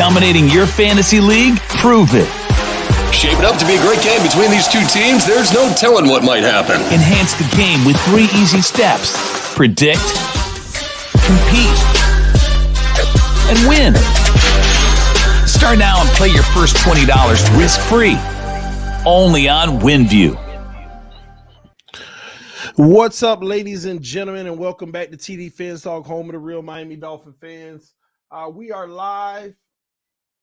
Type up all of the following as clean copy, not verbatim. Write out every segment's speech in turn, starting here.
dominating your fantasy league? Prove it. Shaping up to be a great game between these two teams. There's no telling what might happen. Enhance the game with 3 easy steps. Predict, compete, and win. Start now and play your first $20 risk-free. Only on WINVIEW. What's up, ladies and gentlemen, and welcome back to TDPHINSTALK, home of the real Miami Dolphin fans. We are live.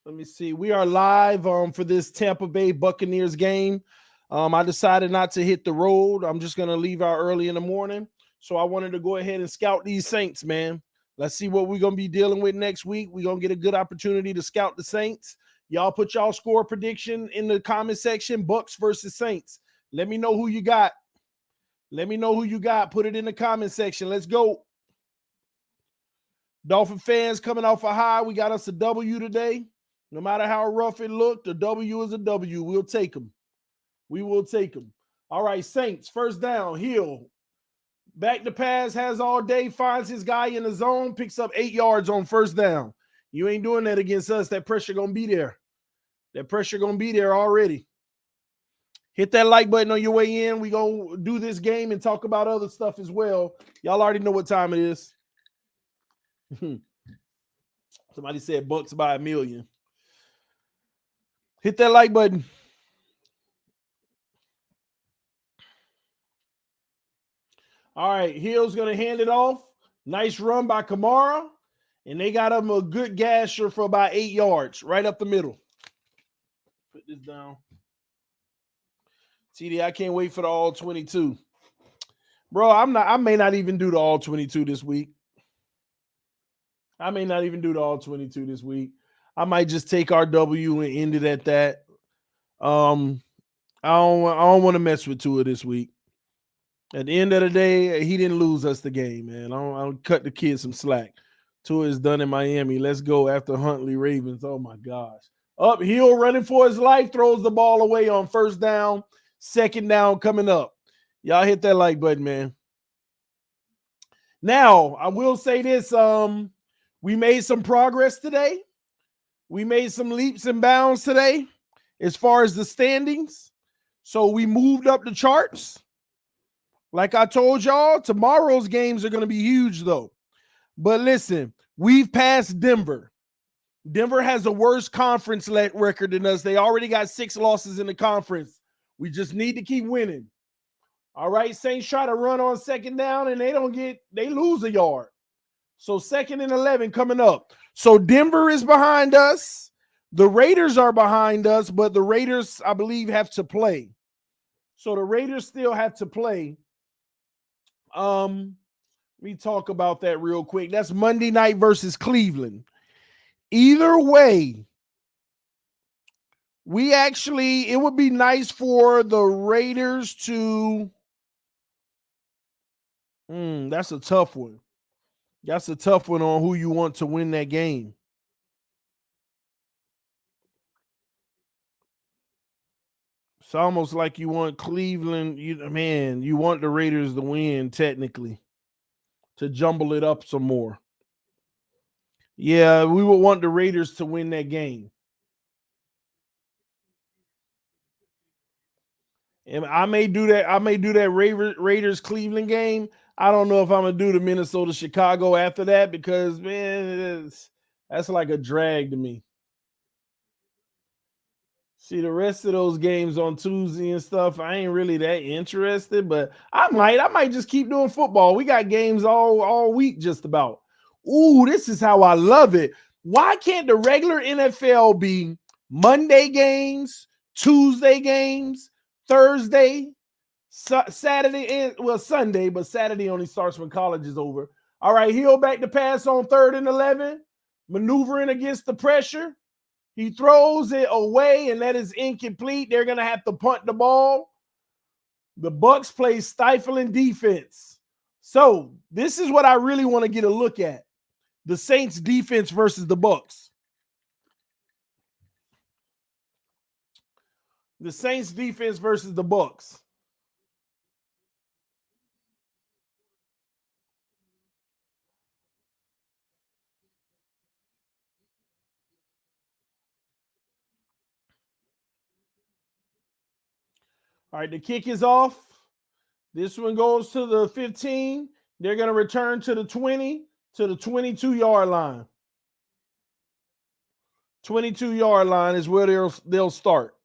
Let me see. We are live for this Tampa Bay Buccaneers game. I decided not to hit the road. I'm just going to leave out early in the morning. So I wanted to go ahead and scout these Saints, man. Let's see what we're going to be dealing with next week. We're going to get a good opportunity to scout the Saints. Y'all put y'all score prediction in the comment section, Bucs versus Saints. Let me know who you got. Let me know who you got. Put it in the comment section. Let's go. Dolphin fans coming off a high. We got us a W today. No matter how rough it looked, a W is a W. We'll take them. We will take them. All right, Saints, first down, Hill. Back to pass, has all day, finds his guy in the zone, picks up 8 yards on first down. You ain't doing that against us. That pressure going to be there. That pressure going to be there already. Hit that like button on your way in. We going to do this game and talk about other stuff as well. Y'all already know what time it is. Somebody said Bucks by a million. Hit that like button. All right, Hill's going to hand it off. Nice run by Kamara. And they got him a good gasher for about 8 yards, right up the middle. Put this down. TD, I can't wait for the all 22. Bro, I may not even do the all 22 this week. I might just take our W and end it at that. I don't want to mess with Tua this week. At the end of the day, he didn't lose us the game, man. I'll cut the kid some slack. Tua is done in Miami. Let's go after Huntley Ravens. Oh, my gosh. Up, Hill running for his life, throws the ball away on first down. Second down coming up. Y'all hit that like button, man. Now, I will say this. We made some progress today. We made some leaps and bounds today as far as the standings. So we moved up the charts. Like I told y'all, tomorrow's games are going to be huge, though. But listen, we've passed Denver. Denver has a worse conference record than us. They already got 6 losses in the conference. We just need to keep winning. All right, Saints try to run on second down, and they lose a yard. So 2nd and 11 coming up. So Denver is behind us. The Raiders are behind us, but the Raiders, I believe, have to play. So the Raiders still have to play. Let me talk about that real quick. That's Monday night versus Cleveland. Either way, it would be nice for the Raiders to that's a tough one. That's a tough one on who you want to win that game. It's almost like you want Cleveland, you want the Raiders to win technically, to jumble it up some more. Yeah, we would want the Raiders to win that game. And I may do that Raiders Cleveland game. I don't know if I'm going to do the Minnesota Chicago after that because, man, that's like a drag to me. See, the rest of those games on Tuesday and stuff, I ain't really that interested, but I might just keep doing football. We got games all week just about. Ooh, this is how I love it. Why can't the regular NFL be Monday games, Tuesday games, Thursday, Saturday, and Sunday, but Saturday only starts when college is over. All right, Hill back to pass on 3rd and 11, maneuvering against the pressure. He throws it away, and that is incomplete. They're going to have to punt the ball. The Bucs play stifling defense. So this is what I really want to get a look at. The Saints defense versus the Bucs. The Saints defense versus the Bucs. All right, the kick is off. This one goes to the 15. They're going to return to the 20, to the 22-yard line. 22-yard line is where they'll start.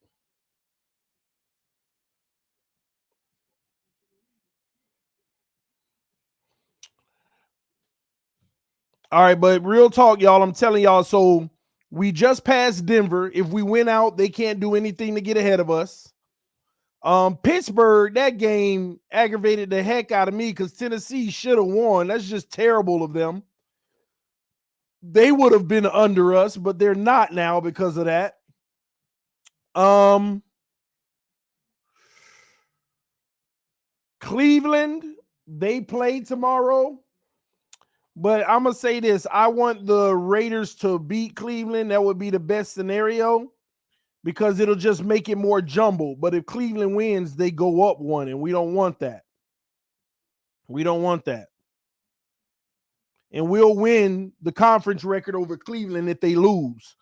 All right, but real talk, y'all, I'm telling y'all, so we just passed Denver. If we win out, they can't do anything to get ahead of us. Pittsburgh, that game aggravated the heck out of me because Tennessee should have won. That's just terrible of them. They would have been under us, but they're not now because of that. Cleveland, they play tomorrow. But I'm going to say this. I want the Raiders to beat Cleveland. That would be the best scenario because it'll just make it more jumbled. But if Cleveland wins, they go up one, and we don't want that. We don't want that. And we'll win the conference record over Cleveland if they lose.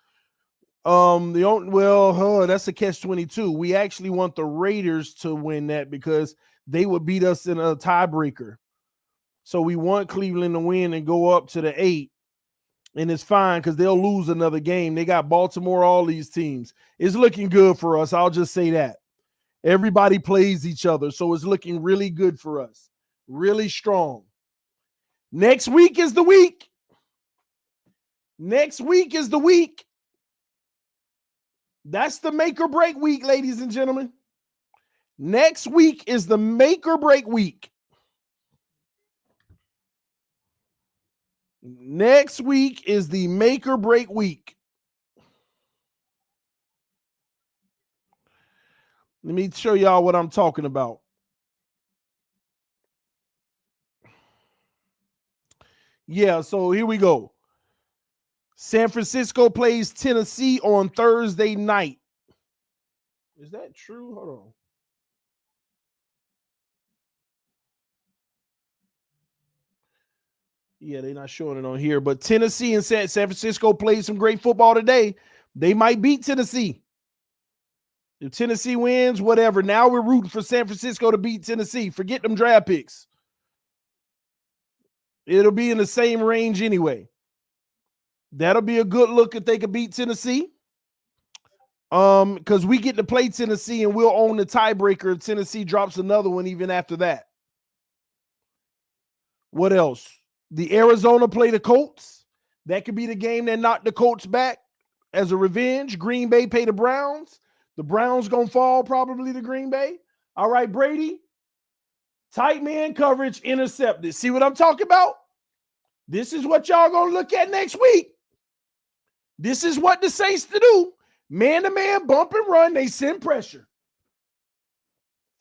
That's a catch-22. We actually want the Raiders to win that because they would beat us in a tiebreaker. So we want Cleveland to win and go up to the 8. And it's fine because they'll lose another game. They got Baltimore, all these teams. It's looking good for us. I'll just say that. Everybody plays each other. So it's looking really good for us. Really strong. Next week is the week. Next week is the week. That's the make or break week, ladies and gentlemen. Next week is the make or break week. Next week is the make or break week. Let me show y'all what I'm talking about. Yeah, so here we go. San Francisco plays Tennessee on Thursday night. Is that true? Hold on. Yeah, they're not showing it on here, but Tennessee and San Francisco played some great football today. They might beat Tennessee. If Tennessee wins, whatever. Now we're rooting for San Francisco to beat Tennessee. Forget them draft picks. It'll be in the same range anyway. That'll be a good look if they could beat Tennessee. Because we get to play Tennessee and we'll own the tiebreaker if Tennessee drops another one even after that. What else? The Arizona play the Colts. That could be the game that knocked the Colts back as a revenge. Green Bay pay the Browns. The Browns going to fall probably to Green Bay. All right, Brady. Tight man coverage intercepted. See what I'm talking about? This is what y'all going to look at next week. This is what the Saints to do. Man-to-man, bump and run. They send pressure.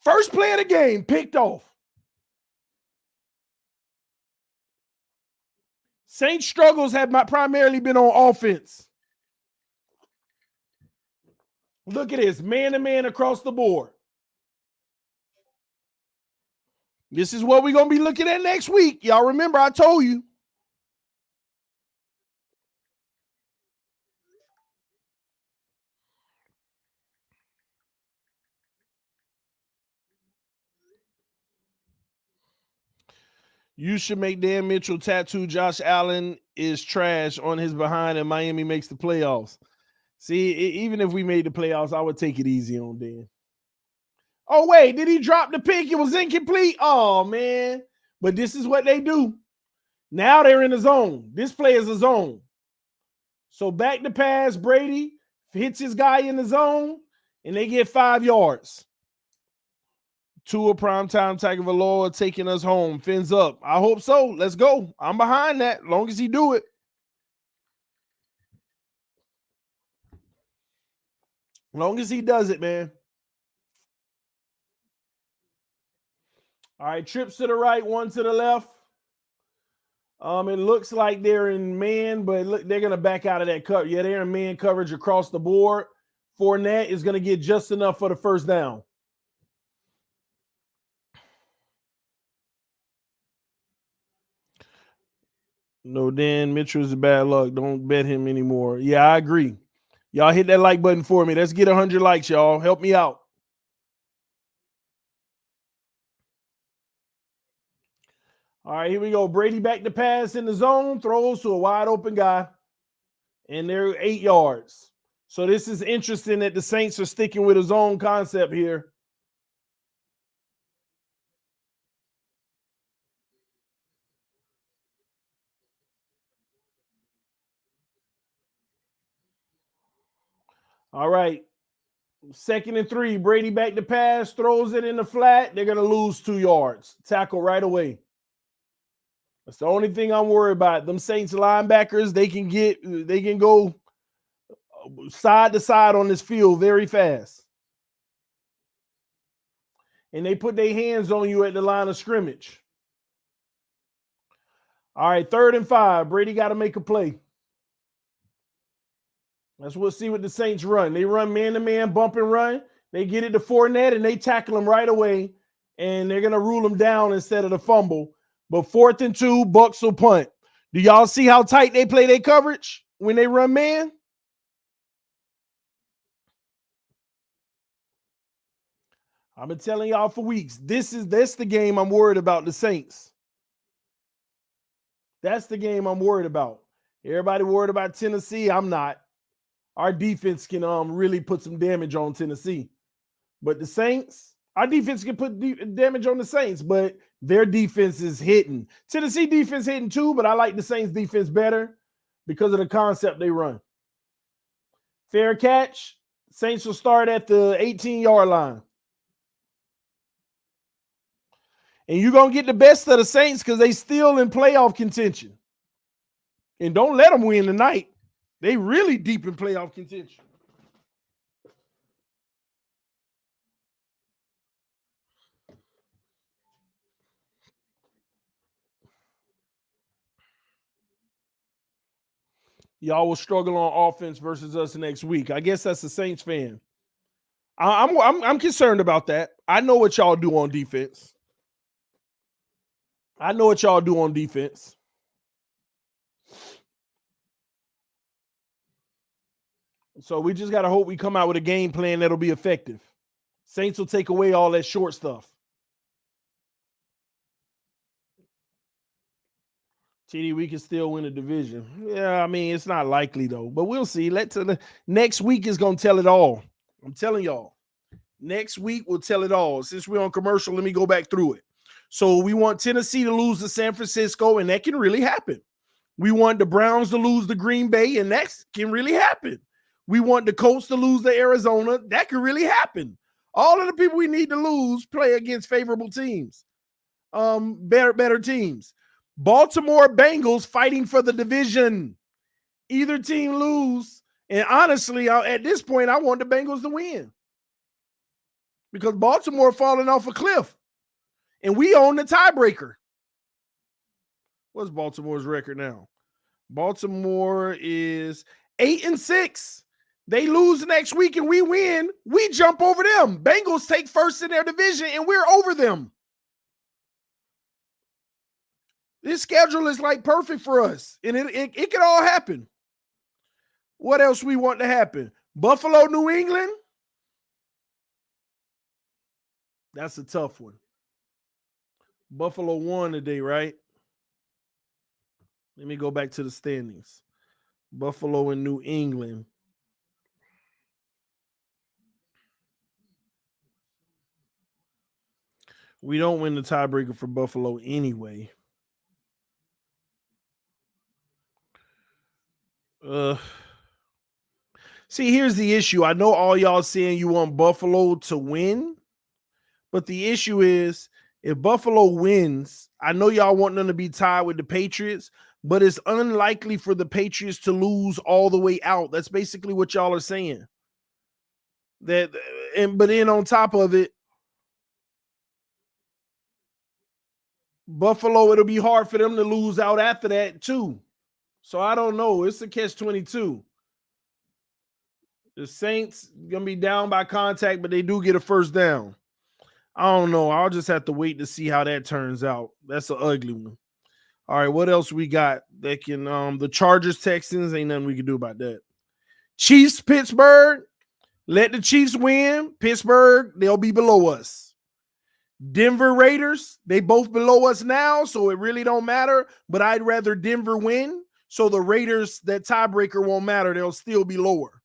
First play of the game, picked off. Saints struggles have primarily been on offense. Look at this, man-to-man across the board. This is what we're going to be looking at next week. Y'all remember I told you. You should make Dan Mitchell tattoo Josh Allen is trash on his behind and Miami makes the playoffs. See, even if we made the playoffs, I would take it easy on Dan. Oh, wait, did he drop the pick? It was incomplete? Oh, man. But this is what they do. Now they're in the zone. This play is a zone. So back to pass, Brady hits his guy in the zone, and they get 5 yards. Tua primetime Tagovailoa taking us home. Fins up. I hope so. Let's go. I'm behind that. Long as he do it. Long as he does it, man. All right, trips to the right, one to the left. It looks like they're in man, but look, they're going to back out of that cover. Yeah, they're in man coverage across the board. Fournette is going to get just enough for the first down. No, Dan Mitchell is bad luck. Don't bet him anymore. Yeah, I agree. Y'all hit that like button for me. Let's get 100 likes, y'all. Help me out. All right, here we go. Brady back to pass in the zone, throws to a wide open guy, and they're 8 yards. So this is interesting that the Saints are sticking with a zone concept here. All right, 2nd and 3. Brady back to pass, throws it in the flat. They're going to lose 2 yards. Tackle right away. That's the only thing I'm worried about. Them Saints linebackers, they can go side to side on this field very fast. And they put their hands on you at the line of scrimmage. All right, 3rd and 5. Brady got to make a play. Let's see what the Saints run. They run man-to-man, bump and run. They get it to Fournette, and they tackle him right away, and they're going to rule him down instead of the fumble. But 4th and 2, Bucs will punt. Do y'all see how tight they play their coverage when they run man? I've been telling y'all for weeks, that's the game I'm worried about, the Saints. That's the game I'm worried about. Everybody worried about Tennessee. I'm not. Our defense can really put some damage on Tennessee. But the Saints, our defense can put damage on the Saints, but their defense is hitting. Tennessee defense hitting too, but I like the Saints defense better because of the concept they run. Fair catch. Saints will start at the 18-yard line. And you're going to get the best of the Saints because they still in playoff contention. And don't let them win tonight. They really deep in playoff contention. Y'all will struggle on offense versus us next week. I guess that's a Saints fan. I'm concerned about that. I know what y'all do on defense. So we just got to hope we come out with a game plan that'll be effective. Saints will take away all that short stuff. TD, we can still win a division. Yeah, I mean, it's not likely, though. But we'll see. Next week is going to tell it all. I'm telling y'all. Next week will tell it all. Since we're on commercial, let me go back through it. So we want Tennessee to lose to San Francisco, and that can really happen. We want the Browns to lose to Green Bay, and that can really happen. We want the Colts to lose to Arizona. That can really happen. All of the people we need to lose play against favorable teams, better teams. Baltimore Bengals fighting for the division. Either team lose, and honestly, at this point, I want the Bengals to win because Baltimore falling off a cliff, and we own the tiebreaker. What's Baltimore's record now? Baltimore is 8-6. They lose next week and we win. We jump over them. Bengals take first in their division and we're over them. This schedule is like perfect for us. And it can all happen. What else we want to happen? Buffalo, New England. That's a tough one. Buffalo won today, right? Let me go back to the standings. Buffalo and New England. We don't win the tiebreaker for Buffalo anyway. See, here's the issue. I know all y'all saying you want Buffalo to win, but the issue is if Buffalo wins, I know y'all want them to be tied with the Patriots, but it's unlikely for the Patriots to lose all the way out. That's basically what y'all are saying. But then on top of it, Buffalo, it'll be hard for them to lose out after that too. So I don't know. It's a catch-22. The Saints going to be down by contact, but they do get a first down. I don't know. I'll just have to wait to see how that turns out. That's an ugly one. All right, what else we got? That can the Chargers, Texans, ain't nothing we can do about that. Chiefs, Pittsburgh. Let the Chiefs win. Pittsburgh, they'll be below us. Denver Raiders, they both below us now, so it really don't matter. But I'd rather Denver win, so the Raiders, that tiebreaker won't matter. They'll still be lower.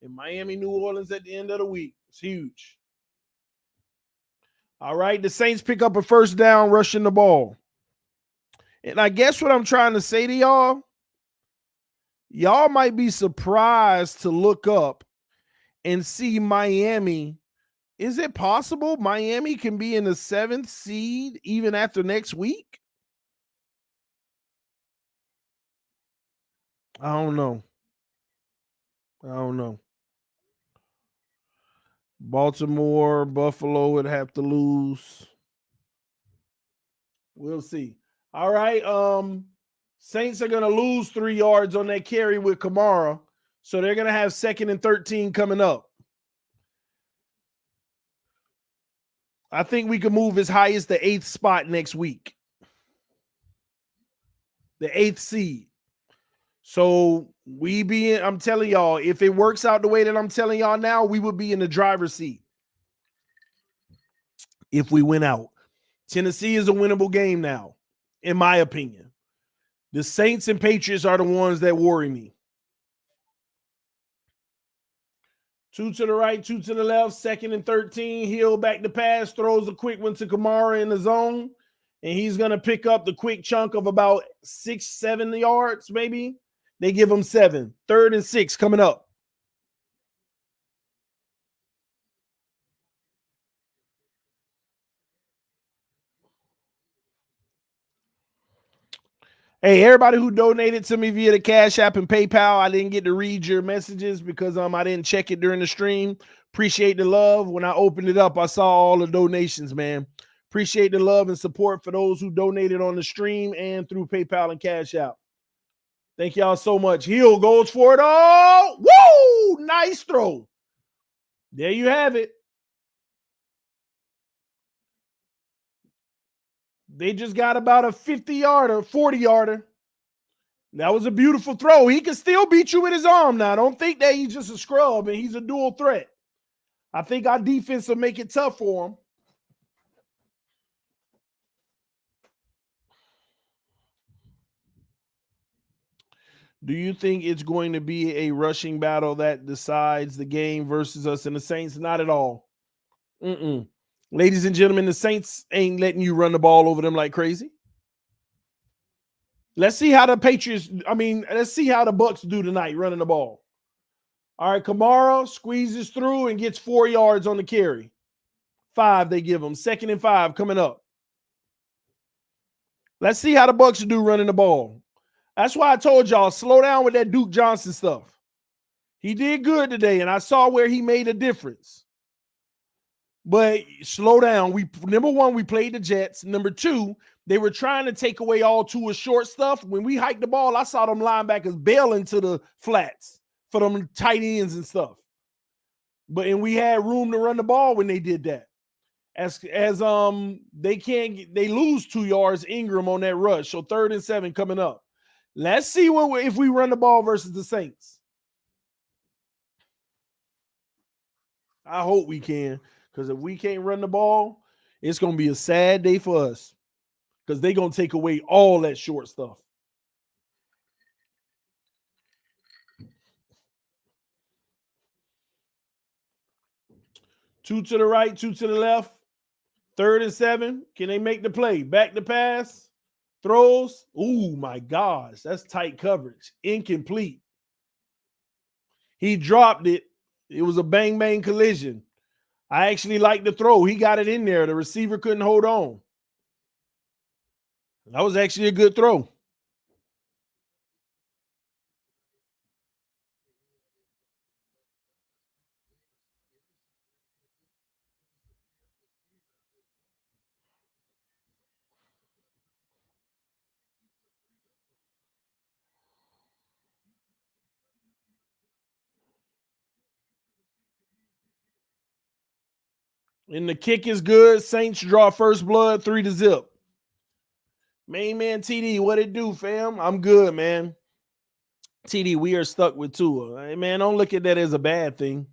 And Miami, New Orleans at the end of the week. It's huge. All right, the Saints pick up a first down rushing the ball. And I guess what I'm trying to say to y'all might be surprised to look up and see Miami. Is it possible Miami can be in the 7th seed even after next week? I don't know. Baltimore, Buffalo would have to lose. We'll see. All right. Saints are going to lose 3 yards on that carry with Kamara. So they're going to have 2nd and 13 coming up. I think we can move as high as the 8th spot next week. The 8th seed. So I'm telling y'all, if it works out the way that I'm telling y'all now, we would be in the driver's seat if we win out. Tennessee is a winnable game now, in my opinion. The Saints and Patriots are the ones that worry me. 2 to the right, 2 to the left, 2nd and 13. Hill back to pass, throws a quick one to Kamara in the zone, and he's going to pick up the quick chunk of about 6-7 yards, maybe. They give him 7. 3rd and 6 coming up. Hey, everybody who donated to me via the Cash App and PayPal, I didn't get to read your messages because I didn't check it during the stream. Appreciate the love. When I opened it up, I saw all the donations, man. Appreciate the love and support for those who donated on the stream and through PayPal and Cash App. Thank y'all so much. Hill goes for it all. Woo! Nice throw. There you have it. They just got about a 50-yarder, 40-yarder. That was a beautiful throw. He can still beat you with his arm now. Don't think that he's just a scrub and he's a dual threat. I think our defense will make it tough for him. Do you think it's going to be a rushing battle that decides the game versus us and the Saints? Not at all. Ladies and gentlemen, the Saints ain't letting you run the ball over them like crazy. Let's see how the let's see how the Bucks do tonight running the ball. All right, Kamara squeezes through and gets 4 yards on the carry. 5 they give him. 2nd and 5 coming up. Let's see how the Bucks do running the ball. That's why I told y'all, slow down with that Duke Johnson stuff. He did good today, and I saw where he made a difference. But slow down. Number 1, we played the Jets. Number 2, they were trying to take away all Tua's short stuff. When we hiked the ball, I saw them linebackers bailing to the flats for them tight ends and stuff. And we had room to run the ball when they did that. They lose 2 yards Ingram on that rush. So 3rd and 7 coming up. Let's see if we run the ball versus the Saints. I hope we can, because if we can't run the ball, it's going to be a sad day for us, because they're going to take away all that short stuff. Two to the right, 2 to the left. 3rd and 7. Can they make the play? Back to pass. Throws. Oh, my gosh. That's tight coverage. Incomplete. He dropped it. It was a bang-bang collision. I actually like the throw. He got it in there. The receiver couldn't hold on. That was actually a good throw. And the kick is good. Saints draw first blood, 3-0. Main man TD, what it do, fam? I'm good, man. TD, we are stuck with Tua. Hey, man, don't look at that as a bad thing.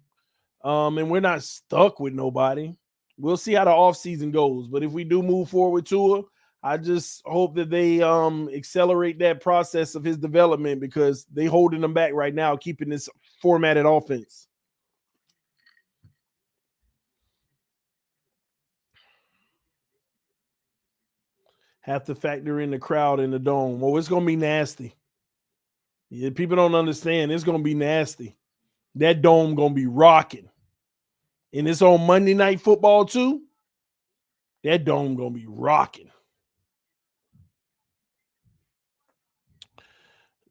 And we're not stuck with nobody. We'll see how the offseason goes. But if we do move forward with Tua, I just hope that they accelerate that process of his development because they holding him back right now, keeping this formatted offense. Have to factor in the crowd in the dome. Well, it's going to be nasty. Yeah, people don't understand. It's going to be nasty. That dome going to be rocking. And it's on Monday Night Football too. That dome going to be rocking.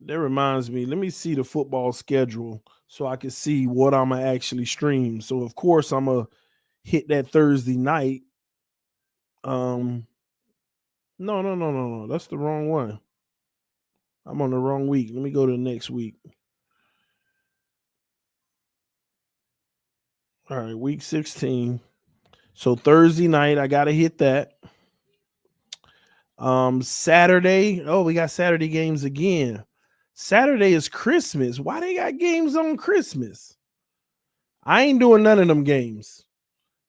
That reminds me, let me see the football schedule so I can see what I'm going to actually stream. So, of course, I'm going to hit that Thursday night. No. That's the wrong one. I'm on the wrong week. Let me go to the next week. All right, week 16. So Thursday night, I got to hit that. Saturday. Oh, we got Saturday games again. Saturday is Christmas. Why they got games on Christmas? I ain't doing none of them games.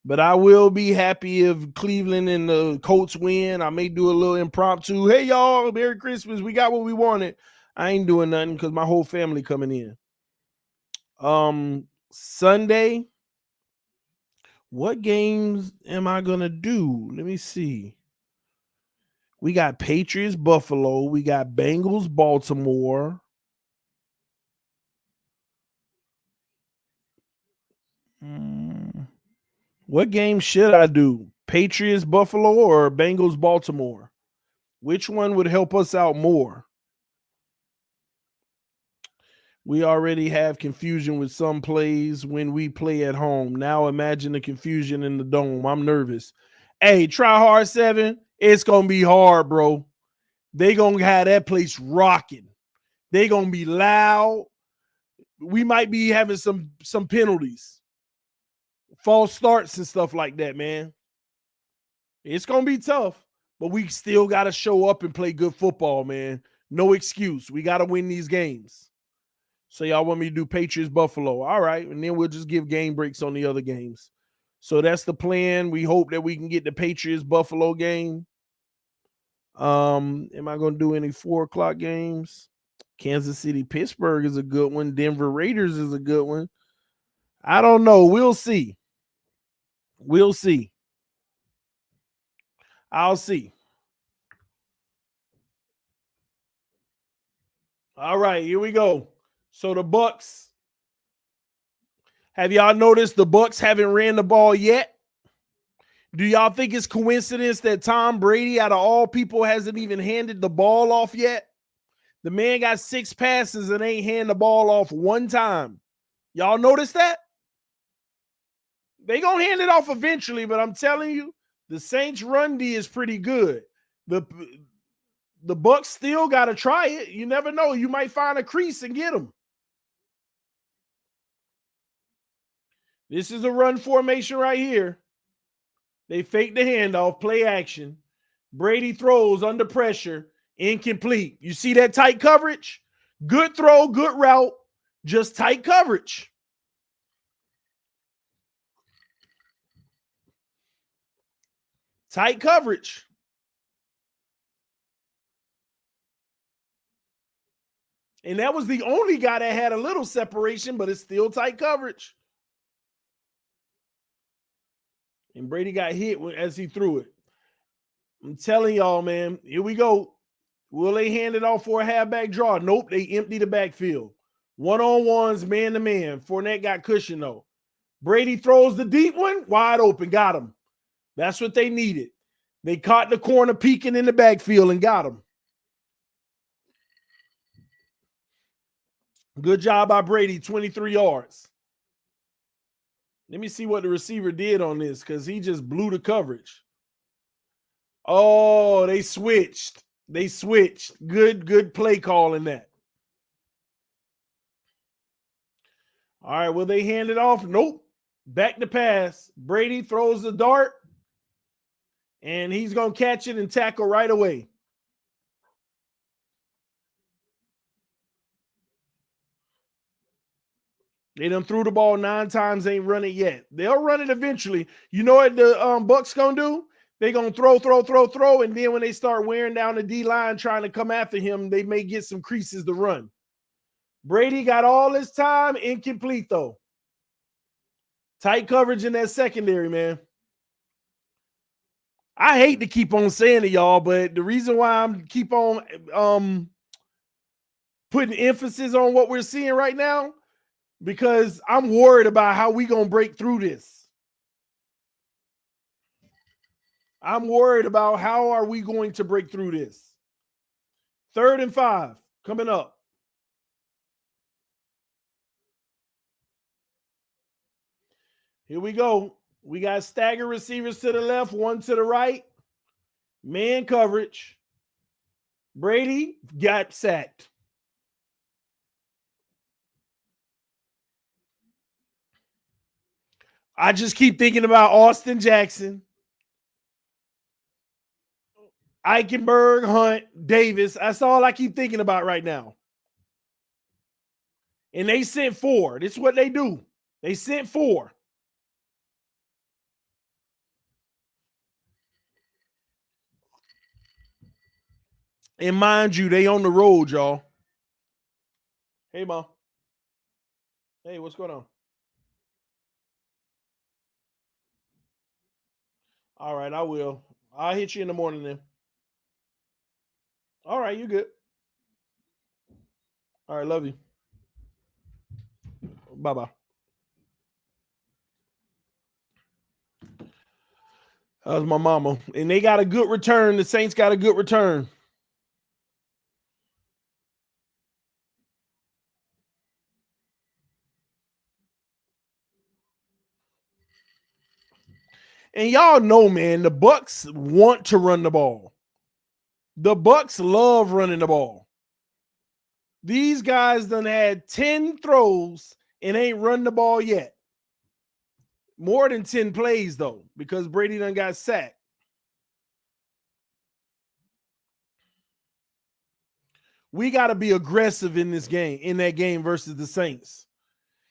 But I will be happy if Cleveland and the Colts win. I may do a little impromptu. Hey, y'all, Merry Christmas. We got what we wanted. I ain't doing nothing because my whole family coming in. Sunday. What games am I going to do? Let me see. We got Patriots, Buffalo. We got Bengals, Baltimore. What game should I do? Patriots, Buffalo, or Bengals, Baltimore? Which one would help us out more? We already have confusion with some plays when we play at home. Now imagine the confusion in the dome. I'm nervous. Hey, try hard 7. It's going to be hard, bro. They going to have that place rocking. They going to be loud. We might be having some penalties. False starts and stuff like that, man. It's going to be tough, but we still got to show up and play good football, man. No excuse. We got to win these games. So y'all want me to do Patriots, Buffalo. All right, and then we'll just give game breaks on the other games. So that's the plan. We hope that we can get the Patriots, Buffalo game. Am I going to do any 4:00 games? Kansas City, Pittsburgh is a good one. Denver Raiders is a good one. I don't know. We'll see. We'll see. I'll see. All right, here we go. So the Bucs. Have y'all noticed the Bucs haven't ran the ball yet? Do y'all think it's coincidence that Tom Brady, out of all people, hasn't even handed the ball off yet? The man got 6 passes and ain't hand the ball off one time. Y'all notice that? They gonna hand it off eventually, but I'm telling you, the Saints' run D is pretty good. The Bucs still got to try it. You never know. You might find a crease and get them. This is a run formation right here. They fake the handoff, play action. Brady throws under pressure, incomplete. You see that tight coverage? Good throw, good route, just tight coverage. Tight coverage. And that was the only guy that had a little separation, but it's still tight coverage. And Brady got hit as he threw it. I'm telling y'all, man, here we go. Will they hand it off for a halfback draw? Nope, they empty the backfield. One-on-ones, man-to-man. Fournette got cushion, though. Brady throws the deep one, wide open, got him. That's what they needed. They caught the corner peeking in the backfield and got him. Good job by Brady, 23 yards. Let me see what the receiver did on this because he just blew the coverage. Oh, they switched. They switched. Good play call in that. All right, will they hand it off? Nope. Back to pass. Brady throws the dart, and he's going to catch it and tackle right away. They done threw the ball 9 times, ain't run it yet. They'll run it eventually. You know what the Bucks gonna do? They gonna throw, and then when they start wearing down the D-line trying to come after him, they may get some creases to run. Brady got all his time, incomplete though. Tight coverage in that secondary, man. I hate to keep on saying it, y'all, but the reason why I'm keep on putting emphasis on what we're seeing right now, because I'm worried about how we gonna break through this. I'm worried about how are we going to break through this. 3rd and 5 coming up. Here we go. We got stagger receivers to the left, one to the right. Man coverage. Brady got sacked. I just keep thinking about Austin Jackson, Eichenberg, Hunt, Davis. That's all I keep thinking about right now. And they sent 4. This is what they do. They sent 4. And mind you, they on the road, y'all. Hey, Mom. Hey, what's going on? All right, I will. I'll hit you in the morning then. All right, you good. All right, love you. Bye-bye. That was my mama. And they got a good return. The Saints got a good return. And y'all know, man, the Bucks want to run the ball. The Bucks love running the ball. These guys done had 10 throws and ain't run the ball yet. More than 10 plays, though, because Brady done got sacked. We got to be aggressive in this game, in that game versus the Saints.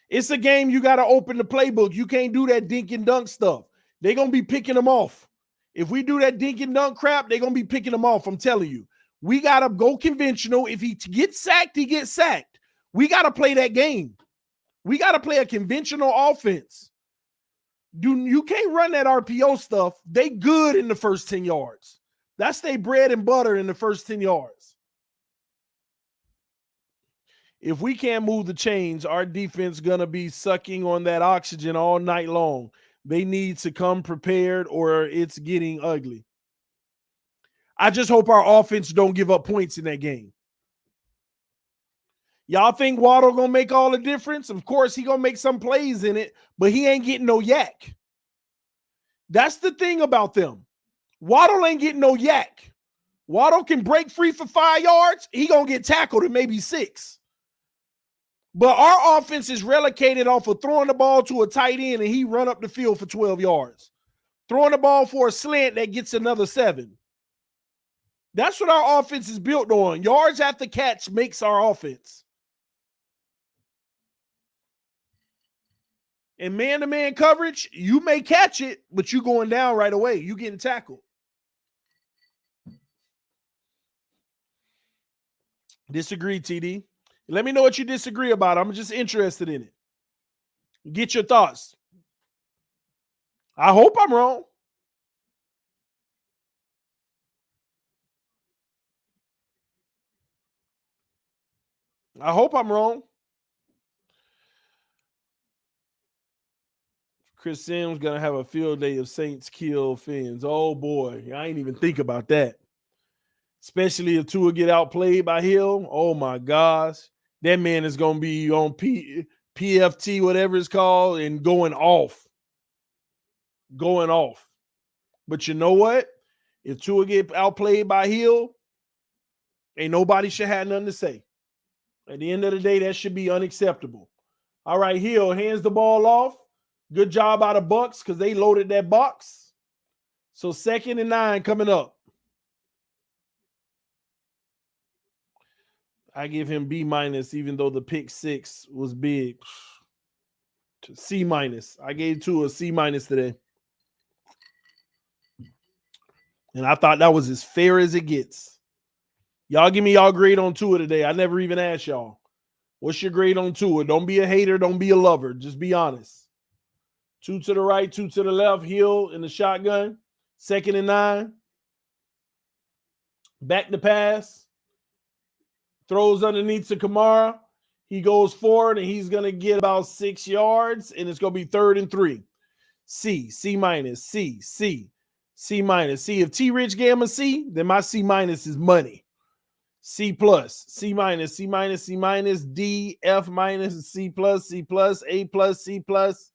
It's a game you got to open the playbook. You can't do that dink and dunk stuff. They're going to be picking them off. If we do that dink and dunk crap, they're going to be picking them off. I'm telling you. We got to go conventional. If he gets sacked, he gets sacked. We got to play that game. We got to play a conventional offense. You can't run that RPO stuff. They good in the first 10 yards. That's their bread and butter in the first 10 yards. If we can't move the chains, our defense going to be sucking on that oxygen all night long. They need to come prepared or it's getting ugly. I just hope our offense don't give up points in that game. Y'all think Waddle going to make all the difference? Of course, he going to make some plays in it, but he ain't getting no yak. That's the thing about them. Waddle ain't getting no yak. Waddle can break free for 5 yards. He going to get tackled at maybe 6. But our offense is relocated off of throwing the ball to a tight end and he run up the field for 12 yards. Throwing the ball for a slant that gets another 7. That's what our offense is built on. Yards after catch makes our offense. And man-to-man coverage, you may catch it, but you going down right away. You getting tackled. Disagree, TD. Let me know what you disagree about. I'm just interested in it. Get your thoughts. I hope I'm wrong. I hope I'm wrong. Chris Sims going to have a field day of Saints kill Fins. Oh, boy. I ain't even think about that. Especially if Tua get outplayed by Hill. Oh, my gosh. That man is going to be on PFT, whatever it's called, and going off. Going off. But you know what? If Tua get outplayed by Hill, ain't nobody should have nothing to say. At the end of the day, that should be unacceptable. All right, Hill hands the ball off. Good job out of Bucks because they loaded that box. So 2nd and 9 coming up. I give him B- even though the pick 6 was big. C minus. I gave Tua a C minus today. And I thought that was as fair as it gets. Y'all give me y'all grade on Tua today. I never even asked y'all. What's your grade on Tua? Don't be a hater. Don't be a lover. Just be honest. 2 to the right, 2 to the left. Hill in the shotgun. 2nd and 9. Back to pass. Throws underneath to Kamara. He goes forward, and he's going to get about 6 yards, and it's going to be 3rd and 3. C minus, C minus. See, if T Rich gave him a C, then my C minus is money. C plus, C minus, C minus, C minus, D, F minus, C plus, A plus, C plus.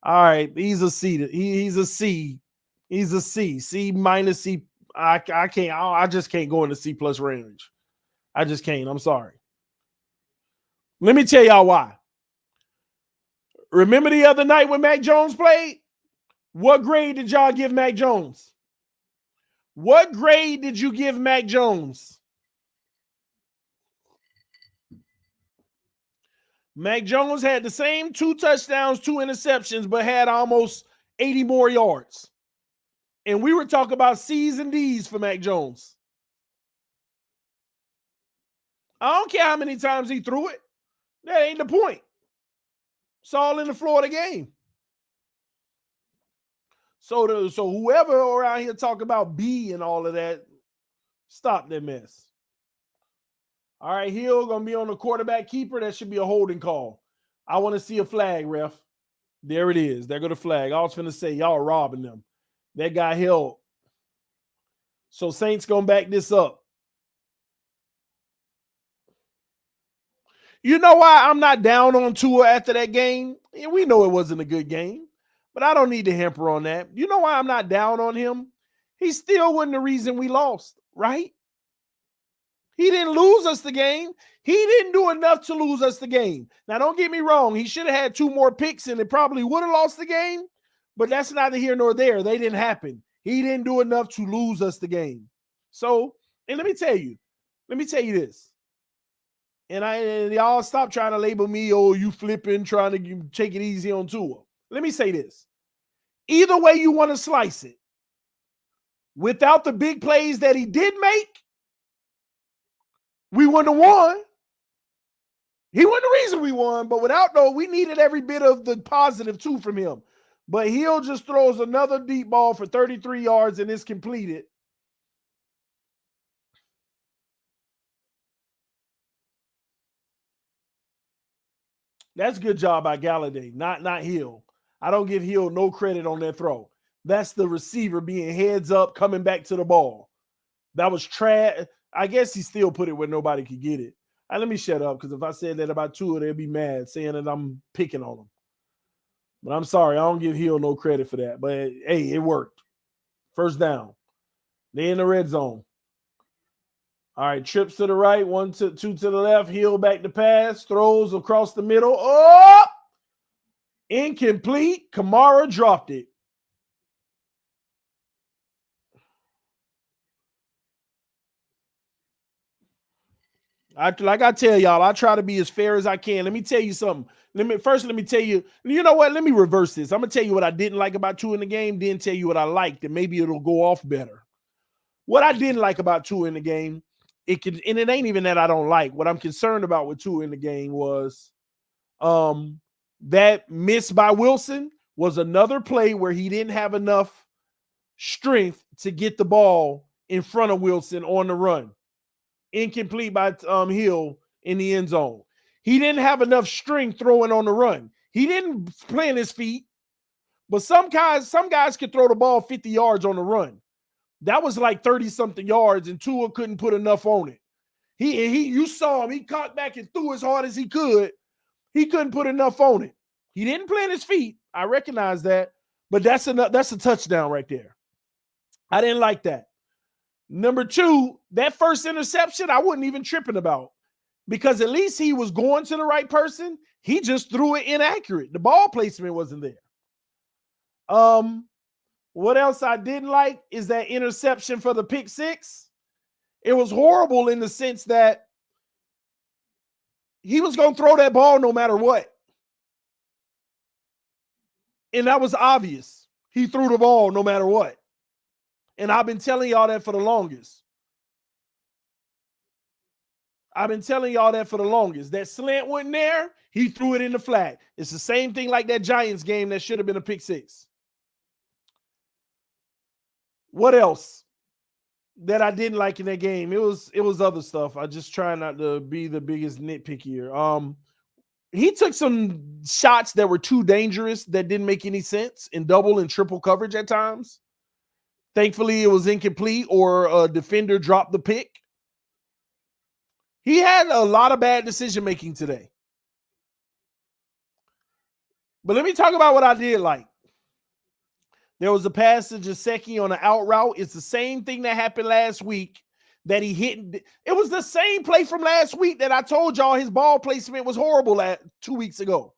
All right, he's a C. He's a C. He's a C. C minus, C. I can't. I just can't go in the C plus range. I just can't. I'm sorry. Let me tell y'all why. Remember the other night when Mac Jones played? What grade did y'all give Mac Jones? What grade did you give Mac Jones? Mac Jones had the same 2 touchdowns, 2 interceptions, but had almost 80 more yards. And we were talking about C's and D's for Mac Jones. I don't care how many times he threw it. That ain't the point. It's all in the flow of the game. So whoever around here talking about B and all of that, stop that mess. All right, Hill going to be on the quarterback keeper. That should be a holding call. I want to see a flag, ref. There it is. There go the flag. I was going to say, y'all robbing them. That guy held. So Saints going to back this up. You know why I'm not down on Tua after that game? Yeah, we know it wasn't a good game, but I don't need to hamper on that. You know why I'm not down on him? He still wasn't the reason we lost, right? He didn't lose us the game. He didn't do enough to lose us the game. Now, don't get me wrong. He should have had 2 more picks, and it probably would have lost the game, but that's neither here nor there. They didn't happen. He didn't do enough to lose us the game. So, and let me tell you this. And y'all stop trying to label me, oh, you flipping, trying to take it easy on Tua. Let me say this. Either way you want to slice it, without the big plays that he did make, we wouldn't have won. He wasn't the reason we won, but without though, we needed every bit of the positive too from him. But Hill just throws another deep ball for 33 yards and it's completed. That's a good job by Galladay, not Hill. I don't give Hill no credit on that throw. That's the receiver being heads up, coming back to the ball. That was trash. I guess he still put it where nobody could get it. Let me shut up, because if I said that about Tua, they'd be mad, saying that I'm picking on them. But I'm sorry, I don't give Hill no credit for that. But, hey, it worked. First down. They in the red zone. All right, trips to the right, 1, 2 to the left. Hill back to pass, throws across the middle. Oh! Incomplete. Kamara dropped it. Like I tell y'all, I try to be as fair as I can. Let me tell you something. Let me tell you, you know what? Let me reverse this. I'm going to tell you what I didn't like about Tua in the game, then tell you what I liked, and maybe it'll go off better. What I didn't like about Tua in the game, and it ain't even that I don't like. What I'm concerned about with Tua in the game was that miss by Wilson was another play where he didn't have enough strength to get the ball in front of Wilson on the run. Incomplete by Hill in the end zone. He didn't have enough strength throwing on the run. He didn't plant his feet, but some guys could throw the ball 50 yards on the run. That was like 30-something yards, and Tua couldn't put enough on it. You saw him. He caught back and threw as hard as he could. He couldn't put enough on it. He didn't plant his feet. I recognize that, but that's a touchdown right there. I didn't like that. Number 2, that first interception, I wasn't even tripping about, because at least he was going to the right person. He just threw it inaccurate. The ball placement wasn't there. What else I didn't like is that interception for the pick 6. It was horrible in the sense that he was going to throw that ball no matter what. And that was obvious. He threw the ball no matter what. And I've been telling y'all that for the longest. That slant wasn't there. He threw it in the flat. It's the same thing like that Giants game that should have been a pick six. What else that I didn't like in that game? It was other stuff. I just try not to be the biggest nitpick here. He took some shots that were too dangerous that didn't make any sense in double and triple coverage at times. Thankfully, it was incomplete or a defender dropped the pick. He had a lot of bad decision making today. But let me talk about what I did like. There was a pass to Gesicki on an out route. It's the same thing that happened last week that he hit. It was the same play from last week that I told y'all his ball placement was horrible 2 weeks ago.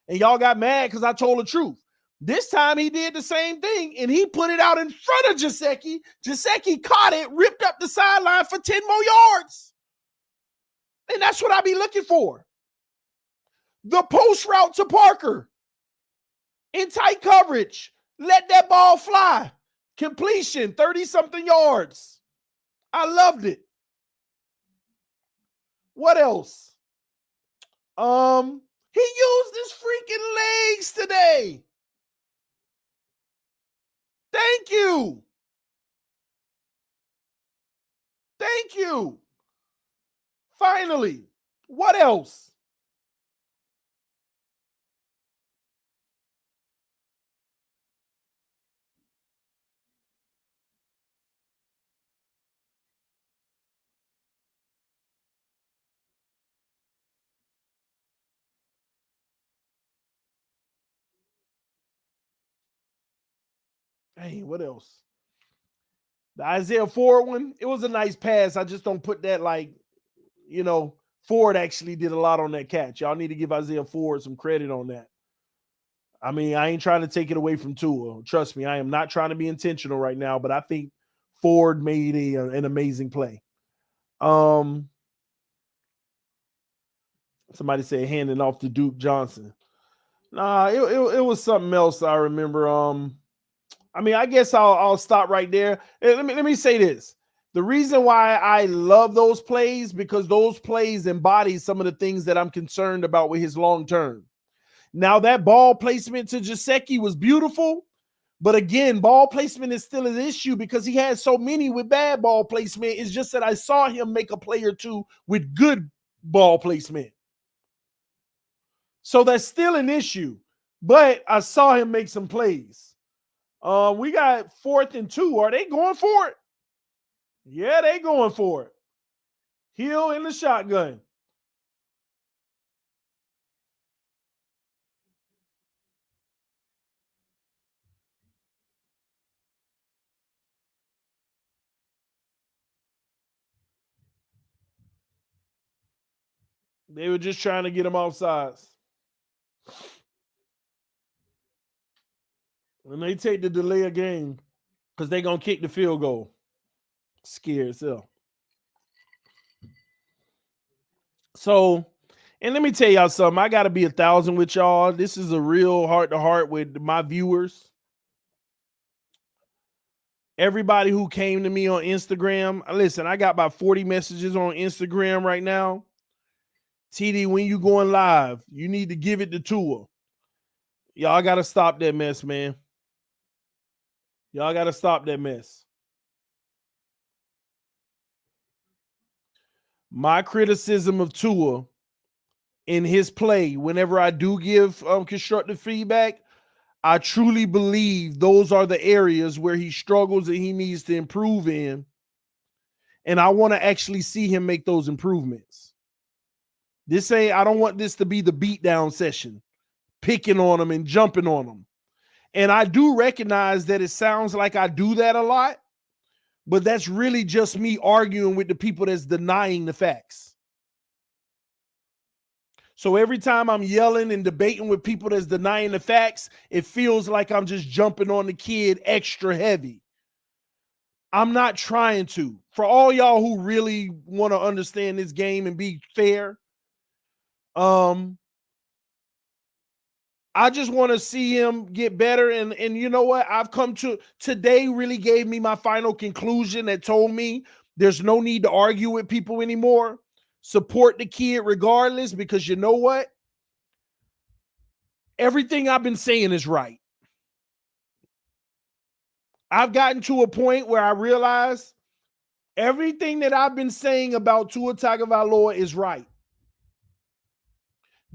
And y'all got mad because I told the truth. This time he did the same thing, and he put it out in front of Gesicki. Gesicki caught it, ripped up the sideline for 10 more yards. And that's what I be looking for. The post route to Parker. In tight coverage. Let that ball fly. Completion, 30-something yards. I loved it. What else? He used his freaking legs today. Thank you. Thank you. Finally. What else? Hey, what else? The Isaiah Ford one, it was a nice pass. I just don't put that Ford actually did a lot on that catch. Y'all need to give Isaiah Ford some credit on that. I mean, I ain't trying to take it away from Tua. Trust me, I am not trying to be intentional right now, but I think Ford made an amazing play. Somebody said handing off to Duke Johnson. Nah, it was something else I remember. I guess I'll stop right there. Let me say this. The reason why I love those plays, because those plays embody some of the things that I'm concerned about with his long term. Now, that ball placement to Gesicki was beautiful, but again, ball placement is still an issue because he has so many with bad ball placement. It's just that I saw him make a play or two with good ball placement. So that's still an issue, but I saw him make some plays. We got 4th and 2. Are they going for it? Yeah, they going for it. Hill in the shotgun. They were just trying to get him off sides. And they take the delay of game because they're going to kick the field goal. Scared as hell. So, and let me tell y'all something. I got to be 1,000 with y'all. This is a real heart-to-heart with my viewers. Everybody who came to me on Instagram. Listen, I got about 40 messages on Instagram right now. TD, when you going live, you need to give it to Tua. Y'all got to stop that mess, man. Y'all got to stop that mess. My criticism of Tua in his play, whenever I do give constructive feedback, I truly believe those are the areas where he struggles and he needs to improve in. And I want to actually see him make those improvements. I don't want this to be the beatdown session, picking on him and jumping on him. And I do recognize that it sounds like I do that a lot, but that's really just me arguing with the people that's denying the facts. So every time I'm yelling and debating with people that's denying the facts, it feels like I'm just jumping on the kid extra heavy. I'm not trying to. For all y'all who really want to understand this game and be fair, I just want to see him get better. And you know what? I've come to today really gave me my final conclusion that told me there's no need to argue with people anymore. Support the kid regardless, because you know what? Everything I've been saying is right. I've gotten to a point where I realize everything that I've been saying about Tua Tagovailoa is right.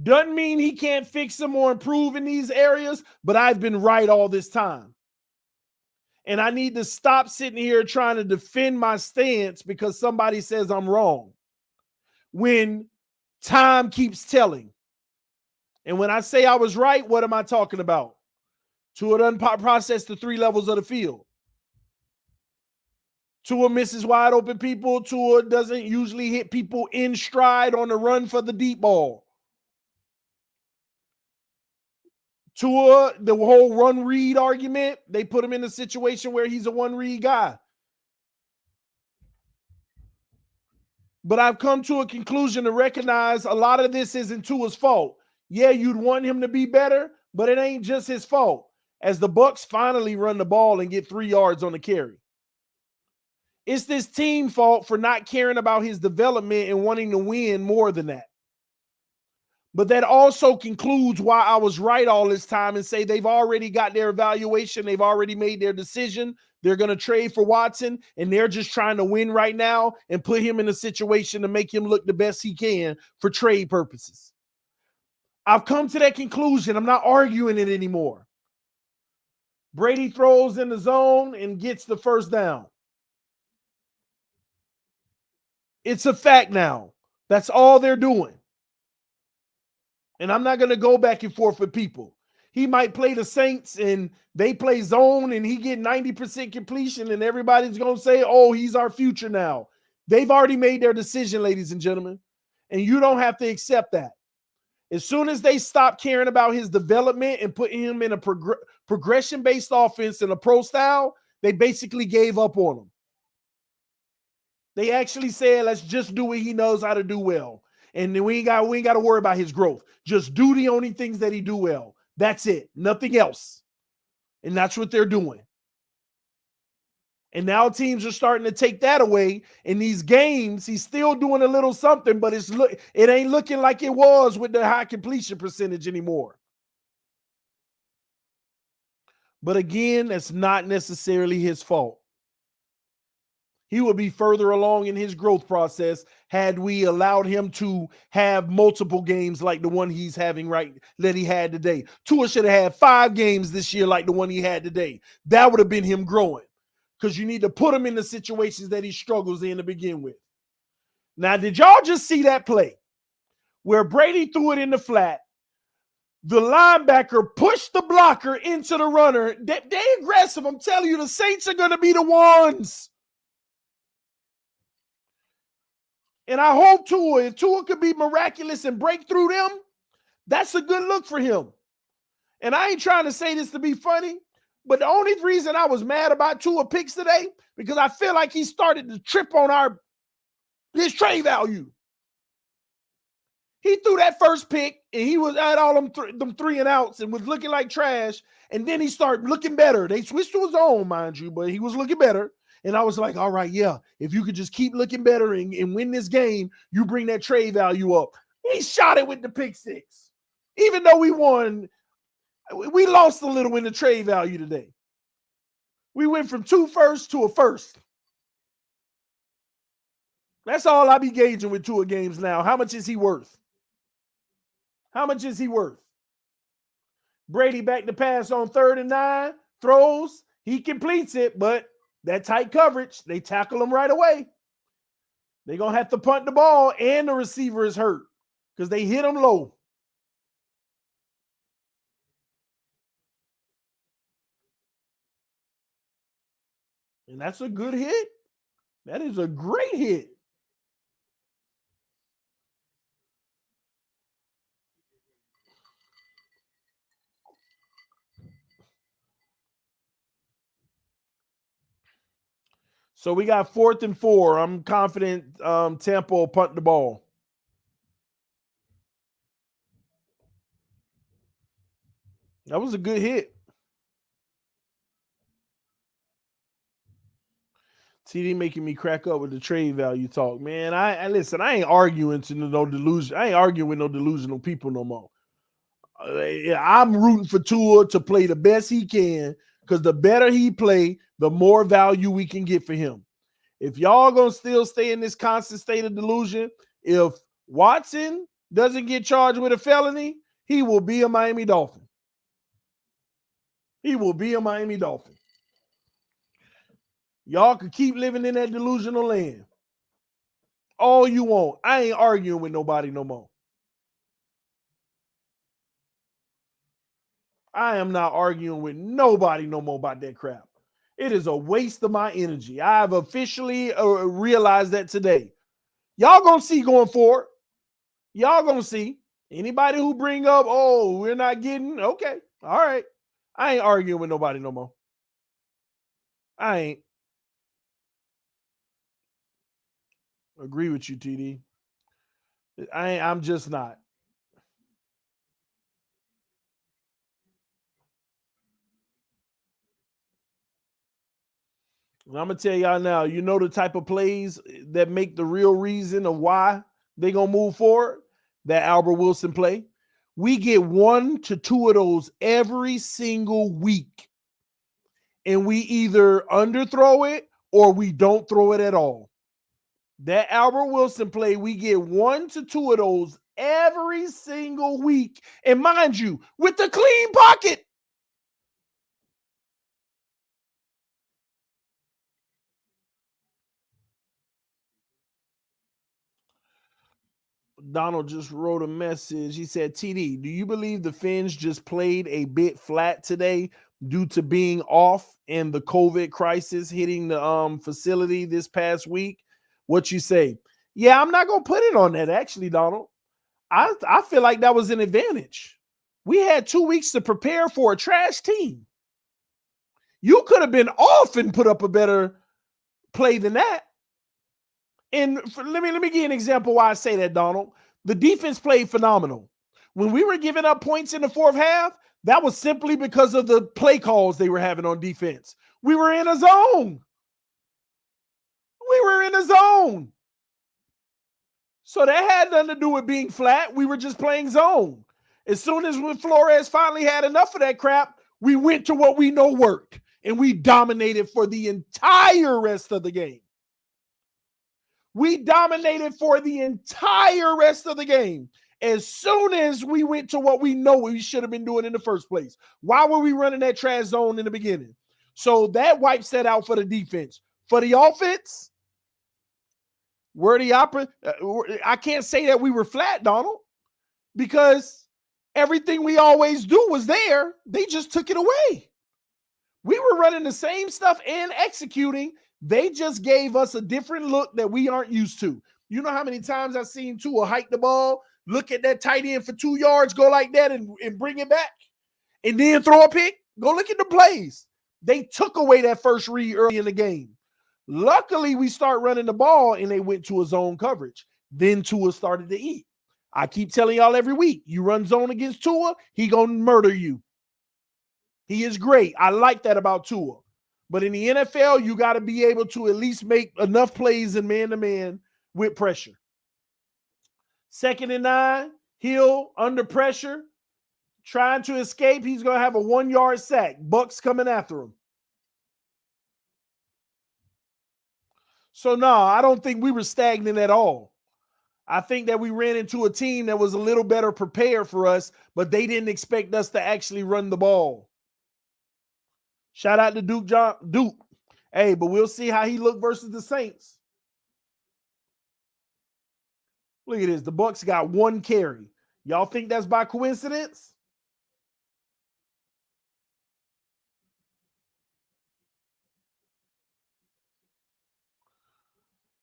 Doesn't mean he can't fix them or improve in these areas, but I've been right all this time. And I need to stop sitting here trying to defend my stance because somebody says I'm wrong. When time keeps telling. And when I say I was right, what am I talking about? Tua doesn't process the 3 levels of the field. Tua misses wide open people. Tua doesn't usually hit people in stride on the run for the deep ball. Tua, the whole run read argument, they put him in a situation where he's a one read guy. But I've come to a conclusion to recognize a lot of this isn't Tua's fault. Yeah, you'd want him to be better, but it ain't just his fault. As the Bucs finally run the ball and get 3 yards on the carry. It's this team fault for not caring about his development and wanting to win more than that. But that also concludes why I was right all this time and say they've already got their evaluation. They've already made their decision. They're going to trade for Watson, and they're just trying to win right now and put him in a situation to make him look the best he can for trade purposes. I've come to that conclusion. I'm not arguing it anymore. Brady throws in the zone and gets the first down. It's a fact now. That's all they're doing. And I'm not going to go back and forth with people. He might play the Saints and they play zone and he get 90% completion and everybody's going to say, oh, he's our future now. They've already made their decision, ladies and gentlemen. And you don't have to accept that. As soon as they stop caring about his development and putting him in a progression-based offense and a pro style, they basically gave up on him. They actually said, let's just do what he knows how to do well. And then we ain't got to worry about his growth. Just do the only things that he do well. That's it. Nothing else. And that's what they're doing. And now teams are starting to take that away. In these games, he's still doing a little something, but it ain't looking like it was with the high completion percentage anymore. But again, that's not necessarily his fault. He would be further along in his growth process had we allowed him to have multiple games like the one he's having that he had today. Tua should have had 5 games this year like the one he had today. That would have been him growing, because you need to put him in the situations that he struggles in to begin with. Now, did y'all just see that play where Brady threw it in the flat? The linebacker pushed the blocker into the runner. They aggressive. I'm telling you, the Saints are going to be the ones. And I hope if Tua could be miraculous and break through them, that's a good look for him. And I ain't trying to say this to be funny, but the only reason I was mad about Tua picks today, because I feel like he started to trip on his trade value. He threw that first pick, and he was at all them 3 and outs and was looking like trash, and then he started looking better. They switched to his own, mind you, but he was looking better. And I was like, all right, yeah, if you could just keep looking better and win this game, you bring that trade value up. He shot it with the pick 6. Even though we won, we lost a little in the trade value today. We went from 2 firsts to a first. That's all I be gauging with Tua games now. How much is he worth? How much is he worth? Brady back to pass on 3rd and 9, throws, he completes it, but that tight coverage, they tackle him right away. They're going to have to punt the ball, and the receiver is hurt because they hit him low. And that's a good hit. That is a great hit. So we got 4th and 4. I'm confident Tampa will punt the ball. That was a good hit. TD making me crack up with the trade value talk, man. I listen. I ain't arguing to no delusion. I ain't arguing with no delusional people no more. I'm rooting for Tua to play the best he can, because the better he play, the more value we can get for him. If y'all gonna still stay in this constant state of delusion, if Watson doesn't get charged with a felony, he will be a Miami Dolphin. He will be a Miami Dolphin. Y'all could keep living in that delusional land all you want. I ain't arguing with nobody no more. I am not arguing with nobody no more about that crap. It is a waste of my energy. I've officially realized that today. Y'all gonna see going forward. Y'all gonna see. Anybody who bring up, oh, we're not getting, okay, all right. I ain't arguing with nobody no more. I ain't. Agree with you, TD. I'm just not. I'm gonna tell y'all now, you know the type of plays that make the real reason of why they gonna move forward? That Albert Wilson play. We get 1 to 2 of those every single week. And we either underthrow it or we don't throw it at all. That Albert Wilson play, we get 1 to 2 of those every single week. And mind you, with the clean pocket. Donald just wrote a message. He said, TD, do you believe the Fins just played a bit flat today due to being off and the COVID crisis hitting the facility this past week? What you say? Yeah, I'm not going to put it on that, actually, Donald. I feel like that was an advantage. We had 2 weeks to prepare for a trash team. You could have been off and put up a better play than that. And let me give you an example why I say that, Donald. The defense played phenomenal. When we were giving up points in the fourth half, that was simply because of the play calls they were having on defense. We were in a zone. We were in a zone. So that had nothing to do with being flat. We were just playing zone. As soon as Flores finally had enough of that crap, we went to what we know worked, and we dominated for the entire rest of the game. We dominated for the entire rest of the game. As soon as we went to what we know we should have been doing in the first place. Why were we running that trash zone in the beginning? So that wipes that out for the defense. For the offense, I can't say that we were flat, Donald, because everything we always do was there. They just took it away. We were running the same stuff and executing. They just gave us a different look that we aren't used to. You know how many times I've seen Tua hike the ball, look at that tight end for 2 yards, go like that and bring it back, and then throw a pick? Go look at the plays. They took away that first read early in the game. Luckily, we start running the ball, and they went to a zone coverage. Then Tua started to eat. I keep telling y'all every week, you run zone against Tua, he going to murder you. He is great. I like that about Tua. But in the NFL, you got to be able to at least make enough plays in man-to-man with pressure. 2nd and 9, Hill under pressure, trying to escape. He's going to have a 1-yard sack. Bucks coming after him. So, no, I don't think we were stagnant at all. I think that we ran into a team that was a little better prepared for us, but they didn't expect us to actually run the ball. Shout out to Duke. Hey, but we'll see how he looked versus the Saints. Look at this. The Bucks got 1 carry. Y'all think that's by coincidence?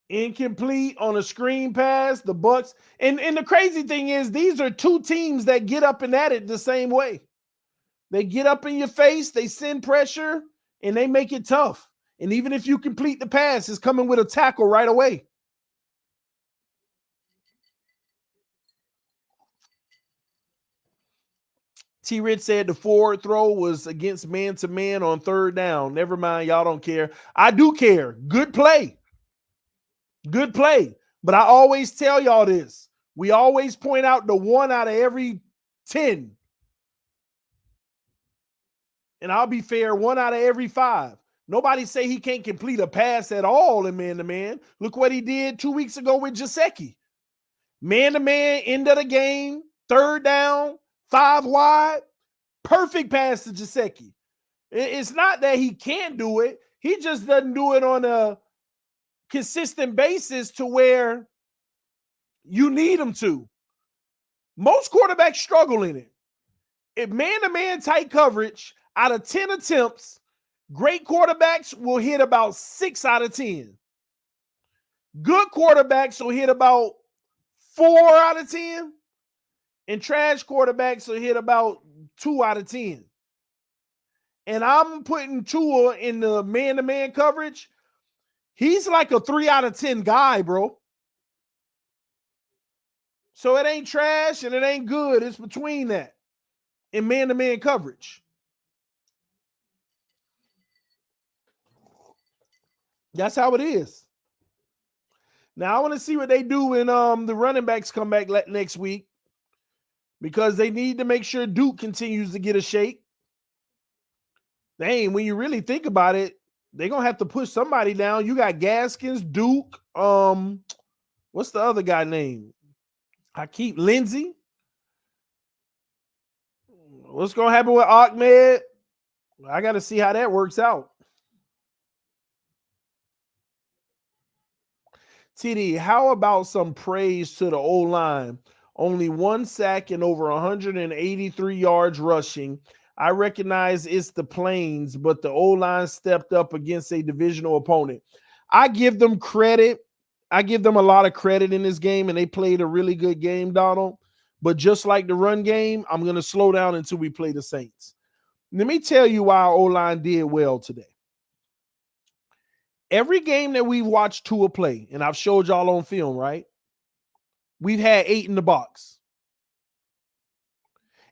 Incomplete on a screen pass. The Bucks. And the crazy thing is, these are 2 teams that get up and at it the same way. They get up in your face, they send pressure, and they make it tough. And even if you complete the pass, it's coming with a tackle right away. T-Rich said the forward throw was against man-to-man on third down. Never mind, y'all don't care. I do care. Good play. Good play. But I always tell y'all this. We always point out the 1 out of every 10. And I'll be fair, 1 out of every 5. Nobody say he can't complete a pass at all in man-to-man. Look what he did 2 weeks ago with Gesicki. Man-to-man, end of the game, third down, 5 wide, perfect pass to Gesicki. It's not that he can't do it. He just doesn't do it on a consistent basis to where you need him to. Most quarterbacks struggle in it. If man-to-man tight coverage, out of 10 attempts, great quarterbacks will hit about 6 out of 10. Good quarterbacks will hit about 4 out of 10. And trash quarterbacks will hit about 2 out of 10. And I'm putting Tua in the man-to-man coverage. He's like a 3 out of 10 guy, bro. So it ain't trash and it ain't good. It's between that in man-to-man coverage. That's how it is. Now, I want to see what they do when the running backs come back next week, because they need to make sure Duke continues to get a shake. Dang, when you really think about it, they're going to have to push somebody down. You got Gaskins, Duke, what's the other guy name? Hakeem Lindsey. What's going to happen with Ahmed? I got to see how that works out. TD, how about some praise to the O-line? Only 1 sack and over 183 yards rushing. I recognize it's the Plains, but the O-line stepped up against a divisional opponent. I give them credit. I give them a lot of credit in this game, and they played a really good game, Donald. But just like the run game, I'm going to slow down until we play the Saints. Let me tell you why our O-line did well today. Every game that we've watched Tua play, and I've showed y'all on film, right? We've had 8 in the box.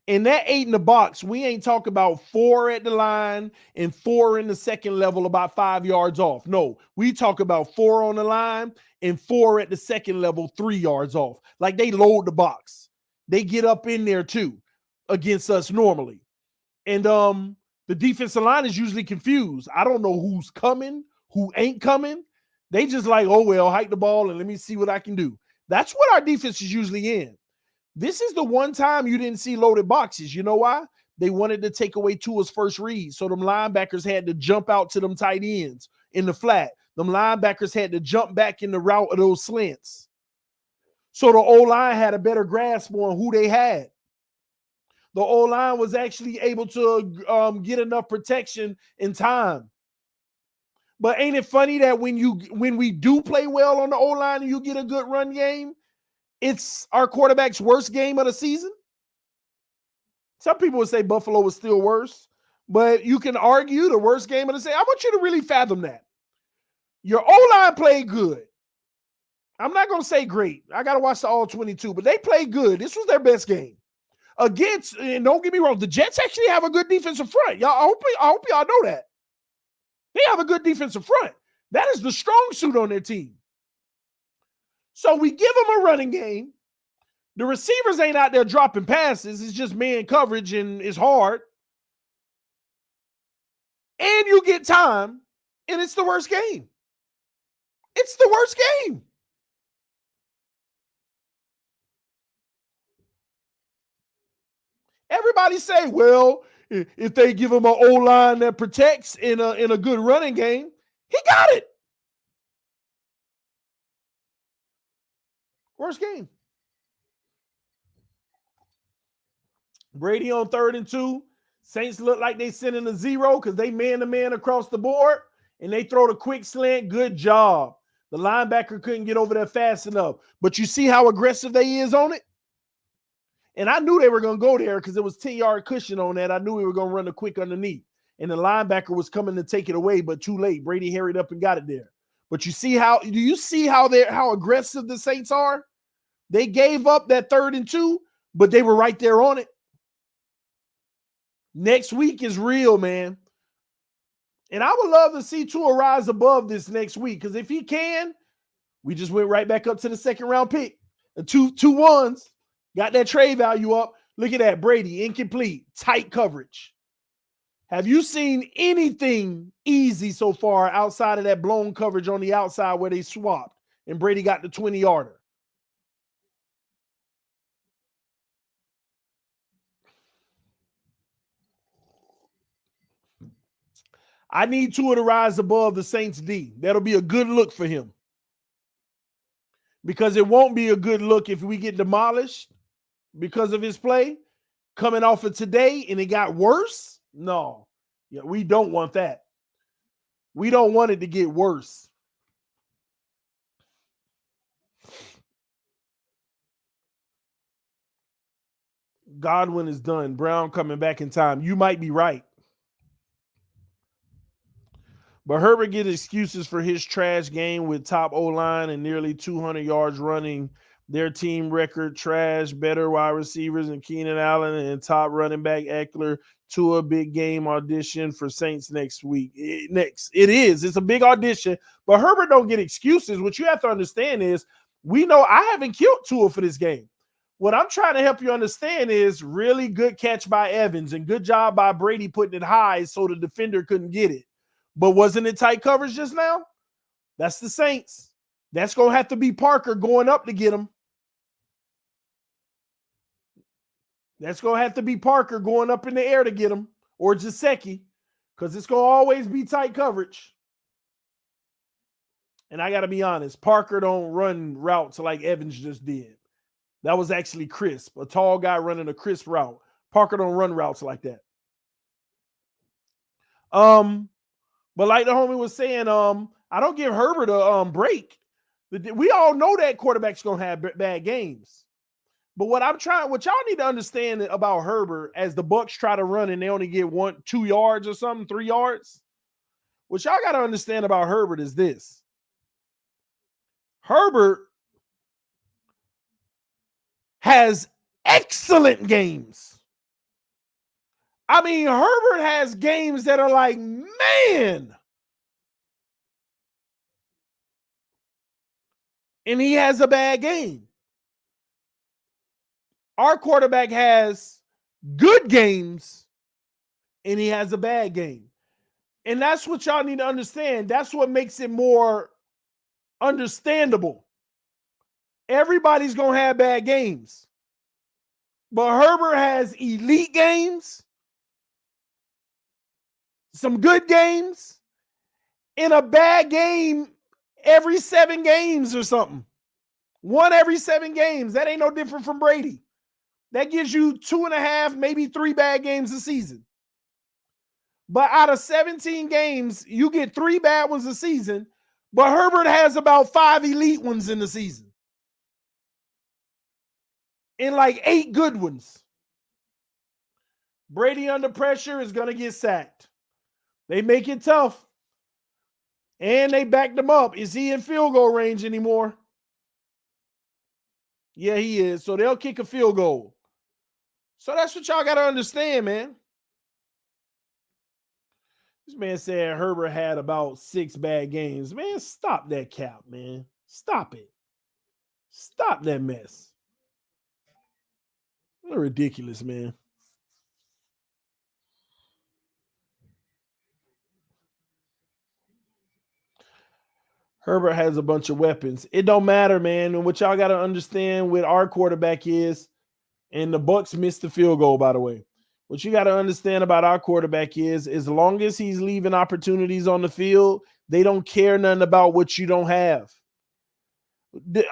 In that 8 in the box, we ain't talking about 4 at the line and 4 in the second level about 5 yards off. No, we talk about 4 on the line and 4 at the second level 3 yards off. Like they load the box. They get up in there too against us normally. And the defensive line is usually confused. I don't know who's coming, who ain't coming. They just like, oh, well, hike the ball and let me see what I can do. That's what our defense is usually in. This is the one time you didn't see loaded boxes. You know why? They wanted to take away Tua's first read. So them linebackers had to jump out to them tight ends in the flat. Them linebackers had to jump back in the route of those slants. So the O-line had a better grasp on who they had. The O-line was actually able to get enough protection in time. But ain't it funny that when we do play well on the O-line and you get a good run game, it's our quarterback's worst game of the season? Some people would say Buffalo was still worse, but you can argue the worst game of the season. I want you to really fathom that. Your O-line played good. I'm not going to say great. I got to watch the all 22, but they played good. This was their best game. Against, and don't get me wrong, the Jets actually have a good defensive front. Y'all, I hope y'all know that. They have a good defensive front. That is the strong suit on their team. So we give them a running game. The receivers ain't out there dropping passes. It's just man coverage, and it's hard. And you get time, and it's the worst game. It's the worst game. Everybody say, well, if they give him an O-line that protects in a good running game, he got it. Worst game. Brady on 3rd and 2. Saints look like they sending a 0 because they man-to-man across the board, and they throw the quick slant. Good job. The linebacker couldn't get over there fast enough. But you see how aggressive they is on it? And I knew they were going to go there because it was 10-yard cushion on that. I knew we were going to run the quick underneath. And the linebacker was coming to take it away, but too late. Brady hurried up and got it there. But do you see how aggressive the Saints are? They gave up that 3rd and 2, but they were right there on it. Next week is real, man. And I would love to see Tua rise above this next week, because if he can, we just went right back up to the second round pick. The two ones, got that trade value up. Look at that, Brady, incomplete, tight coverage. Have you seen anything easy so far outside of that blown coverage on the outside where they swapped and Brady got the 20-yarder? I need Tua to rise above the Saints D. That'll be a good look for him. Because it won't be a good look if we get demolished because of his play coming off of today and it got worse. No, yeah, we don't want that. We don't want it to get worse. Godwin is done. Brown coming back in time. You might be right. But Herbert gets excuses for his trash game with top O-line and nearly 200 yards running. Their team record trash, better wide receivers than Keenan Allen and top running back Eckler to a big game audition for Saints next week. It is. It's a big audition, but Herbert don't get excuses. What you have to understand is we know I haven't killed Tua for this game. What I'm trying to help you understand is really good catch by Evans and good job by Brady putting it high so the defender couldn't get it. But wasn't it tight coverage just now? That's the Saints. That's going to have to be Parker going up to get him. That's going to have to be Parker going up in the air to get him, or Gesicki, because it's going to always be tight coverage. And I got to be honest, Parker don't run routes like Evans just did. That was actually crisp. A tall guy running a crisp route. Parker don't run routes like that. But like the homie was saying, I don't give Herbert a break. We all know that quarterback's gonna have bad games. But what y'all need to understand about Herbert as the Bucs try to run and they only get 2 yards or something, 3 yards. What y'all got to understand about Herbert is this. Herbert has excellent games. I mean, Herbert has games that are like, man. And he has a bad game. Our quarterback has good games and he has a bad game. And that's what y'all need to understand. That's what makes it more understandable. Everybody's going to have bad games. But Herbert has elite games, some good games, and a bad game every 7 games or something. 1 every 7 games. That ain't no different from Brady. That gives you 2.5, maybe 3 bad games a season. But out of 17 games, you get 3 bad ones a season. But Herbert has about 5 elite ones in the season. And like 8 good ones. Brady under pressure is going to get sacked. They make it tough. And they backed him up. Is he in field goal range anymore? Yeah, he is. So they'll kick a field goal. So that's what y'all got to understand, man. This man said Herbert had about 6 bad games. Man, stop that cap, man. Stop it. Stop that mess. You're ridiculous, man. Herbert has a bunch of weapons. It don't matter, man. And what y'all got to understand with our quarterback is, and the Bucs missed the field goal, by the way. What you got to understand about our quarterback is, as long as he's leaving opportunities on the field, they don't care nothing about what you don't have.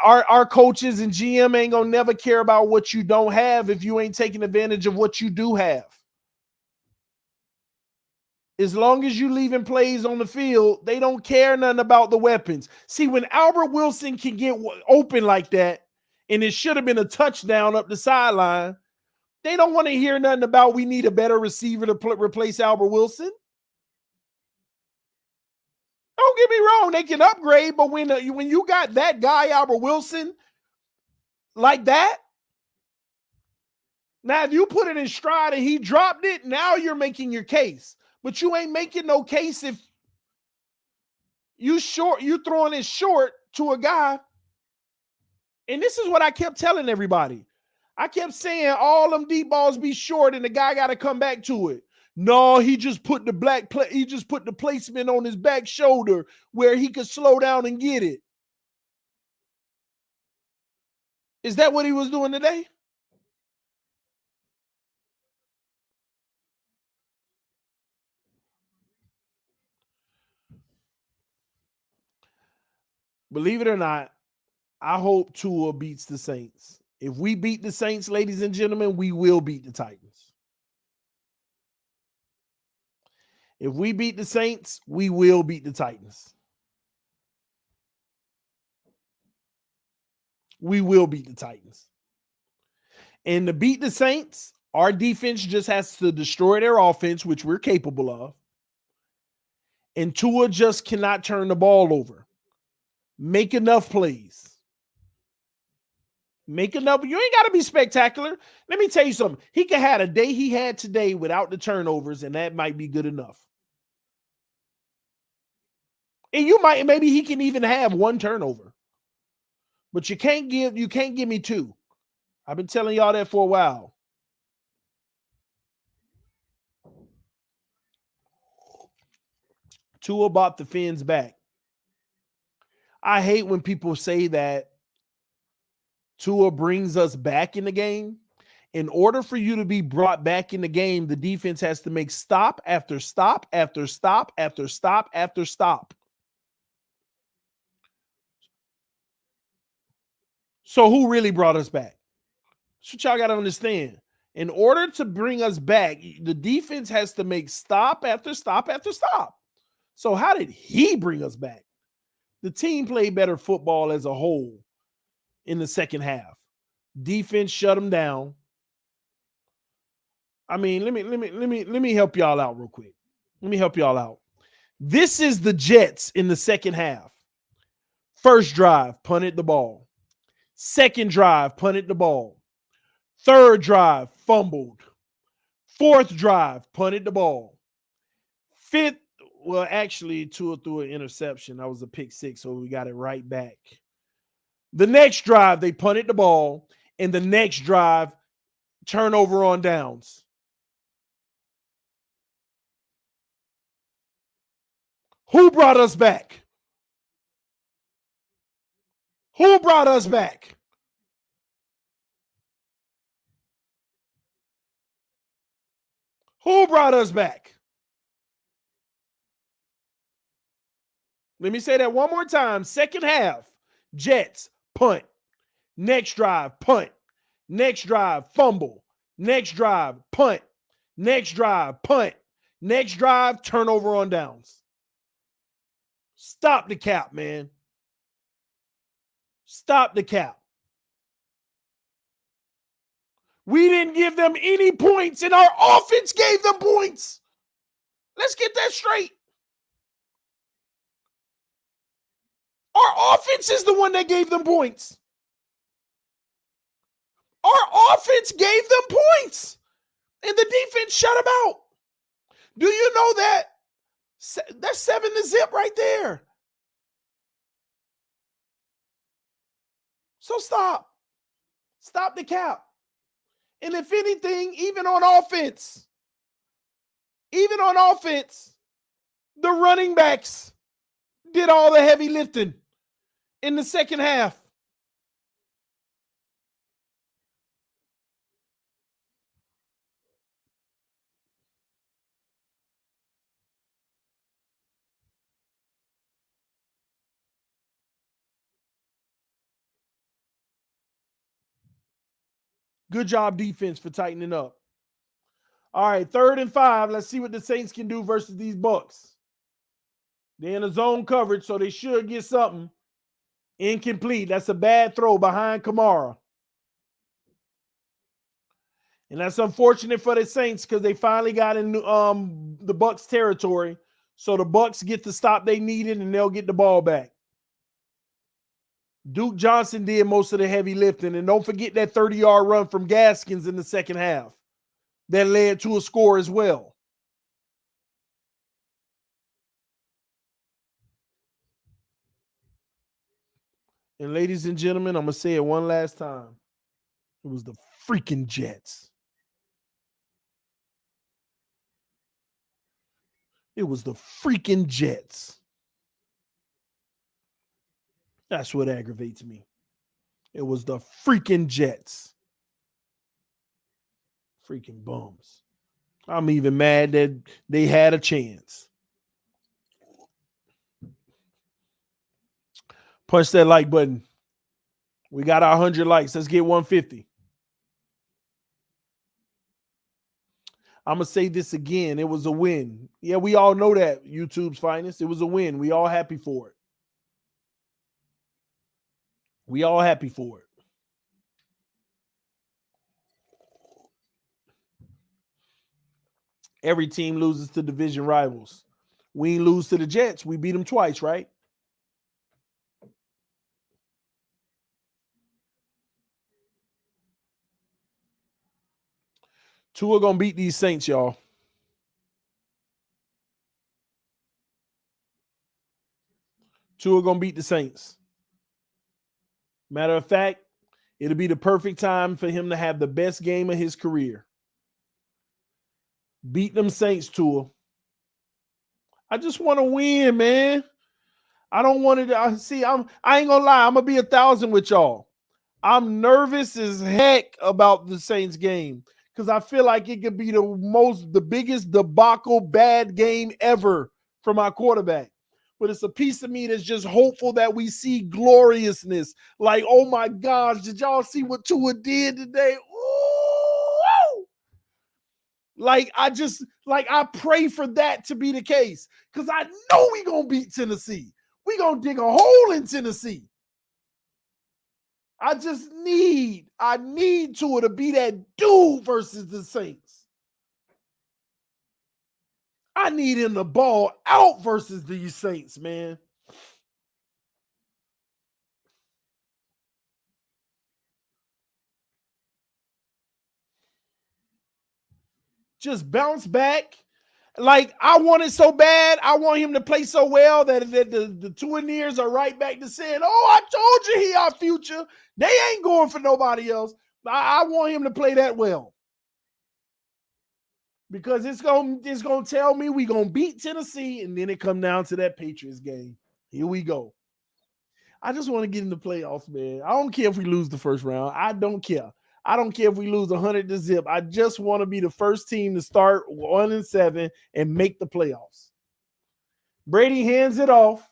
Our coaches and GM ain't going to never care about what you don't have if you ain't taking advantage of what you do have. As long as you leaving plays on the field, they don't care nothing about the weapons. See, when Albert Wilson can get open like that, and it should have been a touchdown up the sideline, they don't want to hear nothing about we need a better receiver to replace Albert Wilson. Don't get me wrong, they can upgrade, but when you got that guy, Albert Wilson, like that, Now, if you put it in stride and he dropped it, now you're making your case. But you ain't making no case if you throwing it short to a guy. And this is what I kept telling everybody. I kept saying all them deep balls be short and the guy got to come back to it. No, he just put the placement on his back shoulder where he could slow down and get it. Is that what he was doing today? Believe it or not, I hope Tua beats the Saints. If we beat the Saints, ladies and gentlemen, we will beat the Titans. If we beat the Saints, we will beat the Titans. We will beat the Titans. And to beat the Saints, our defense just has to destroy their offense, which we're capable of. And Tua just cannot turn the ball over. Make enough plays. Make enough. You ain't got to be spectacular. Let me tell you something. He could have a day he had today without the turnovers, and that might be good enough. And maybe he can even have one turnover. But you can't give me two. I've been telling y'all that for a while. Tua bought the Fins back. I hate when people say that Tua brings us back in the game. In order for you to be brought back in the game, the defense has to make stop after stop after stop after stop after stop. So who really brought us back? That's what y'all got to understand. In order to bring us back, the defense has to make stop after stop after stop. So how did he bring us back? The team played better football as a whole in the second half. Defense shut them down. I mean, let me help y'all out real quick. Let me help y'all out. This is the Jets in the second half. First drive, punted the ball. Second drive, punted the ball. Third drive, fumbled. Fourth drive, punted the ball. Fifth, well, actually, Tua threw an interception. That was a pick six, so we got it right back. The next drive, they punted the ball. And the next drive, turnover on downs. Who brought us back? Who brought us back? Who brought us back? Let me say that one more time. Second half, Jets, punt. Next drive, punt. Next drive, fumble. Next drive, punt. Next drive, punt. Next drive, turnover on downs. Stop the cap, man. Stop the cap. We didn't give them any points, and our offense gave them points. Let's get that straight. Our offense is the one that gave them points. Our offense gave them points, and the defense shut them out. Do you know that? That's 7-0 right there. So stop. Stop the cap. And if anything, even on offense, the running backs did all the heavy lifting in the second half. Good job, defense, for tightening up. All right, 3rd and 5. Let's see what the Saints can do versus these Bucs. They're in a zone coverage, so they should get something. Incomplete. That's a bad throw behind Kamara. And that's unfortunate for the Saints because they finally got in the Bucs territory. So the Bucs get the stop they needed, and they'll get the ball back. Duke Johnson did most of the heavy lifting. And don't forget that 30-yard run from Gaskins in the second half that led to a score as well. And ladies and gentlemen, I'm going to say it one last time. It was the freaking Jets. It was the freaking Jets. That's what aggravates me. It was the freaking Jets. Freaking bums. I'm even mad that they had a chance. Punch that like button. We got our 100 likes. Let's get 150. I'm going to say this again. It was a win. Yeah, we all know that, YouTube's finest. It was a win. We all happy for it. We all happy for it. Every team loses to division rivals. We ain't lose to the Jets. We beat them twice, right? Tua gonna beat these Saints, y'all. Tua gonna beat the Saints. Matter of fact, it'll be the perfect time for him to have the best game of his career. Beat them Saints, Tua. I just want to win, man. I don't want to see. I ain't gonna lie. I'm gonna be 1,000 with y'all. I'm nervous as heck about the Saints game because I feel like it could be the biggest debacle bad game ever for my quarterback. But it's a piece of me that's just hopeful that we see gloriousness. Like, oh my gosh, did y'all see what Tua did today? Ooh! Like, I pray for that to be the case because I know we gonna beat Tennessee. We gonna dig a hole in Tennessee. I need Tua to be that dude versus the Saints. I need him to ball out versus these Saints, man. Just bounce back. Like, I want it so bad. I want him to play so well that the Buccaneers are right back to saying, oh, I told you he our future. They ain't going for nobody else. I want him to play that well. Because it's gonna tell me we gonna beat Tennessee, and then it come down to that Patriots game. Here we go. I just want to get in the playoffs, man. I don't care if we lose the first round. I don't care. I don't care if we lose 100-0. I just want to be the first team to start 1-7 and make the playoffs. Brady hands it off,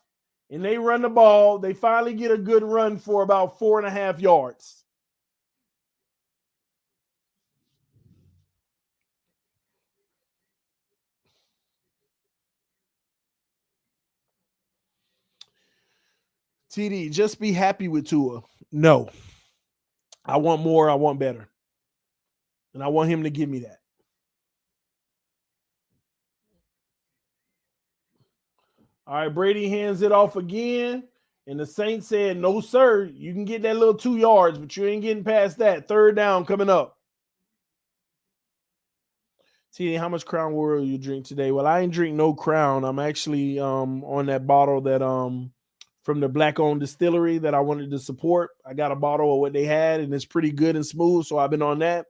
and they run the ball. They finally get a good run for about 4.5 yards. TD, just be happy with Tua. No. I want more. I want better. And I want him to give me that. All right, Brady hands it off again. And the Saints said, no, sir. You can get that little 2 yards, but you ain't getting past that. Third down coming up. TD, how much Crown Royal you drink today? Well, I ain't drink no Crown. I'm actually on that bottle that from the black-owned distillery that I wanted to support. I got a bottle of what they had, and it's pretty good and smooth, so I've been on that.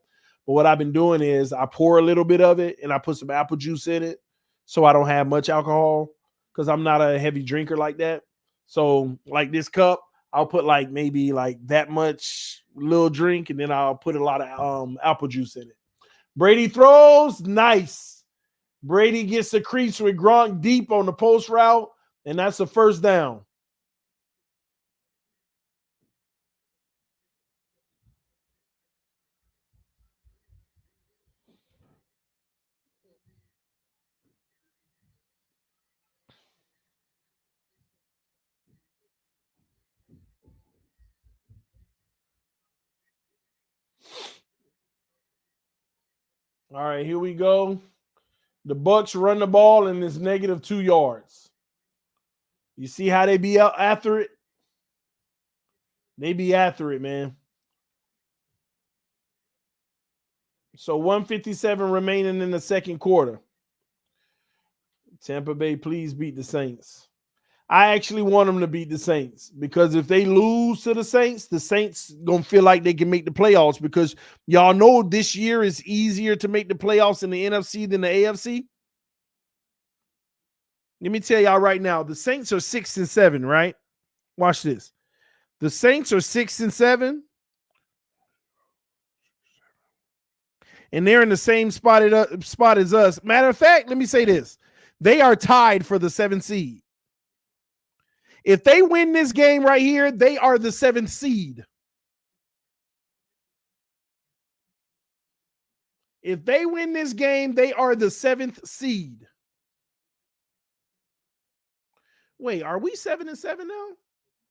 But what I've been doing is I pour a little bit of it, and I put some apple juice in it so I don't have much alcohol because I'm not a heavy drinker like that. So, like this cup, I'll put like maybe like that much little drink, and then I'll put a lot of apple juice in it. Brady throws, nice. Brady gets a crease with Gronk deep on the post route, and that's a first down. All right, here we go. The Bucks run the ball, and it's -2 yards. You see how they be out after it? They be after it, man. So 157 remaining in the second quarter. Tampa Bay, please beat the Saints. I actually want them to beat the Saints because if they lose to the Saints going to feel like they can make the playoffs because y'all know this year is easier to make the playoffs in the NFC than the AFC. Let me tell y'all right now, the Saints are 6-7, right? Watch this. The Saints are 6-7. And they're in the same spot as us. Matter of fact, let me say this. They are tied for the 7th seed. If they win this game right here, they are the 7th seed. If they win this game, they are the 7th seed. Wait, are we 7-7 now?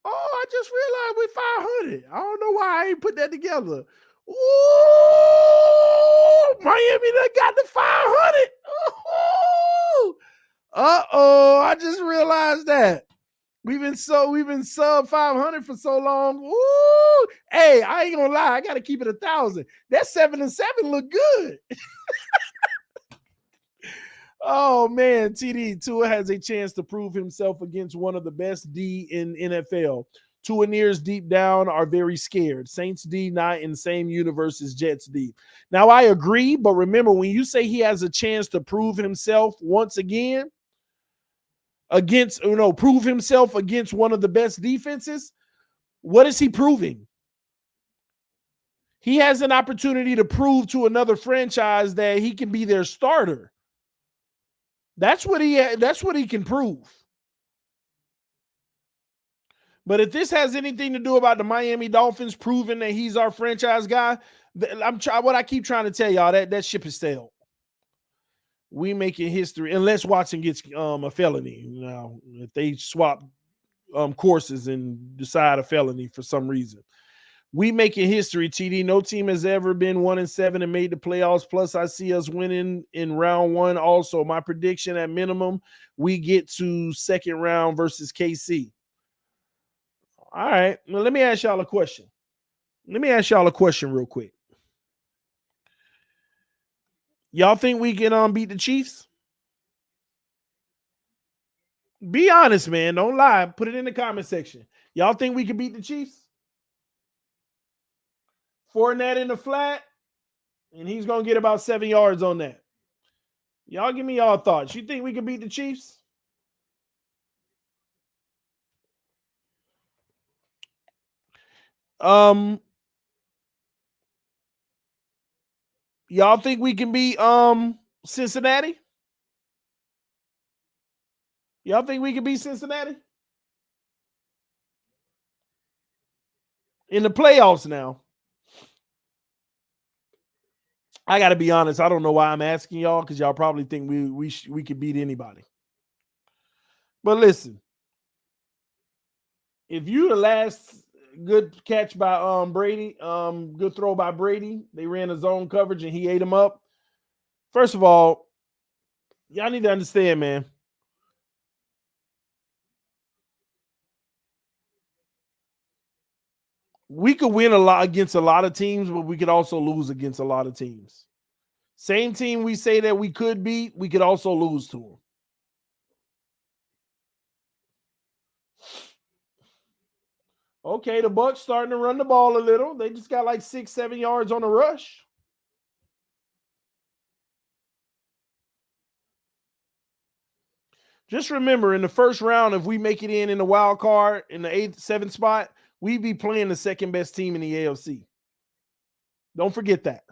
Oh, I just realized we're 500. I don't know why I ain't put that together. Ooh, Miami done got the 500. Uh-oh, I just realized that. We've been sub 500 for so long. Ooh, hey, I ain't gonna lie, I gotta keep it 1,000. That 7-7 look good. Oh man, TD Tua has a chance to prove himself against one of the best D in NFL. Tuaneers deep down are very scared. Saints D not in the same universe as Jets D. Now I agree, but remember when you say he has a chance to prove himself once again prove himself against one of the best defenses, what is he proving? He has an opportunity to prove to another franchise that he can be their starter. That's what he can prove. But if this has anything to do about the Miami Dolphins proving that he's our franchise guy, what I keep trying to tell y'all, that ship is sailed. We making history unless Watson gets a felony. Now, if they swap courses and decide a felony for some reason, we making history. TD, no team has ever been 1-7 and made the playoffs. Plus, I see us winning in round one. Also, my prediction at minimum, we get to second round versus KC. All right. Well, let me ask y'all a question. Let me ask y'all a question real quick. Y'all think we can beat the Chiefs? Be honest, man. Don't lie. Put it in the comment section. Y'all think we can beat the Chiefs? Fournette in the flat, and he's going to get about 7 yards on that. Y'all give me y'all thoughts. You think we can beat the Chiefs? Y'all think we can beat Cincinnati? Y'all think we can beat Cincinnati? In the playoffs now. I got to be honest. I don't know why I'm asking y'all because y'all probably think we could beat anybody. But listen, if you the last good catch by Brady, good throw by Brady, they ran a zone coverage and he ate him up. First of all, y'all need to understand, man. We could win a lot against a lot of teams, but we could also lose against a lot of teams. Same team we say that we could beat, we could also lose to them. Okay, the Bucs starting to run the ball a little. They just got like 6-7 yards on the rush. Just remember, in the first round, if we make it in the wild card in the 8th, 7th spot, we'd be playing the second best team in the AFC. Don't forget that.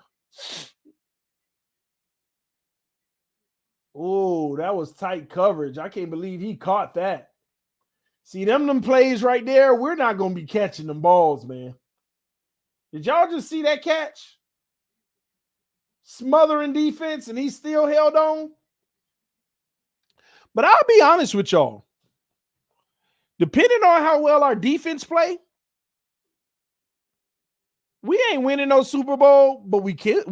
Oh, that was tight coverage. I can't believe he caught that. See, them plays right there, we're not going to be catching them balls, man. Did y'all just see that catch? Smothering defense, and he still held on. But I'll be honest with y'all. Depending on how well our defense play, we ain't winning no Super Bowl, but we could.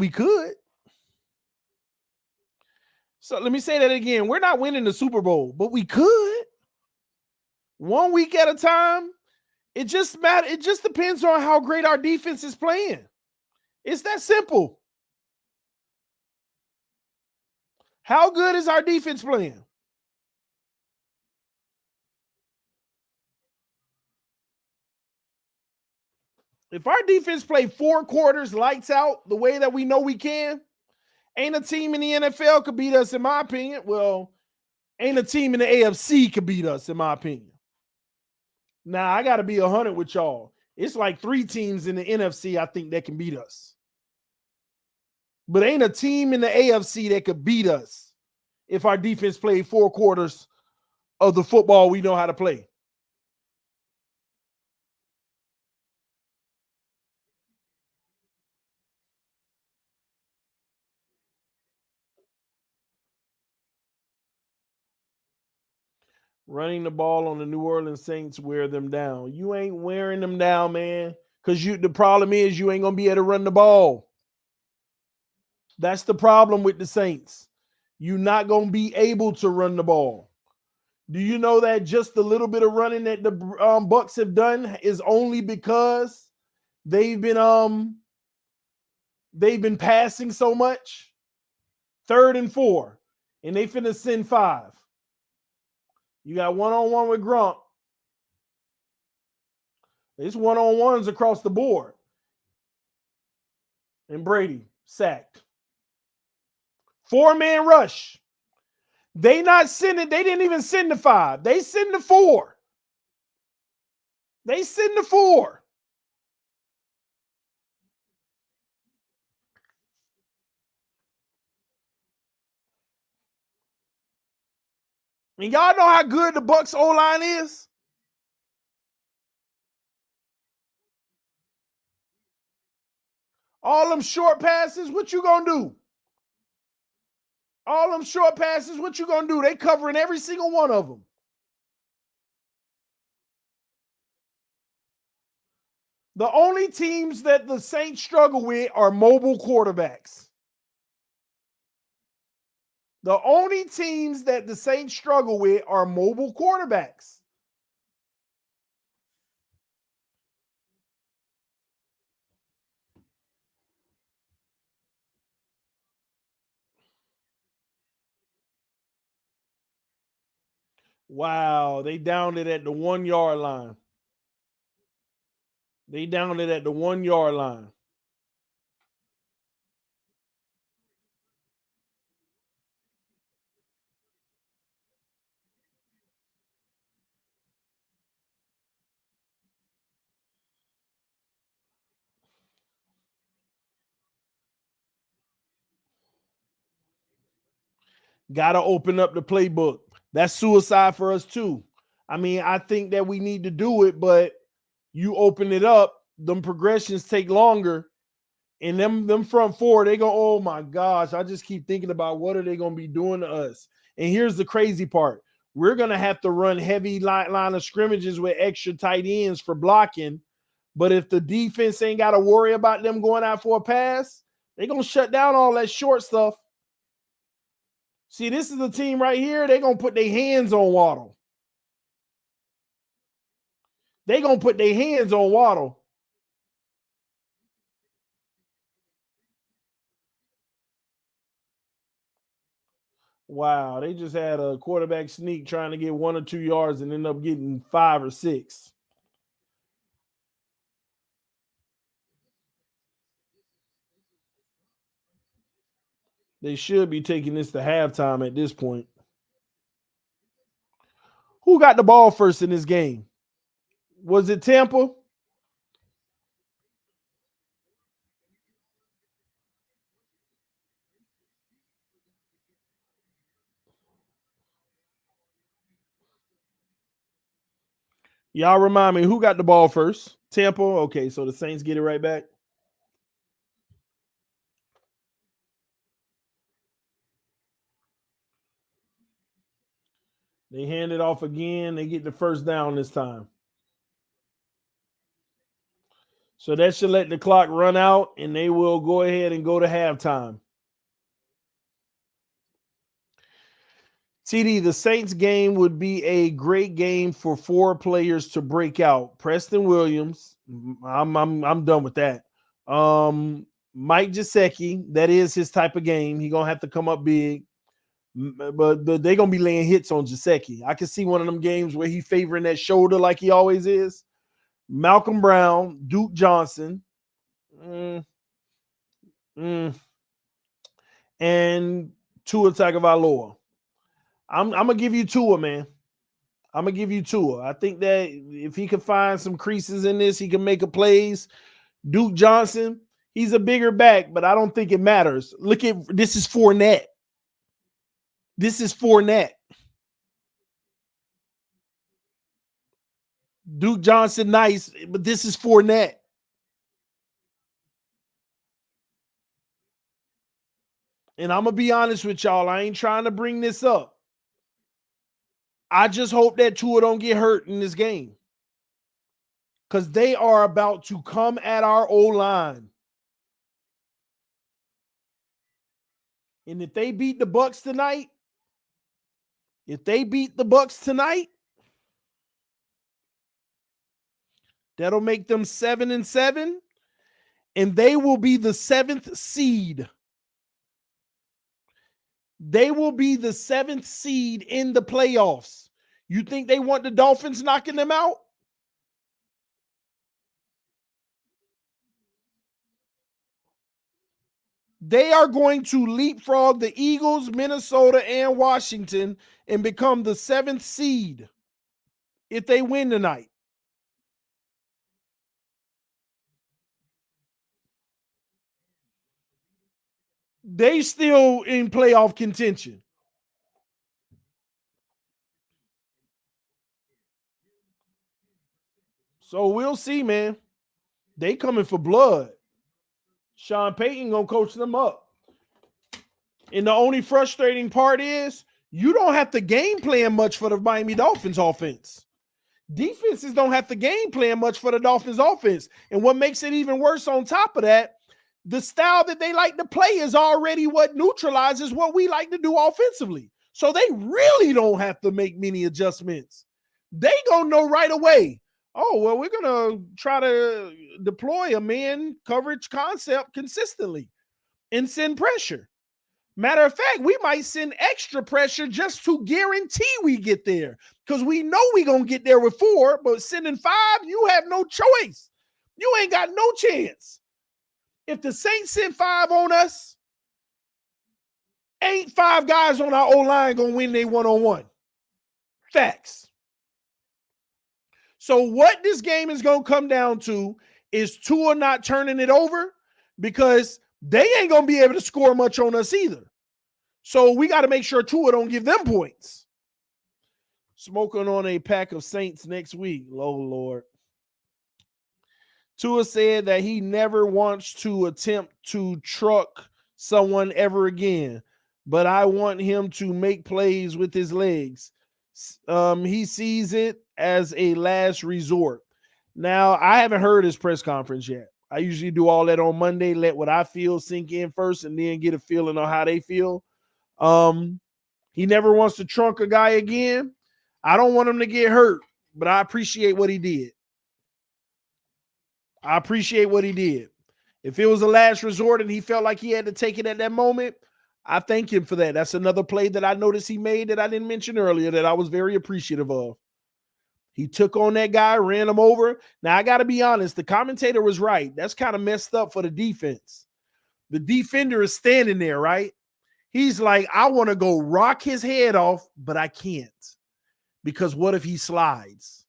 So let me say that again. We're not winning the Super Bowl, but we could. 1 week at a time. It just depends on how great our defense is playing. It's that simple. How good is our defense playing? If our defense play 4 quarters lights out the way that we know we can, ain't a team in the NFL could beat us, in my opinion. Well, ain't a team in the AFC could beat us, in my opinion. Now, I got to be 100 with y'all. It's like 3 teams in the NFC I think that can beat us. But ain't a team in the AFC that could beat us if our defense played 4 quarters of the football we know how to play. Running the ball on the New Orleans Saints wear them down. You ain't wearing them down, man. Because the problem is you ain't going to be able to run the ball. That's the problem with the Saints. You're not going to be able to run the ball. Do you know that just the little bit of running that the Bucs have done is only because they've been passing so much? 3rd and 4, and they finna send 5. You got one-on-one with Gronk. It's one-on-ones across the board. And Brady sacked. 4-man rush. They didn't even send the 5. They send the 4. They send the 4. And y'all know how good the Bucs O-line is? All them short passes, what you gonna do? All them short passes, what you gonna do? They covering every single one of them. The only teams that the Saints struggle with are mobile quarterbacks. The only teams that the Saints struggle with are mobile quarterbacks. Wow, they downed it at the 1-yard line. They downed it at the 1-yard line. Got to open up the playbook. That's suicide for us too. I mean, I think that we need to do it, but you open it up, them progressions take longer. And them front 4, they go, oh my gosh, I just keep thinking about what are they going to be doing to us. And here's the crazy part. We're going to have to run heavy line of scrimmages with extra tight ends for blocking. But if the defense ain't got to worry about them going out for a pass, they're going to shut down all that short stuff. See, this is the team right here. They're going to put their hands on Waddle. They're going to put their hands on Waddle. Wow, they just had a quarterback sneak trying to get 1 or 2 yards and end up getting 5 or 6. They should be taking this to halftime at this point. Who got the ball first in this game? Was it Tampa? Y'all remind me, who got the ball first? Tampa? Okay, so the Saints get it right back. They hand it off again. They get the first down this time. So that should let the clock run out, and they will go ahead and go to halftime. TD, the Saints game would be a great game for 4 players to break out. Preston Williams, I'm done with that. Mike Gesicki, that is his type of game. He's gonna have to come up big, but they're gonna be laying hits on Gesicki. I can see one of them games where he favoring that shoulder like he always is. Malcolm Brown, Duke Johnson, and Tua Tagovailoa. I'm gonna give you Tua, man. I'm gonna give you Tua. I think that if he can find some creases in this, he can make a plays. Duke Johnson, he's a bigger back, but I don't think it matters. Look at this is Fournette. This is Fournette. Duke Johnson, nice, but this is Fournette. And I'm gonna be honest with y'all. I ain't trying to bring this up. I just hope that Tua don't get hurt in this game, because they are about to come at our O-line. And if they beat the Bucs tonight, that'll make them 7-7, and they will be the 7th seed. They will be the 7th seed in the playoffs. You think they want the Dolphins knocking them out? They are going to leapfrog the Eagles, Minnesota, and Washington and become the 7th seed if they win tonight. They still in playoff contention. So we'll see, man. They coming for blood. Sean Payton gonna coach them up. And the only frustrating part is you don't have to game plan much for the Miami Dolphins offense. Defenses don't have to game plan much for the Dolphins offense. And what makes it even worse on top of that, the style that they like to play is already what neutralizes what we like to do offensively. So they really don't have to make many adjustments. They gonna know right away, oh, well, we're going to try to deploy a man coverage concept consistently and send pressure. Matter of fact, we might send extra pressure just to guarantee we get there, because we know we're going to get there with 4, but sending 5, you have no choice. You ain't got no chance. If the Saints send 5 on us, ain't 5 guys on our O-line going to win they one-on-one. Facts. So what this game is going to come down to is Tua not turning it over, because they ain't going to be able to score much on us either. So we got to make sure Tua don't give them points. Smoking on a pack of Saints next week. Oh, Lord. Tua said that he never wants to attempt to truck someone ever again, but I want him to make plays with his legs. He sees it as a last resort. Now, I haven't heard his press conference yet. I usually do all that on Monday, let what I feel sink in first, and then get a feeling on how they feel. He never wants to trunk a guy again. I don't want him to get hurt, but I appreciate what he did. If it was a last resort and he felt like he had to take it at that moment, I thank him for that. That's another play that I noticed he made that I didn't mention earlier that I was very appreciative of. He took on that guy, ran him over. Now, I got to be honest, the commentator was right. That's kind of messed up for the defense. The defender is standing there, right? He's like, I want to go rock his head off, but I can't, because what if he slides?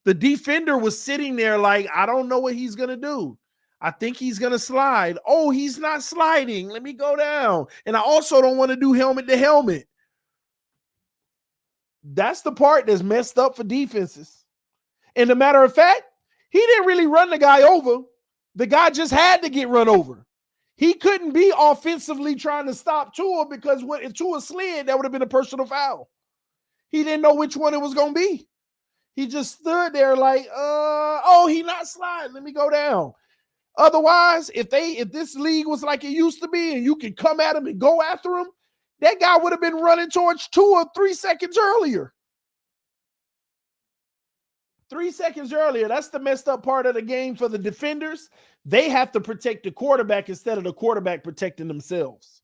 The defender was sitting there like, I don't know what he's going to do. I think he's going to slide. Oh, he's not sliding. Let me go down. And I also don't want to do helmet to helmet. That's the part that's messed up for defenses. And a matter of fact, he didn't really run the guy over. The guy just had to get run over. He couldn't be offensively trying to stop Tua, because if Tua slid, that would have been a personal foul. He didn't know which one it was going to be. He just stood there like, he not sliding. Let me go down. Otherwise, if this league was like it used to be and you could come at him and go after him, That guy would have been running towards 2 or 3 seconds earlier. 3 seconds earlier. That's the messed up part of the game for the defenders. They have to protect the quarterback instead of the quarterback protecting themselves.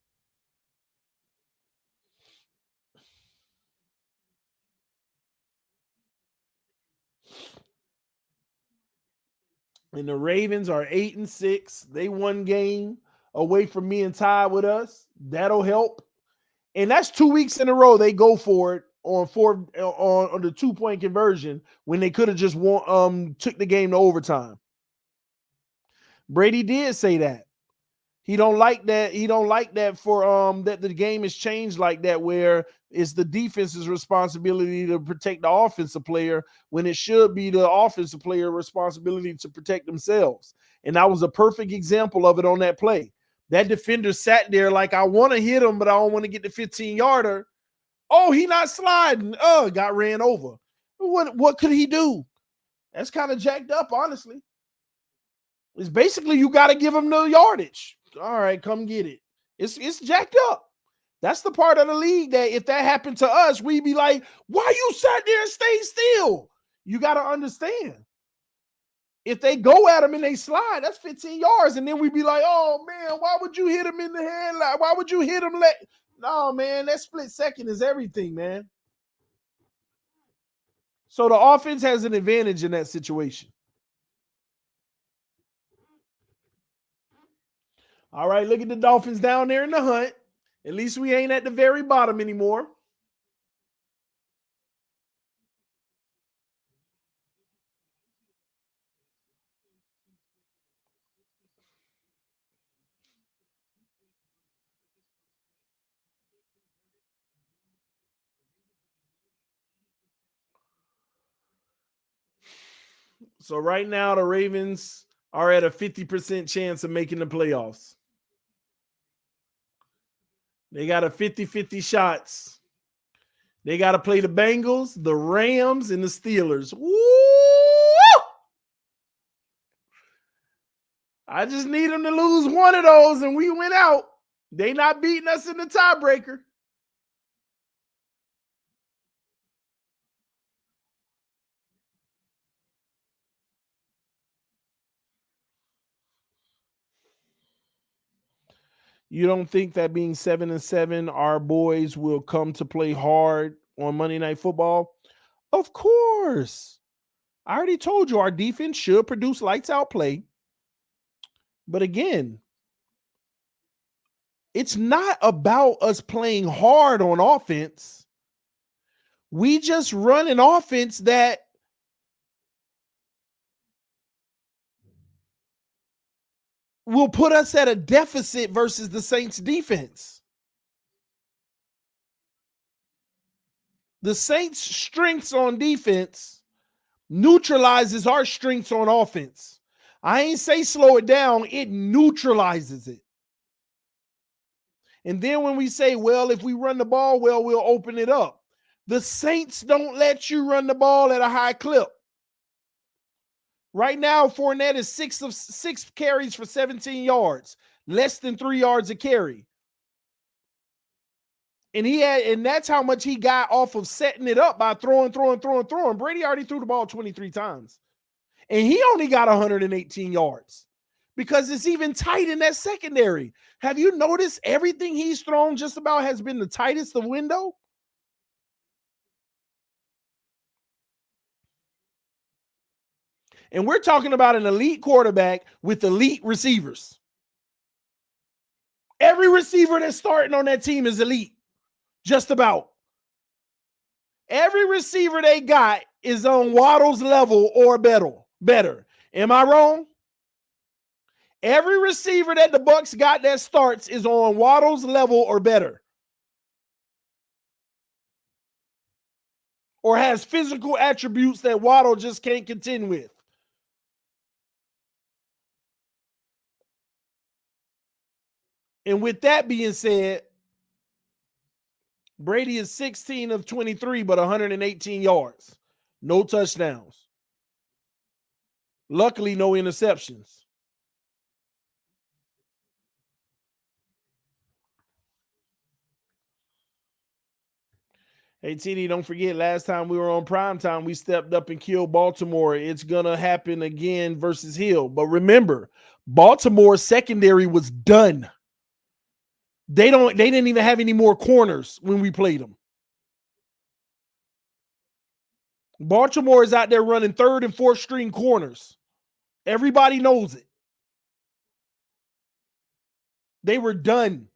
And the Ravens are 8-6. They one game away from being tied with us. That'll help. And that's 2 weeks in a row they go for it on the 2-point conversion when they could have just took the game to overtime. Brady did say that. He don't like that. He don't like that for that the game has changed like that, where it's the defense's responsibility to protect the offensive player when it should be the offensive player responsibility to protect themselves. And that was a perfect example of it on that play. That defender sat there like, I want to hit him, but I don't want to get the 15-yarder. Oh, he not sliding. Oh, got ran over. What could he do? That's kind of jacked up, honestly. It's basically you got to give him the yardage. All right, come get it. It's jacked up. That's the part of the league that if that happened to us, we'd be like, why you sat there and stayed still? You got to understand. If they go at him and they slide, that's 15 yards. And then we'd be like, oh, man, why would you hit him in the head? Why would you hit him? No, man, that split second is everything, man. So the offense has an advantage in that situation. All right, look at the Dolphins down there in the hunt. At least we ain't at the very bottom anymore. So right now, the Ravens are at a 50% chance of making the playoffs. They got a 50-50 shots. They got to play the Bengals, the Rams, and the Steelers. Woo! I just need them to lose one of those, and we went out. They not beating us in the tiebreaker. You don't think that being 7-7, our boys will come to play hard on Monday Night Football? Of course. I already told you our defense should produce lights out play. But again, it's not about us playing hard on offense. We just run an offense that will put us at a deficit versus the Saints defense. The Saints' strengths on defense neutralizes our strengths on offense. I ain't say slow it down, it neutralizes it. And then when we say, well, if we run the ball well, we'll open it up. The Saints don't let you run the ball at a high clip. Right now, Fournette is 6 carries for 17 yards, less than 3 yards a carry. And that's how much he got off of setting it up by throwing. Brady already threw the ball 23 times. And he only got 118 yards because it's even tight in that secondary. Have you noticed everything he's thrown just about has been the tightest of window? And we're talking about an elite quarterback with elite receivers. Every receiver that's starting on that team is elite. Just about. Every receiver they got is on Waddle's level or better. Am I wrong? Every receiver that the Bucs got that starts is on Waddle's level or better. Or has physical attributes that Waddle just can't contend with. And with that being said, Brady is 16 of 23, but 118 yards. No touchdowns. Luckily, no interceptions. Hey, TD, don't forget, last time we were on primetime, we stepped up and killed Baltimore. It's going to happen again versus Hill. But remember, Baltimore's secondary was done. They didn't even have any more corners when we played them. Baltimore is out there running third and fourth string corners. Everybody knows it. They were done.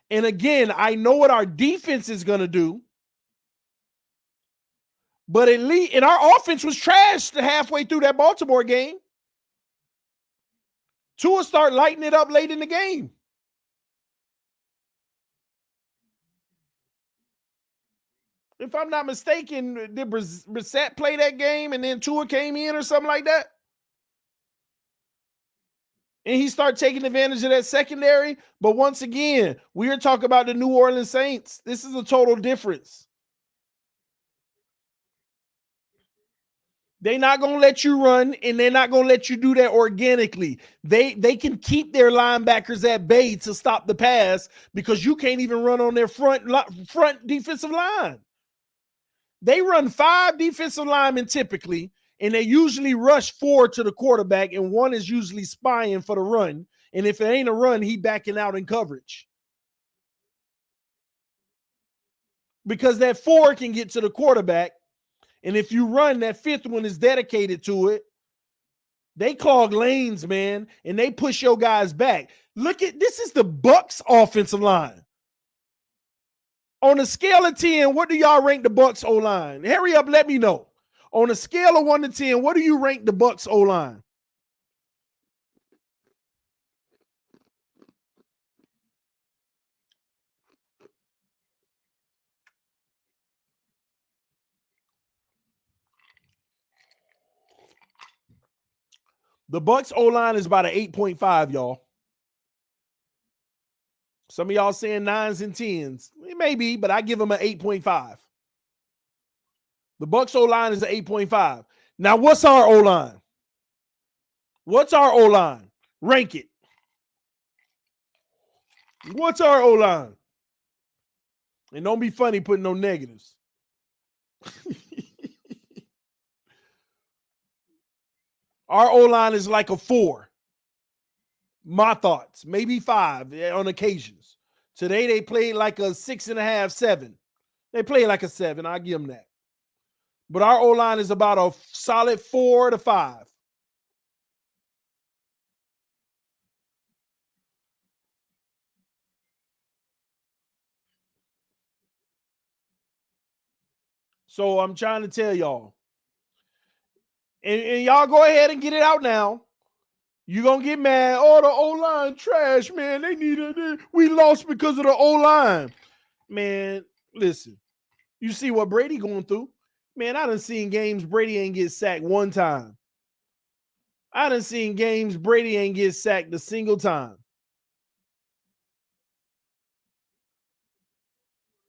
And again, I know what our defense is going to do. But at least, and our offense was trashed halfway through that Baltimore game. Tua start lighting it up late in the game. If I'm not mistaken, did Brissett play that game and then Tua came in or something like that? And he started taking advantage of that secondary. But once again, we are talking about the New Orleans Saints. This is a total difference. They're not going to let you run, and they're not going to let you do that organically. They can keep their linebackers at bay to stop the pass because you can't even run on their front defensive line. They run 5 defensive linemen typically, and they usually rush 4 to the quarterback, and 1 is usually spying for the run. And if it ain't a run, he backing out in coverage. Because that 4 can get to the quarterback, and if you run, that 5th one is dedicated to it. They clog lanes, man, and they push your guys back. Look at this is the Bucs offensive line. On a scale of 10, what do y'all rank the Bucs O-line? Hurry up, let me know. On a scale of 1 to 10, what do you rank the Bucs O-line? The Bucs O-line is about an 8.5, y'all. Some of y'all saying 9s and 10s. It may be, but I give them an 8.5. The Bucs O-line is an 8.5. Now, what's our O-line? What's our O-line? Rank it. What's our O-line? And don't be funny putting no negatives. Our O-line is like a 4. My thoughts, maybe 5 on occasions. Today they played like a 6.5, 7. They play like a 7. I'll give them that. But our O-line is about a solid 4 to 5. So I'm trying to tell y'all. And y'all go ahead and get it out now. You're going to get mad. Oh, the O-line trash, man. We lost because of the O-line. Man, listen. You see what Brady going through. Man, I done seen games Brady ain't get sacked one time. I done seen games Brady ain't get sacked a single time.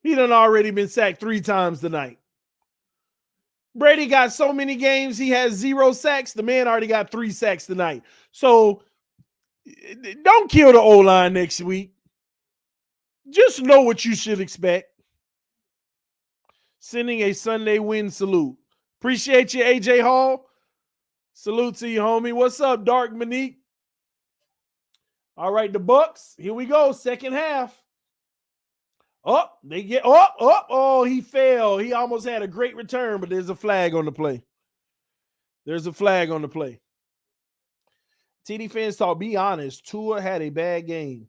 He done already been sacked 3 times tonight. Brady got so many games, he has 0 sacks. The man already got 3 sacks tonight. So don't kill the O-line next week. Just know what you should expect. Sending a Sunday win salute. Appreciate you, AJ Hall. Salute to you, homie. What's up, Dark Monique? All right, the Bucs. Here we go. Second half. Oh, he fell. He almost had a great return, but there's a flag on the play. There's a flag on the play. TDPHINSTALK, be honest, Tua had a bad game.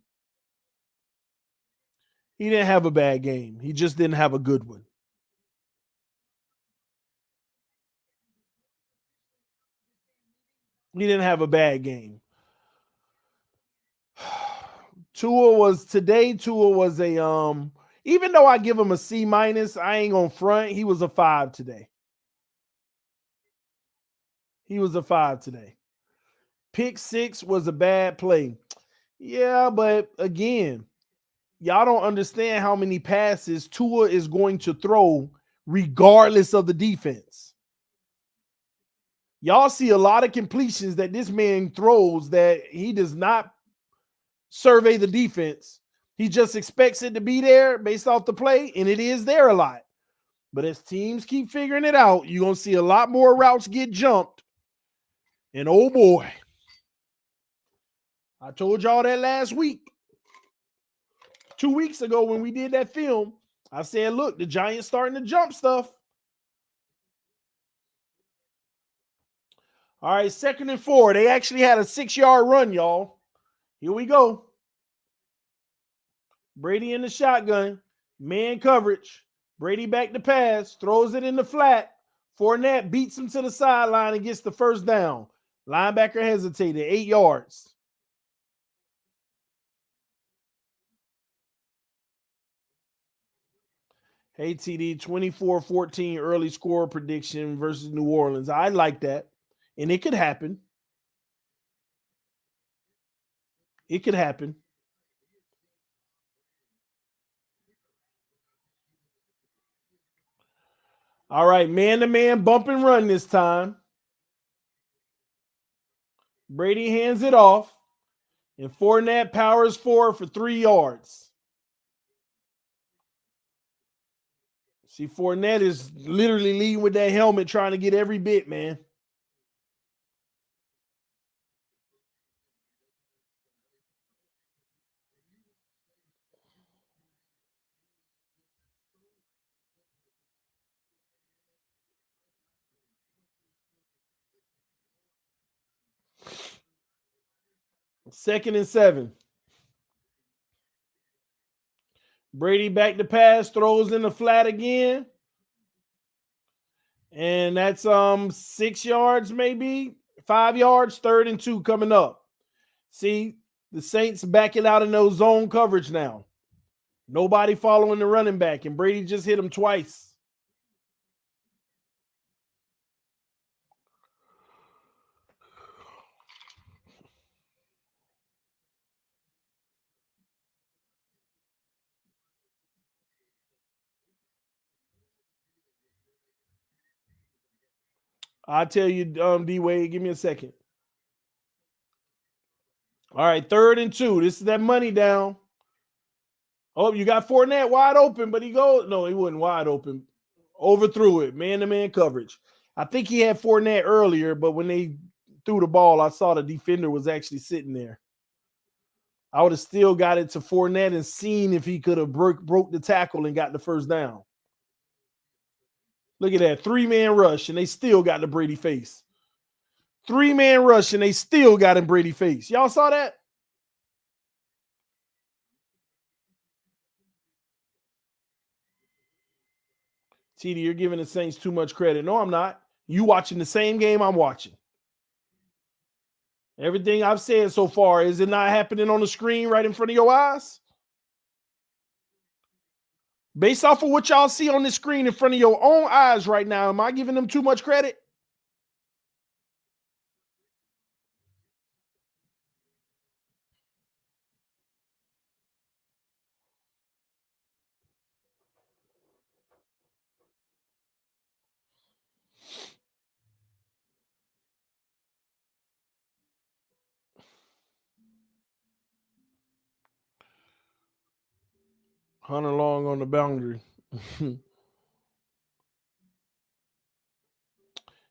He didn't have a bad game. He just didn't have a good one. He didn't have a bad game. Tua was a even though I give him a C-, I ain't gonna front. He was a 5 today. He was a 5 today. Pick 6 was a bad play. Yeah, but again, y'all don't understand how many passes Tua is going to throw regardless of the defense. Y'all see a lot of completions that this man throws that he does not survey the defense. He just expects it to be there based off the play, and it is there a lot. But as teams keep figuring it out, you're going to see a lot more routes get jumped. And oh boy, I told y'all that last week. 2 weeks ago when we did that film, I said, look, the Giants starting to jump stuff. All right, 2nd and 4. They actually had a 6-yard run, y'all. Here we go. Brady in the shotgun. Man coverage. Brady back to pass. Throws it in the flat. Fournette beats him to the sideline and gets the first down. Linebacker hesitated. 8 yards. Hey, TD, 24-14 early score prediction versus New Orleans. I like that. And it could happen. It could happen. All right, man-to-man bump and run this time. Brady hands it off. And Fournette powers forward for 3 yards. See, Fournette is literally leading with that helmet, trying to get every bit, man. Second and 7. Brady back to pass, throws in the flat again. And that's 6 yards, maybe 5 yards, 3rd and 2 coming up. See, the Saints backing out in those zone coverage now. Nobody following the running back, and Brady just hit him twice. I'll tell you, D-Wade, give me a second. All right, 3rd and 2. This is that money down. Oh, you got Fournette wide open, but he goes. No, he wasn't wide open. Overthrew it. Man-to-man coverage. I think he had Fournette earlier, but when they threw the ball, I saw the defender was actually sitting there. I would have still got it to Fournette and seen if he could have broke the tackle and got the first down. Look at that. 3-man rush, and they still got the Brady face. 3-man rush, and they still got him Brady face. Y'all saw that? TD, you're giving the Saints too much credit. No, I'm not. You watching the same game I'm watching. Everything I've said so far, is it not happening on the screen right in front of your eyes? Based off of what y'all see on the screen in front of your own eyes right now, am I giving them too much credit? Hunter Long on the boundary.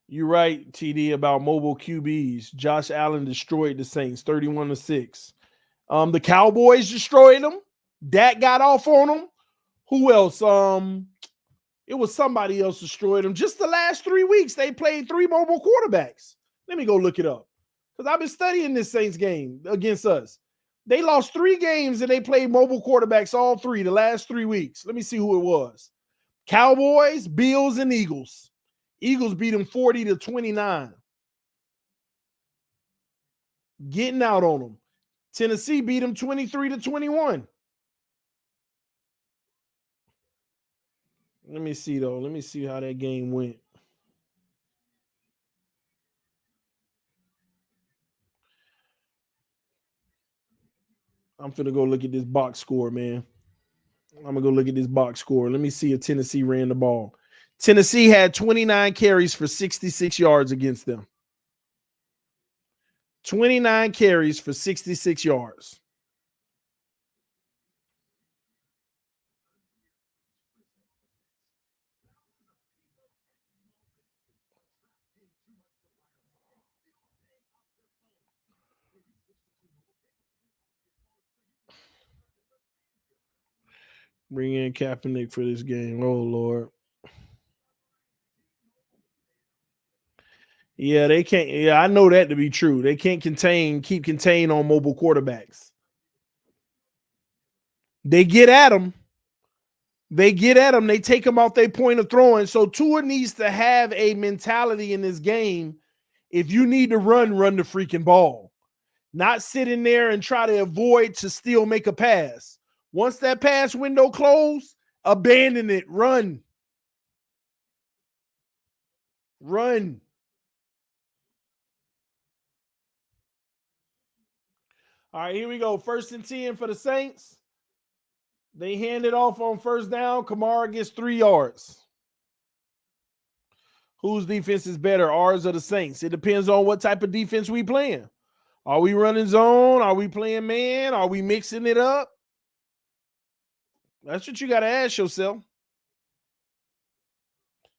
You're right, TD, about mobile QBs. Josh Allen destroyed the Saints 31-6. The Cowboys destroyed them. Dak got off on them. Who else? It was somebody else destroyed them. Just the last 3 weeks, they played 3 mobile quarterbacks. Let me go look it up, because I've been studying this Saints game against us. They lost 3 games and they played mobile quarterbacks all 3 the last 3 weeks. Let me see who it was. Cowboys, Bills, and Eagles. Eagles beat them 40-29. Getting out on them. Tennessee beat them 23-21. Let me see, though. Let me see how that game went. I'm finna go look at this box score, man. I'm going to go look at this box score. Let me see if Tennessee ran the ball. Tennessee had 29 carries for 66 yards against them. 29 carries for 66 yards. Bring in Kaepernick for this game. Oh, Lord. Yeah, they can't. Yeah, I know that to be true. They can't keep contained on mobile quarterbacks. They get at them. They take them off their point of throwing. So Tua needs to have a mentality in this game. If you need to run the freaking ball. Not sit in there and try to avoid to still make a pass. Once that pass window closed, abandon it. Run. Run. All right, here we go. 1st and 10 for the Saints. They hand it off on 1st down. Kamara gets 3 yards. Whose defense is better, ours or the Saints? It depends on what type of defense we playing. Are we running zone? Are we playing man? Are we mixing it up? That's what you got to ask yourself.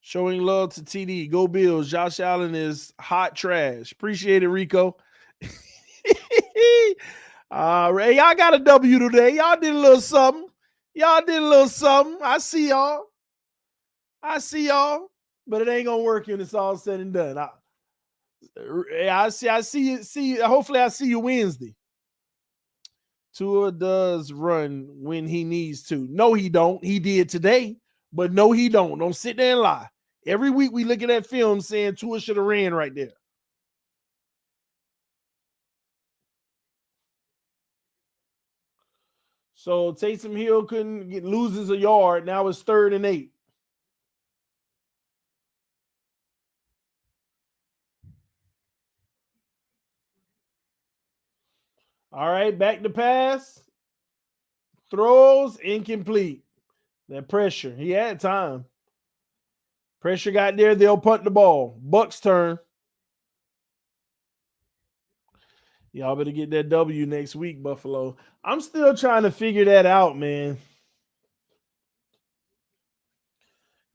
Showing love to TD. Go Bills. Josh Allen is hot trash. Appreciate it, Rico. Hey, y'all got a W today. Y'all did a little something. I see y'all. But it ain't gonna work when it's all said and done. I see you. Hopefully I see you Wednesday. Tua does run when he needs to. No, he don't. He did today, but no, he don't. Don't sit there and lie. Every week we look at that film saying Tua should have ran right there. So Taysom Hill loses a yard. Now it's 3rd and 8. All right, back to pass. Throws incomplete. That pressure. He had time. Pressure got there. They'll punt the ball. Bucks turn. Y'all better get that W next week, Buffalo. I'm still trying to figure that out, man.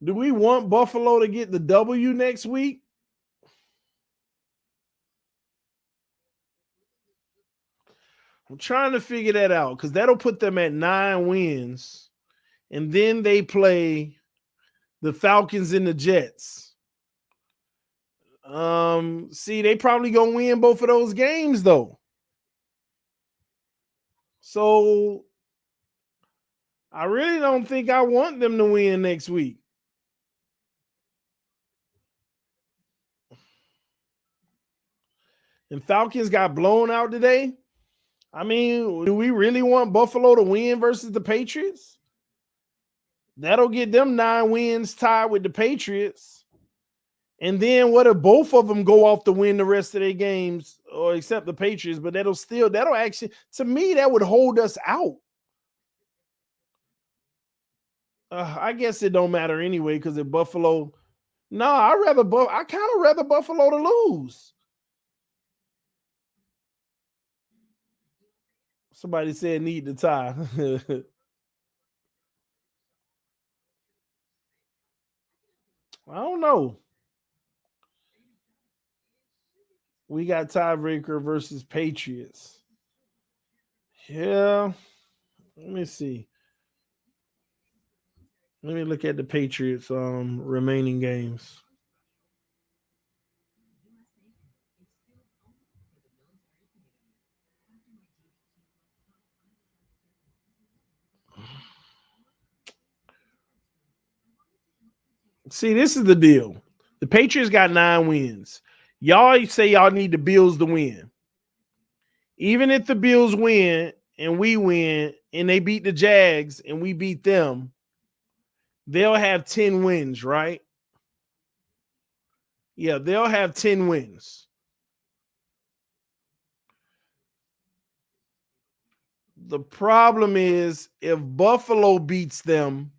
Do we want Buffalo to get the W next week? I'm trying to figure that out because that'll put them at 9 wins. And then they play the Falcons and the Jets. See, they probably gonna win both of those games, though. So I really don't think I want them to win next week. And Falcons got blown out today. I mean, do we really want Buffalo to win versus the Patriots? That'll get them 9 wins tied with the Patriots. And then what if both of them go off to win the rest of their games, or except the Patriots? But that'll actually, to me, that would hold us out. I guess it don't matter anyway because if Buffalo, I kind of rather Buffalo to lose. Somebody said need the tie. I don't know. We got tiebreaker versus Patriots. Yeah. Let me see. Let me look at the Patriots remaining games. See, this is the deal. The Patriots got 9 wins. Y'all say y'all need the Bills to win. Even if the Bills win and we win and they beat the Jags and we beat them, they'll have 10 wins, right? Yeah, they'll have 10 wins. The problem is if Buffalo beats them,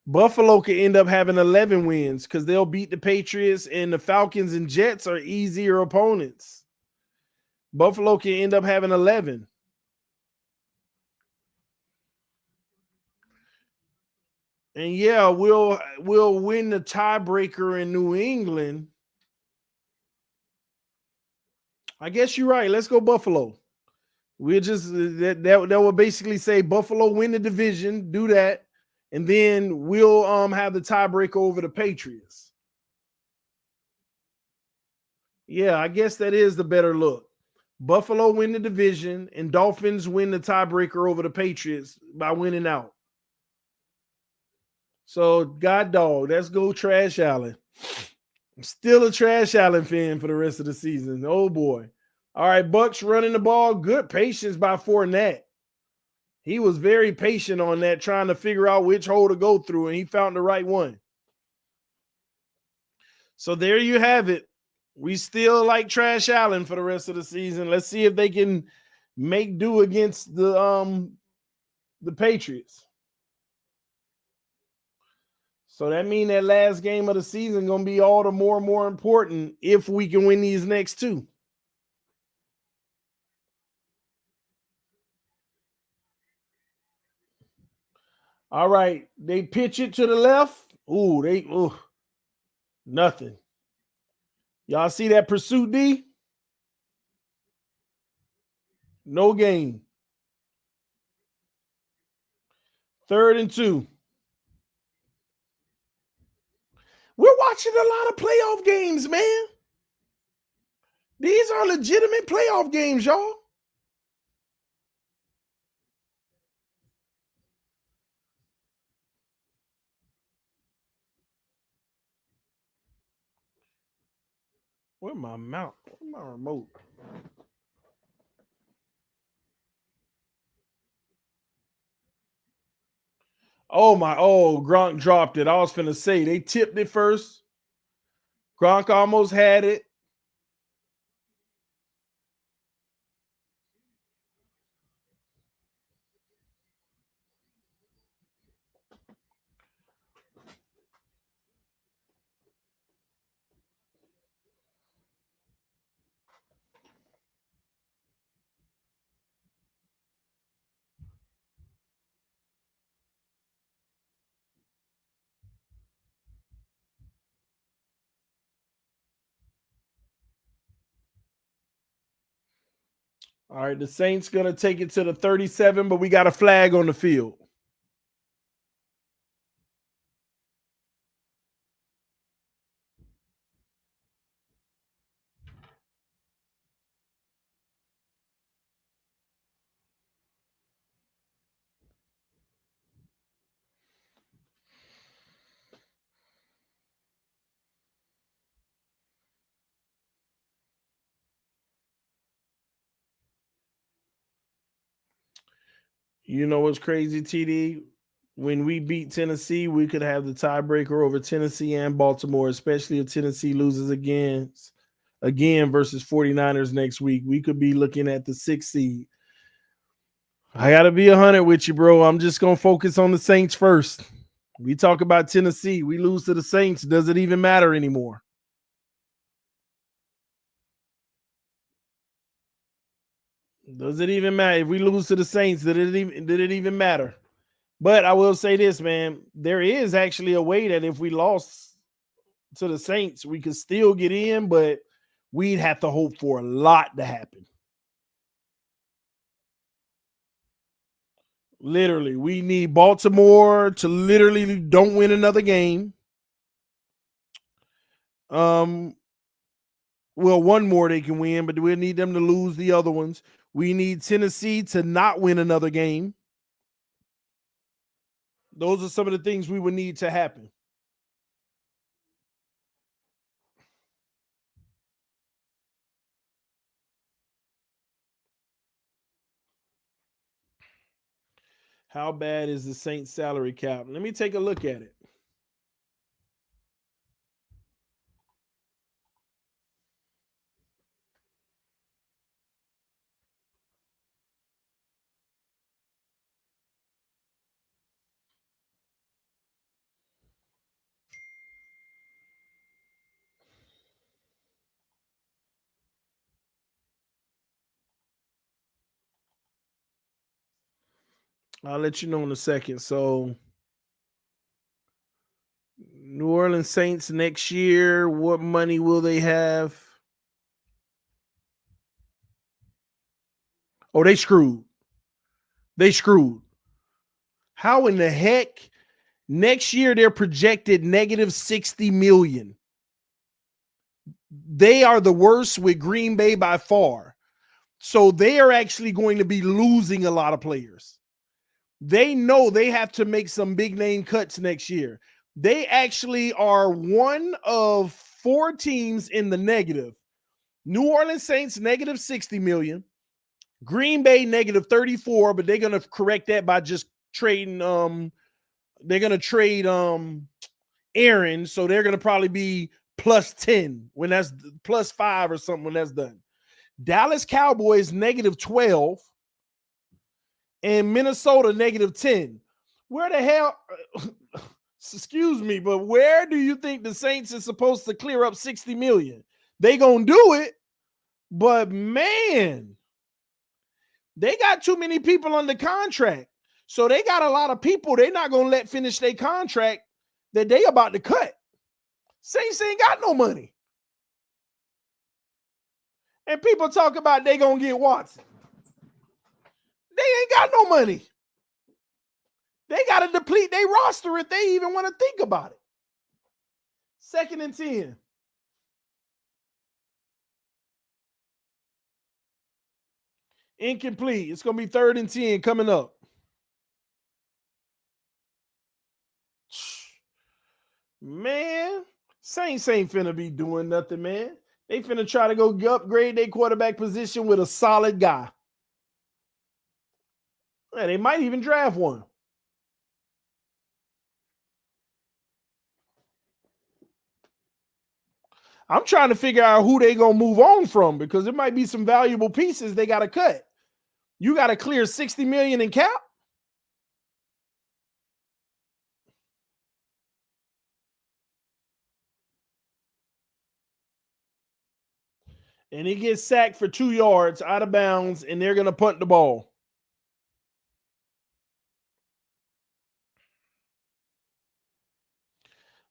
Buffalo could end up having 11 wins because they'll beat the Patriots, and the Falcons and Jets are easier opponents. Buffalo can end up having 11. And yeah, we'll win the tiebreaker in New England. I guess you're right. Let's go Buffalo. We'll just that will basically say Buffalo win the division, do that, and then we'll have the tiebreaker over the Patriots. Yeah, I guess that is the better look. Buffalo win the division, and Dolphins win the tiebreaker over the Patriots by winning out. So, God dog, let's go Trash Allen. I'm still a Trash Allen fan for the rest of the season. Oh boy. All right, Bucks running the ball. Good patience by Fournette. He was very patient on that, trying to figure out which hole to go through, and he found the right one. So there you have it. We still like Trash Allen for the rest of the season. Let's see if they can make do against the Patriots. So that means that last game of the season going to be all the more important if we can win these next two. All right, they pitch it to the left. Nothing. Y'all see that pursuit D? No gain. 3rd and 2. We're watching a lot of playoff games, man. These are legitimate playoff games, y'all. Where's my mount? Where's my remote? Gronk dropped it. I was finna say they tipped it first. Gronk almost had it. All right, the Saints gonna take it to the 37, but we got a flag on the field. You know what's crazy, TD? When we beat Tennessee, we could have the tiebreaker over Tennessee and Baltimore, especially if Tennessee loses again versus 49ers next week. We could be looking at the 6th seed. I got to be 100 with you, bro. I'm just going to focus on the Saints first. We talk about Tennessee. We lose to the Saints. Does it even matter anymore? Does it even matter? If we lose to the Saints, did it even matter? But I will say this, man. There is actually a way that if we lost to the Saints, we could still get in, but we'd have to hope for a lot to happen. Literally, we need Baltimore to literally don't win another game. Well, one more they can win, but we'll need them to lose the other ones. We need Tennessee to not win another game. Those are some of the things we would need to happen. How bad is the Saints salary cap? Let me take a look at it. I'll let you know in a second. So, New Orleans Saints next year, what money will they have? Oh, they screwed. They screwed. How in the heck? Next year, they're projected negative 60 million. They are the worst with Green Bay by far. So they are actually going to be losing a lot of players. They know they have to make some big name cuts next year. They actually are one of 4 teams in the negative. New Orleans Saints, negative 60 million. Green Bay, negative 34, but they're going to correct that by just trading. They're going to trade Aaron, so they're going to probably be plus 10 when that's plus 5 or something when that's done. Dallas Cowboys, negative 12. And Minnesota, negative 10. Where the hell, excuse me, but where do you think the Saints is supposed to clear up 60 million? They gonna do it, but man, they got too many people under contract. So they got a lot of people they're not gonna let finish their contract that they about to cut. Saints ain't got no money. And people talk about they gonna get Watson. They ain't got no money. They got to deplete their roster if they even want to think about it. 2nd and 10. Incomplete. It's going to be 3rd and 10 coming up. Man, Saints ain't finna be doing nothing, man. They finna try to go upgrade their quarterback position with a solid guy. Yeah, they might even draft one. I'm trying to figure out who they gonna move on from because there might be some valuable pieces they got to cut. You got to clear 60 million in cap. And he gets sacked for 2 yards out of bounds, and they're gonna punt the ball.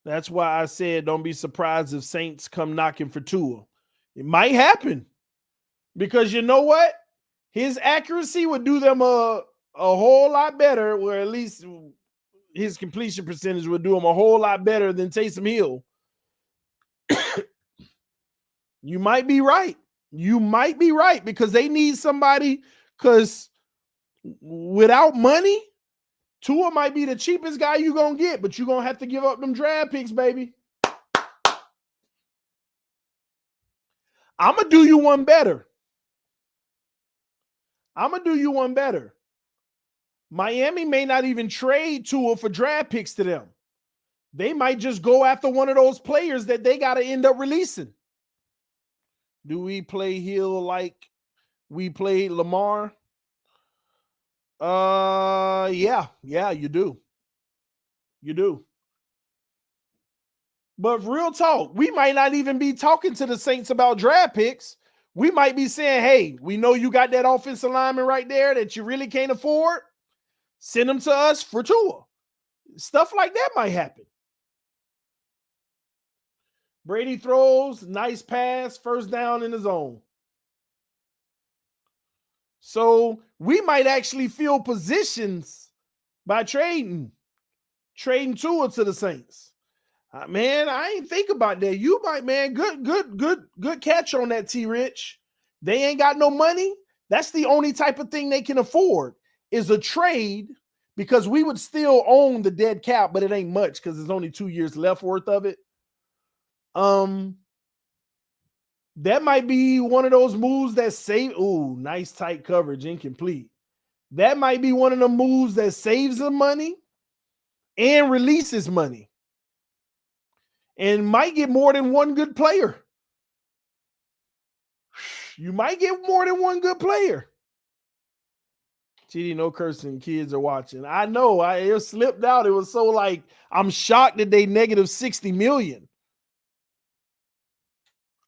That's why I said don't be surprised if Saints come knocking for Tua. It might happen because you know what? His accuracy would do them a whole lot better, or at least his completion percentage would do him a whole lot better than Taysom Hill. You might be right. You might be right because they need somebody because without money, Tua might be the cheapest guy you're going to get, but you're going to have to give up them draft picks, baby. I'm going to do you one better. Miami may not even trade Tua for draft picks to them. They might just go after one of those players that they got to end up releasing. Do we play Hill like we played Lamar? Yeah, you do. You do. But real talk, we might not even be talking to the Saints about draft picks. We might be saying, hey, we know you got that offensive lineman right there that you really can't afford. Send them to us for Tua. Stuff like that might happen. Brady throws, nice pass, first down in the zone. So we might actually fill positions by trading Tua to the Saints. Man, I ain't think about that. You might, man, good catch on that, T-Rich. They ain't got no money. That's the only type of thing they can afford is a trade because we would still own the dead cap, but it ain't much because there's only 2 years left worth of it. That might be one of those moves that save. Ooh, nice tight coverage, incomplete. That might be one of the moves that saves them money and releases money. And might get more than one good player. You might get more than one good player. TD, no cursing. Kids are watching. I know. It slipped out. It was so like, I'm shocked that they negative 60 million.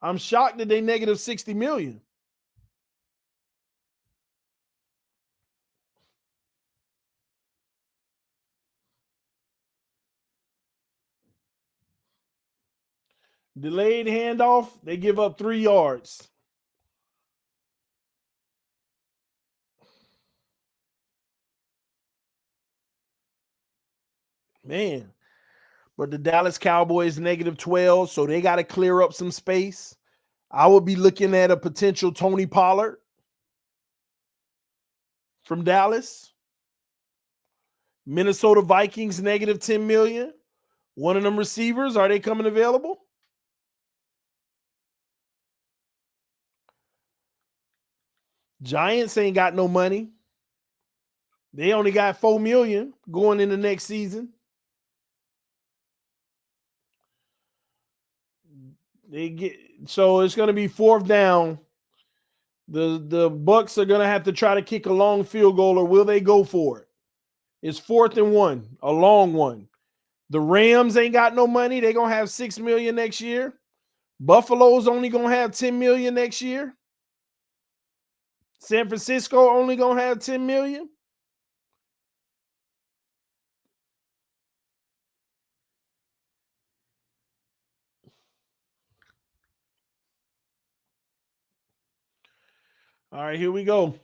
I'm shocked that they negative 60 million. Delayed handoff, they give up 3 yards. Man. But the Dallas Cowboys -12, so they got to clear up some space. I would be looking at a potential Tony Pollard from Dallas. Minnesota Vikings -10 million. One of them receivers, are they coming available? Giants ain't got no money. They only got 4 million going into next season. So it's going to be fourth down. The Bucks are going to have to try to kick a long field goal, or will they go for it? It's 4th and 1, a long one. The Rams ain't got no money. They're going to have 6 million next year. Buffalo's only going to have 10 million next year. San Francisco only going to have 10 million. All right, here we go.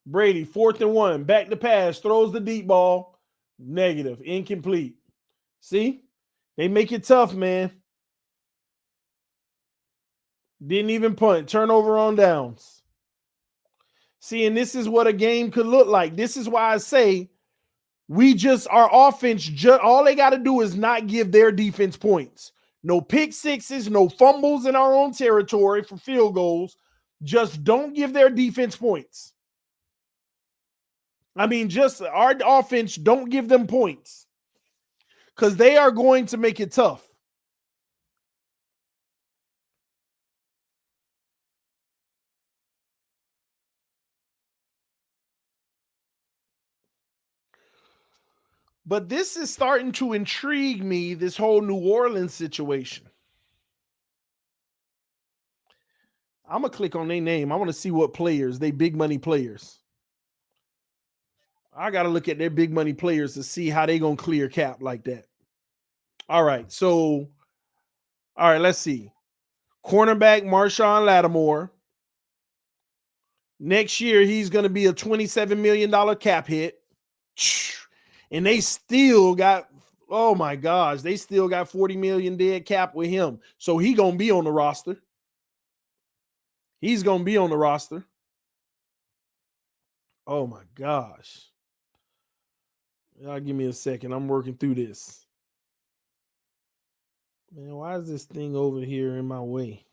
Brady, 4th and 1, back to pass, throws the deep ball, negative, incomplete. See? They make it tough, man. Didn't even punt, turnover on downs. See, and this is what a game could look like. This is why I say our offense, all they got to do is not give their defense points. No pick sixes, no fumbles in our own territory for field goals. Just don't give their defense points. I mean, just our offense, don't give them points, because they are going to make it tough. But this is starting to intrigue me, this whole New Orleans situation. I'm going to click on their name. I want to see what players, they big money players. I got to look at their big money players to see how they going to clear cap like that. All right, let's see. Cornerback Marshawn Lattimore. Next year, he's going to be a $27 million cap hit. And they still got, oh my gosh, they still got 40 million dead cap with him. So he going to be on the roster. He's going to be on the roster. Oh my gosh. Y'all give me a second. I'm working through this. Man, why is this thing over here in my way?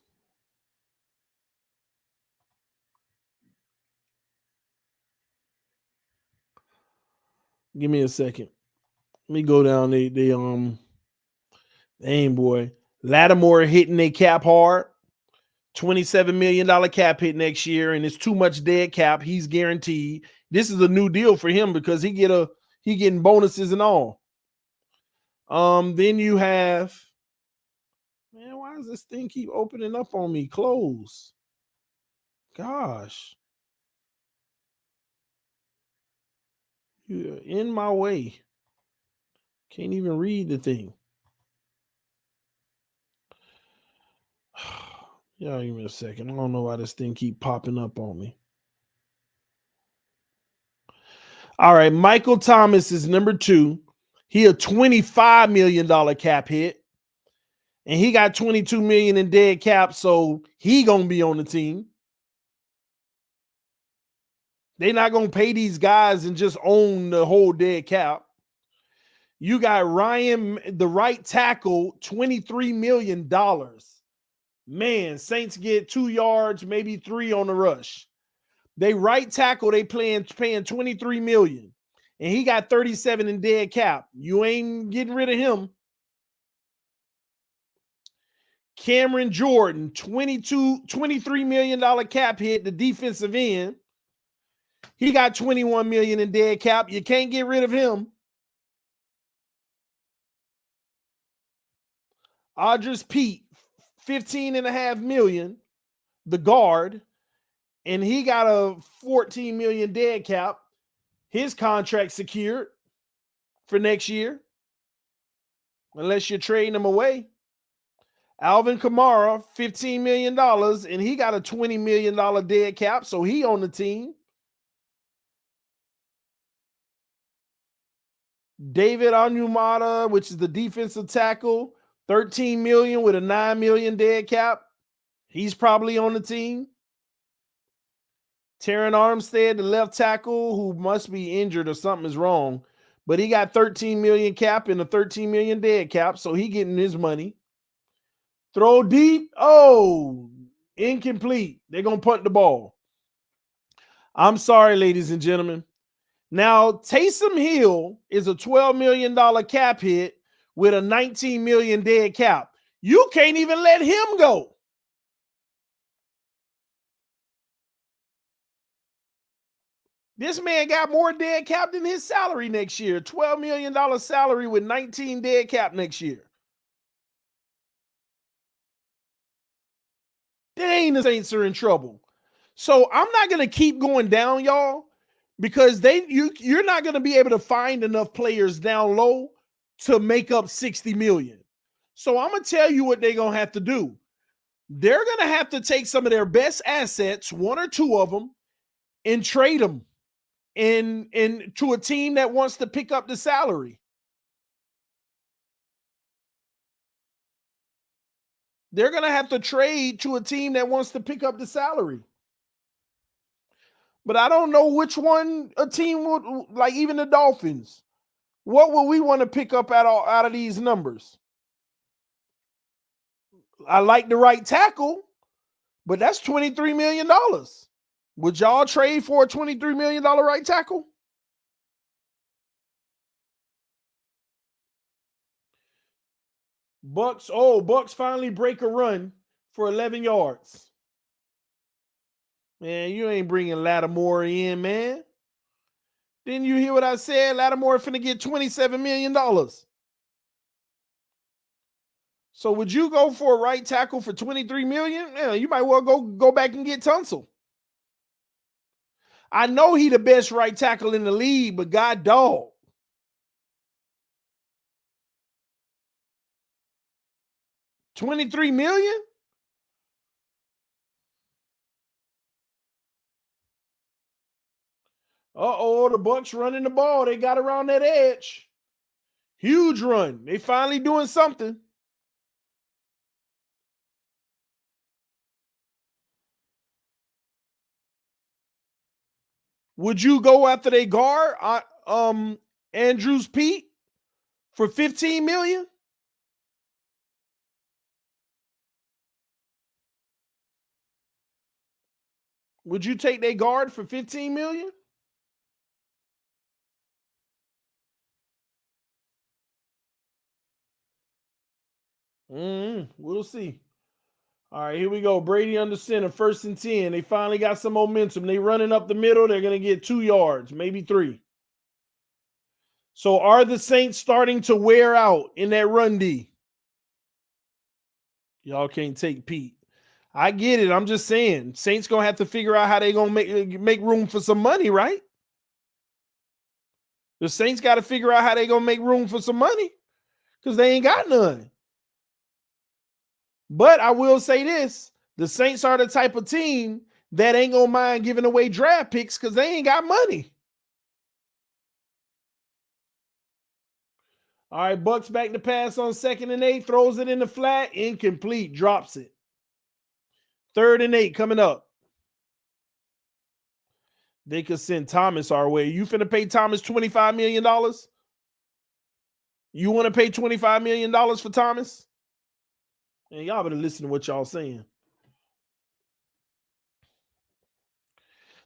Give me a second. Let me go down. Dang boy. Lattimore hitting a cap hard. $27 million cap hit next year, and it's too much dead cap. He's guaranteed. This is a new deal for him because he getting bonuses and all. Then you have, man, why does this thing keep opening up on me? Close. Gosh. You're in my way. Can't even read the thing. Yeah, give me a second. I don't know why this thing keep popping up on me. All right, Michael Thomas is number 2. He a $25 million cap hit. And he got 22 million in dead cap, so he gonna be on the team. They're not gonna pay these guys and just own the whole dead cap. You got Ryan, the right tackle, $23 million. Man, Saints get 2 yards, maybe 3 on the rush. They right tackle, they paying $23 million. And he got 37 in dead cap. You ain't getting rid of him. Cameron Jordan, $23 million cap hit, the defensive end. He got 21 million in dead cap. You can't get rid of him. Audris Pete, 15.5 million, the guard, and he got a 14 million dead cap. His contract secured for next year, unless you're trading him away. Alvin Kamara, $15 million, and he got a $20 million dead cap, so he on the team. David Onyemata, which is the defensive tackle, 13 million with a 9 million dead cap. He's probably on the team. Terran Armstead, the left tackle, who must be injured or something is wrong, but he got 13 million cap and a 13 million dead cap, so he getting his money. Throw deep. Oh, incomplete. They're going to punt the ball. I'm sorry, ladies and gentlemen. Now, Taysom Hill is a $12 million cap hit with a 19 million dead cap. You can't even let him go. This man got more dead cap than his salary next year. $12 million salary with 19 dead cap next year. Dang, the Saints are in trouble. So I'm not going to keep going down, y'all, because you're not going to be able to find enough players down low to make up 60 million. So I'm going to tell you what they're going to have to do. They're going to have to take some of their best assets, one or two of them, and trade them in to a team that wants to pick up the salary. They're going to have to trade to a team that wants to pick up the salary. But I don't know which one a team would, like even the Dolphins. What would we want to pick up out of these numbers? I like the right tackle, but that's $23 million. Would y'all trade for a $23 million right tackle? Bucks finally break a run for 11 yards. Man, you ain't bringing Lattimore in, man. Didn't you hear what I said? Lattimore finna get $27 million. So would you go for a right tackle for $23 million? Yeah, you might well go back and get Tunsil. I know he the best right tackle in the league, but God dog. $23 million? Uh-oh, the Bucks running the ball. They got around that edge. Huge run. They finally doing something. Would you go after they guard Andrews Pete for $15 million? Would you take their guard for $15 million? We'll see. All right, here we go. Brady under center, 1st and 10. They finally got some momentum. They running up the middle. They're going to get 2 yards, maybe 3. So are the Saints starting to wear out in that run D? Y'all can't take Pete. I get it. I'm just saying. Saints going to have to figure out how they going to make room for some money, right? The Saints got to figure out how they going to make room for some money because they ain't got none. But I will say this. The Saints are the type of team that ain't going to mind giving away draft picks because they ain't got money. All right, Bucks back to pass on 2nd and 8, throws it in the flat, incomplete, drops it. 3rd and 8 coming up. They could send Thomas our way. You finna pay Thomas $25 million? You want to pay $25 million for Thomas? And y'all better listen to what y'all saying.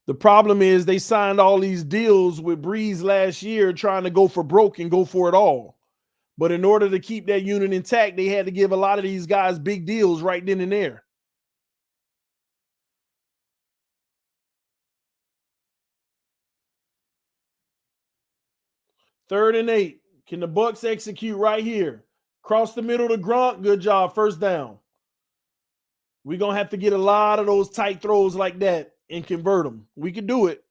The problem is they signed all these deals with Breeze last year trying to go for broke and go for it all. But in order to keep that unit intact, they had to give a lot of these guys big deals right then and there. Third and 8. Can the Bucks execute right here? Cross the middle to Gronk. Good job. 1st down. We're going to have to get a lot of those tight throws like that and convert them. We can do it.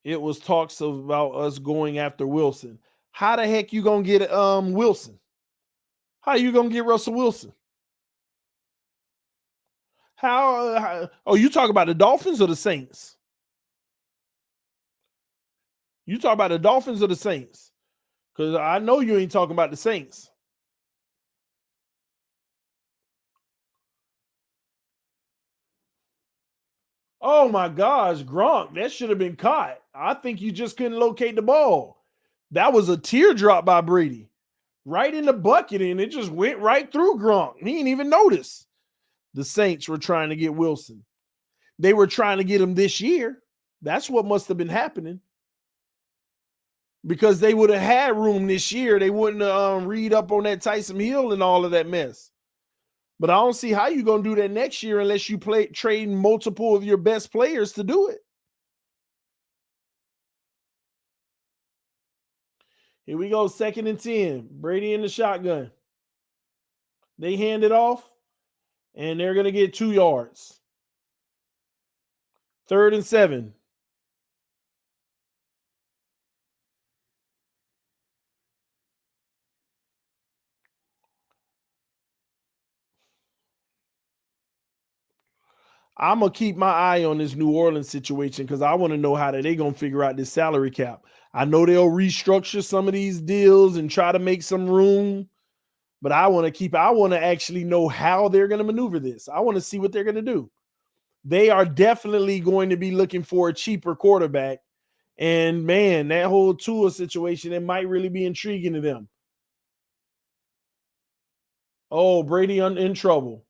It was talks about us going after Wilson. How the heck you going to get Wilson? How you going to get Russell Wilson? How you talk about the Dolphins or the Saints? You talk about the Dolphins or the Saints? Because I know you ain't talking about the Saints. Oh my gosh, Gronk, that should have been caught. I think you just couldn't locate the ball. That was a teardrop by Brady. Right in the bucket, and it just went right through Gronk. He didn't even notice. The Saints were trying to get Wilson. They were trying to get him this year. That's what must have been happening. Because they would have had room this year. They wouldn't read up on that Tyson Hill and all of that mess. But I don't see how you're going to do that next year unless you trade multiple of your best players to do it. Here we go, 2nd and 10. Brady in the shotgun. They hand it off, and they're going to get 2 yards. 3rd and 7. I'm going to keep my eye on this New Orleans situation because I want to know how they're going to figure out this salary cap. I know they'll restructure some of these deals and try to make some room, but I want to actually know how they're going to maneuver this. I want to see what they're going to do. They are definitely going to be looking for a cheaper quarterback. And man, that whole Tua situation, it might really be intriguing to them. Oh, Brady in trouble.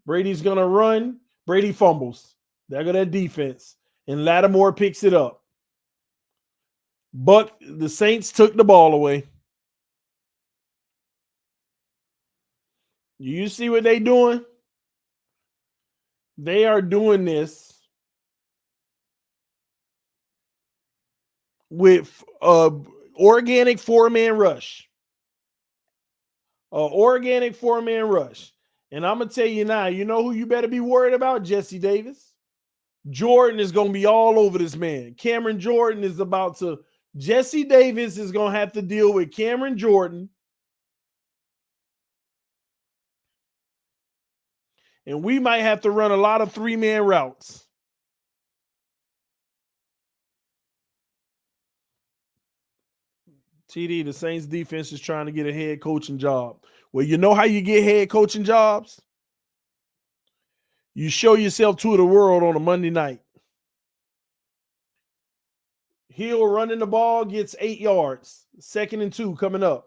Brady's going to run. Brady fumbles. There go that defense. And Lattimore picks it up. But the Saints took the ball away. You see what they doing? They are doing this with organic 4-man rush. Organic 4-man rush. And I'm going to tell you now, you know who you better be worried about? Jesse Davis. Jordan is going to be all over this man. Cameron Jordan is about to – Jesse Davis is going to have to deal with Cameron Jordan. And we might have to run a lot of 3-man routes. TD, the Saints defense is trying to get a head coaching job. Well, you know how you get head coaching jobs? You show yourself to the world on a Monday night. Hill running the ball gets 8 yards. 2nd and 2 coming up.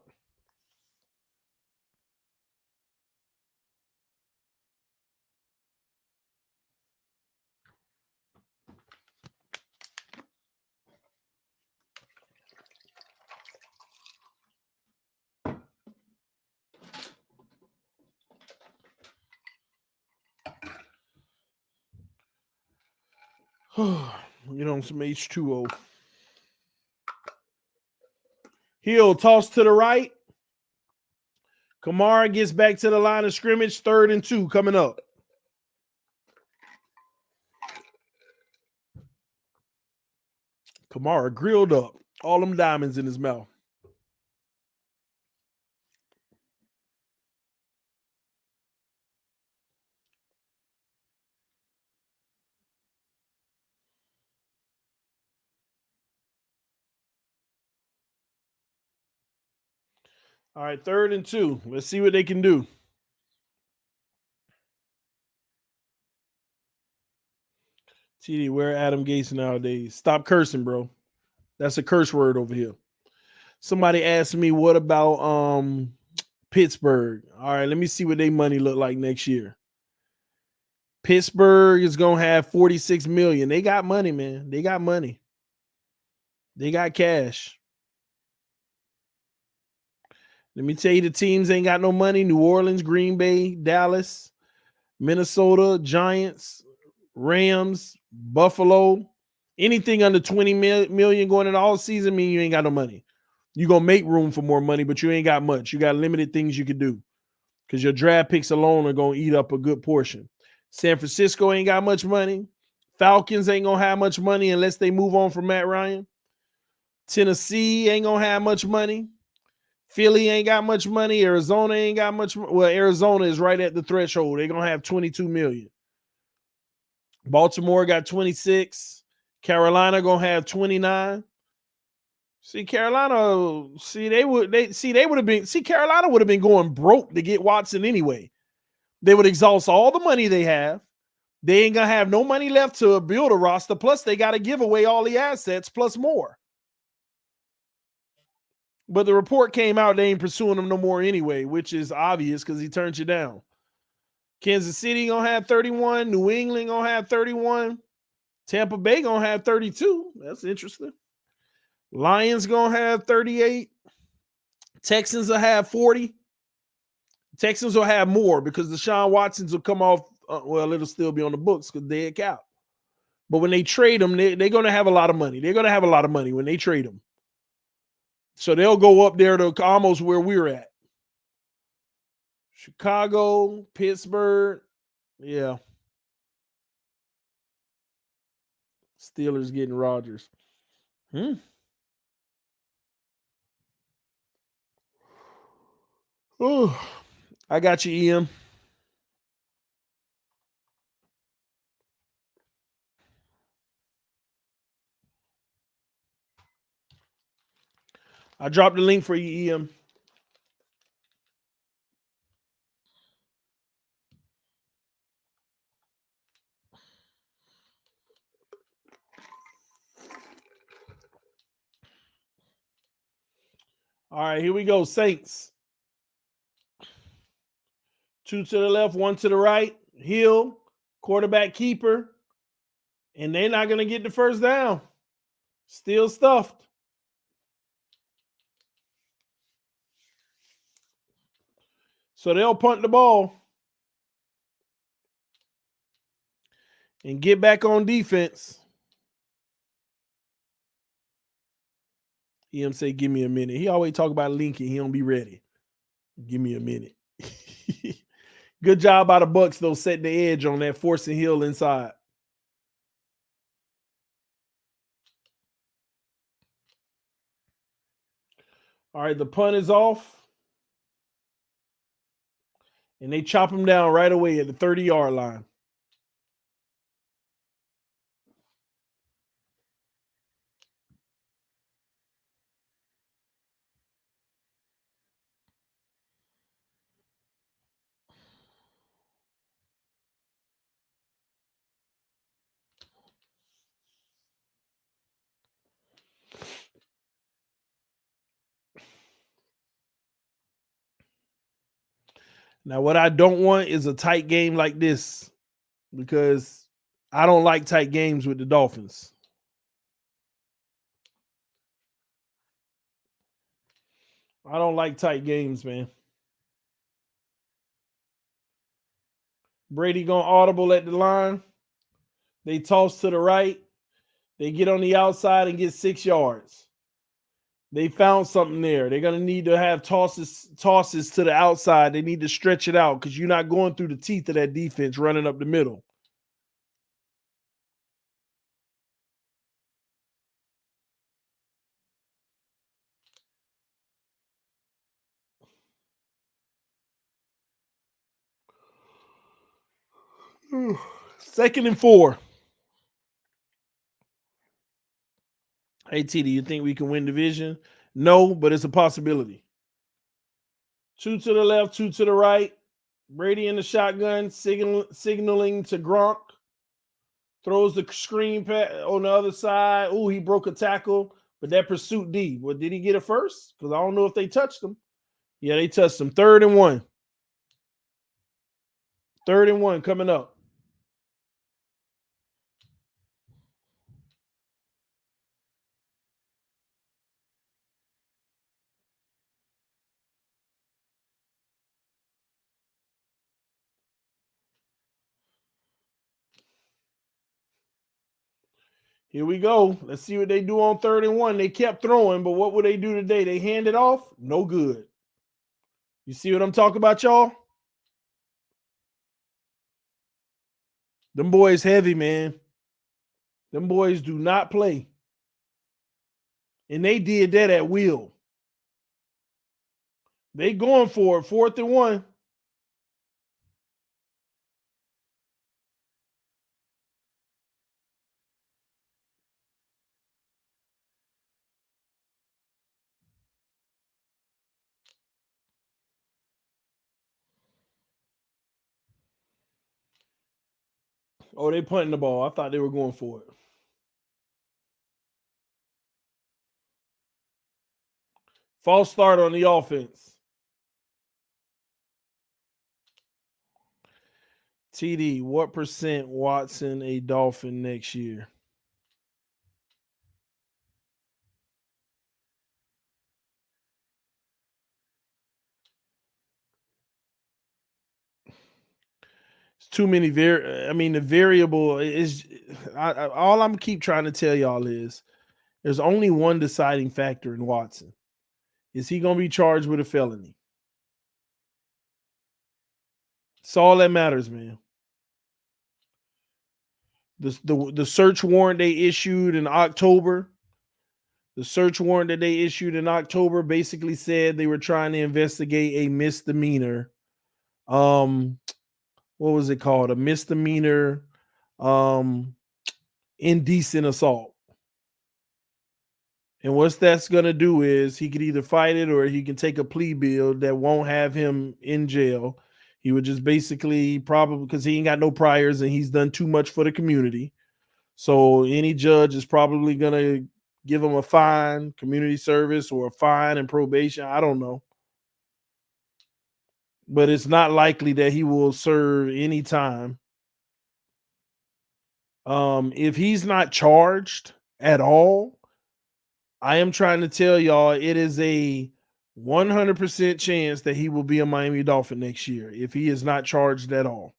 Get on some H2O. Hill toss to the right. Kamara gets back to the line of scrimmage. 3rd and 2 coming up. Kamara grilled up. All them diamonds in his mouth. All right, 3rd and 2. Let's see what they can do. TD, where Adam Gase nowadays? Stop cursing, bro. That's a curse word over here. Somebody asked me, what about Pittsburgh? All right, let me see what their money look like next year. Pittsburgh is going to have $46 million. They got money, man. They got money. They got cash. Let me tell you, the teams ain't got no money. New Orleans, Green Bay, Dallas, Minnesota, Giants, Rams, Buffalo. Anything under 20 million going into all season mean you ain't got no money. You're going to make room for more money, but you ain't got much. You got limited things you can do because your draft picks alone are going to eat up a good portion. San Francisco ain't got much money. Falcons ain't going to have much money unless they move on from Matt Ryan. Tennessee ain't going to have much money. Philly ain't got much money. Arizona ain't got much. Well, Arizona is right at the threshold. They're going to have 22 million. Baltimore got 26. Carolina going to have 29. See, Carolina, they would have been, Carolina would have been going broke to get Watson anyway. They would exhaust all the money they have. They ain't gonna have no money left to build a roster. Plus, they got to give away all the assets plus more. But the report came out they ain't pursuing him no more anyway, which is obvious because he turned you down. Kansas City gonna have 31. New England gonna have 31. Tampa Bay gonna have 32. That's interesting. Lions gonna have 38. Texans will have 40. Texans will have more because Deshaun Watsons will come off. Well, it'll still be on the books because dead cap. But when they trade them, they're going to have a lot of money. They're going to have a lot of money when they trade them. So they'll go up there to almost where we're at. Chicago, Pittsburgh. Yeah. Steelers getting Rodgers. Oh, I got you, Ian. I dropped the link for you, Ian. All right, here we go. Saints. 2 to the left, 1 to the right. Hill, quarterback keeper. And they're not going to get the first down. Still stuffed. So they'll punt the ball and get back on defense. Ian say, give me a minute. He always talk about Lincoln. He don't be ready. Give me a minute. Good job by the Bucs, though, setting the edge on that, forcing Hill inside. All right, the punt is off. And they chop him down right away at the 30-yard line. Now, what I don't want is a tight game like this because I don't like tight games with the Dolphins. I don't like tight games, man. Brady going audible at the line. They toss to the right. They get on the outside and get 6 yards. They found something there. They're going to need to have tosses to the outside. They need to stretch it out because you're not going through the teeth of that defense running up the middle. Second and 4. Hey, T, do you think we can win division? No, but it's a possibility. 2 to the left, 2 to the right. Brady in the shotgun, signaling to Gronk. Throws the screen on the other side. Oh, he broke a tackle, but that pursuit D. Well, did he get it first? Because I don't know if they touched him. Yeah, they touched him. 3rd and 1. 3rd and 1 coming up. Here we go. Let's see what they do on 3rd and 1. They kept throwing, but what would they do today? They hand it off? No good. You see what I'm talking about, y'all? Them boys heavy, man. Them boys do not play. And they did that at will. They going for it. 4th and 1. Oh, they punting the ball. I thought they were going for it. False start on the offense. TD, what percent Watson a Dolphin next year? It's too many the variable is all I'm keep trying to tell y'all is there's only one deciding factor in Watson. Is he going to be charged with a felony? It's all that matters, man. The search warrant they issued in October, basically said they were trying to investigate a misdemeanor. What was it called? A misdemeanor indecent assault. And what that's going to do is he could either fight it or he can take a plea bill that won't have him in jail. He would just basically probably, because he ain't got no priors and he's done too much for the community. So any judge is probably going to give him a fine, community service, or a fine and probation. I don't know. But it's not likely that he will serve any time. If he's not charged at all, I am trying to tell y'all it is a 100% chance that he will be a Miami Dolphin next year if he is not charged at all.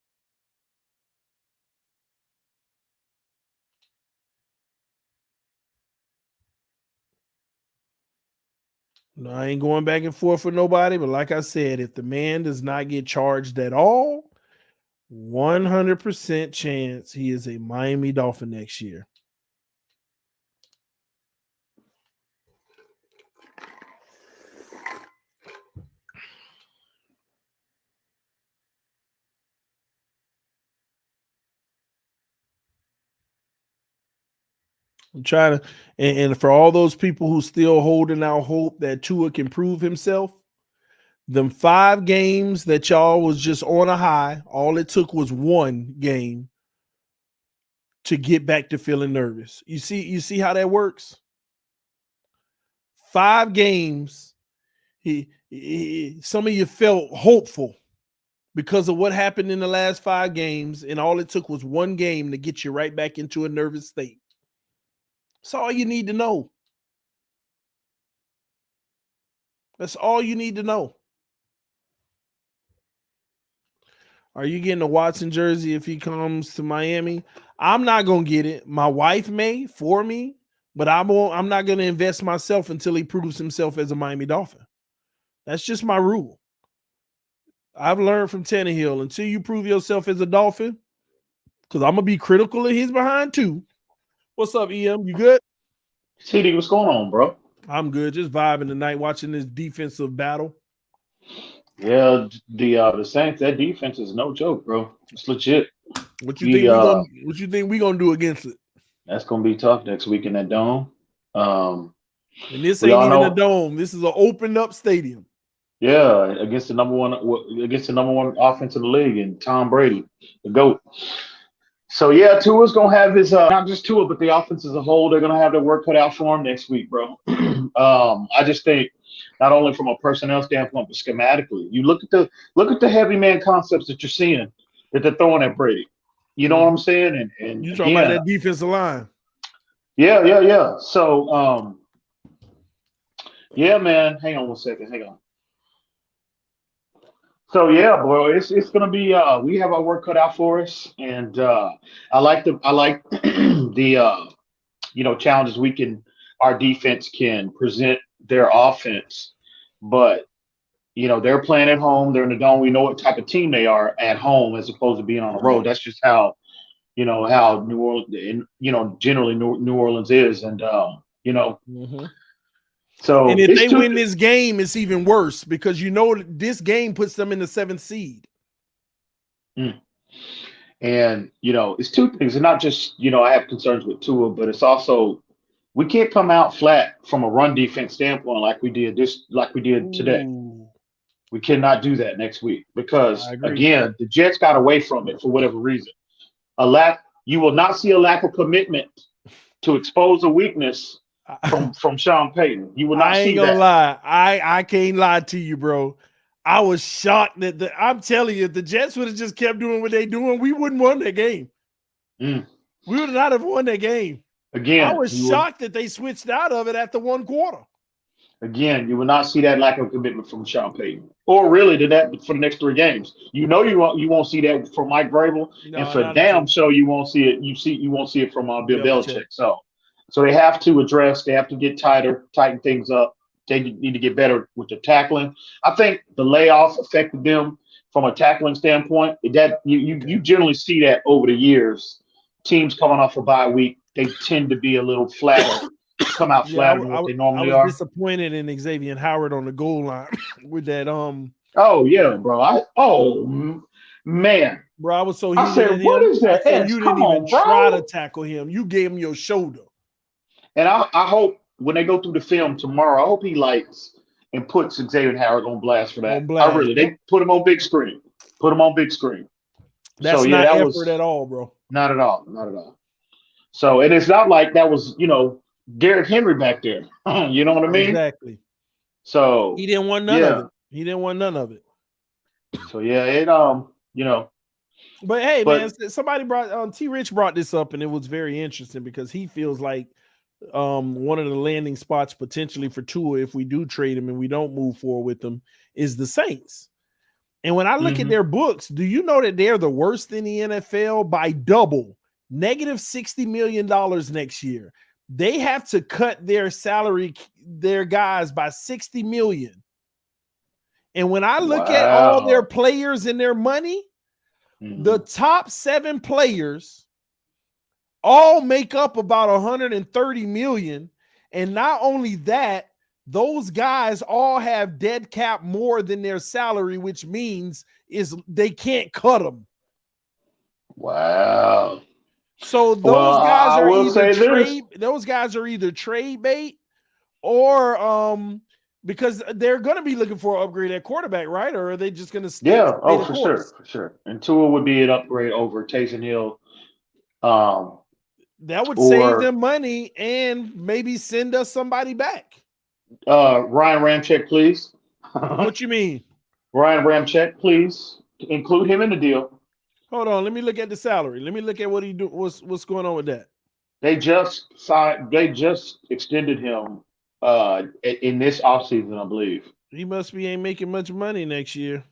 No, I ain't going back and forth with nobody, but like I said, if the man does not get charged at all, 100% chance he is a Miami Dolphin next year. I'm trying to, and for all those people who still holding out hope that Tua can prove himself, them 5 games that y'all was just on a high, all it took was 1 game to get back to feeling nervous. You see how that works? 5 games, some of you felt hopeful because of what happened in the last 5 games, and all it took was 1 game to get you right back into a nervous state. That's all you need to know. That's all you need to know. Are you getting a Watson jersey if he comes to Miami? I'm not going to get it. My wife may for me, but I'm not going to invest myself until he proves himself as a Miami Dolphin. That's just my rule. I've learned from Tannehill, until you prove yourself as a Dolphin, because I'm going to be critical of his behind too. What's up, EM? You good? TD, what's going on, bro? I'm good. Just vibing tonight, watching this defensive battle. Yeah, the Saints, that defense is no joke, bro. It's legit. What you think we gonna do against it? That's gonna be tough next week in that dome. And this ain't even a dome. This is an opened up stadium. Yeah, against the number one offense in the league, and Tom Brady, the GOAT. So yeah, Tua's gonna have his not just Tua, but the offense as a whole, they're gonna have their work cut out for him next week, bro. I just think not only from a personnel standpoint, but schematically, you look at the heavy man concepts that you're seeing that they're throwing at Brady. You know what I'm saying? And you talking about that defensive line? Yeah. So yeah, man. Hang on one second. Hang on. So yeah, bro, it's gonna be we have our work cut out for us, and I like the challenges our defense can present their offense, but they're playing at home, they're in the dome. We know what type of team they are at home as opposed to being on the road. That's just how New Orleans, generally New Orleans is, and Mm-hmm. So and if they win this game, it's even worse because this game puts them in the 7th seed. And it's 2 things. And not just, I have concerns with Tua, but it's also we can't come out flat from a run defense standpoint like we did today. We cannot do that next week because again, the Jets got away from it for whatever reason. A lack You will not see a lack of commitment to expose a weakness from Sean Payton. You will not I ain't see gonna that. lie. I can't lie to you, bro. I was shocked that I'm telling you, if the Jets would have just kept doing what they doing, we wouldn't won that game. Mm. We would not have won that game. Again, I was shocked that they switched out of it after one quarter. Again, you will not see that lack of commitment from Sean Payton, or really to that for the next 3 games. You won't see that from Mike Vrabel, and for damn sure you won't see it. You won't see it from Bill Belichick. So they have to address. They have to get tighter, tighten things up. They need to get better with the tackling. I think the layoff affected them from a tackling standpoint. That you generally see that over the years. Teams coming off a bye week, they tend to be a little flatter. Come out flatter than what they normally are. I was disappointed in Xavier Howard on the goal line with that. Oh yeah, bro. Man, bro, I was so I said, what is that? You didn't even try to tackle him. You gave him your shoulder. And I hope when they go through the film tomorrow, I hope he likes and puts Xavier Howard on blast for that. I really, they put him on big screen. That's not effort at all, bro. Not at all. So, and it's not like that was, Derrick Henry back there. You know what I mean? Exactly. So he didn't want none of it. He didn't want none of it. So yeah, it But hey, man, somebody brought T. Rich brought this up, and it was very interesting because he feels like one of the landing spots potentially for Tua, if we do trade him and we don't move forward with them, is the Saints. And when I look at their books, do you know that they're the worst in the NFL by double, negative $60 million next year? They have to cut their salary, their guys, by $60 million. And when I look at all their players and their money, the top 7 players all make up about $130 million. And not only that, those guys all have dead cap more than their salary, which means is they can't cut them. Wow. So those guys are either trade bait or because they're going to be looking for an upgrade at quarterback, right? Or are they just going to stay? Yeah, for sure. And Tua would be an upgrade over Taysom Hill. That would save them money and maybe send us somebody back. Ryan Ramczyk, please. What you mean? Ryan Ramczyk, please. Include him in the deal. Hold on, let me look at the salary. Let me look at what he do. What's going on with that? They just extended him in this offseason, I believe. He ain't making much money next year.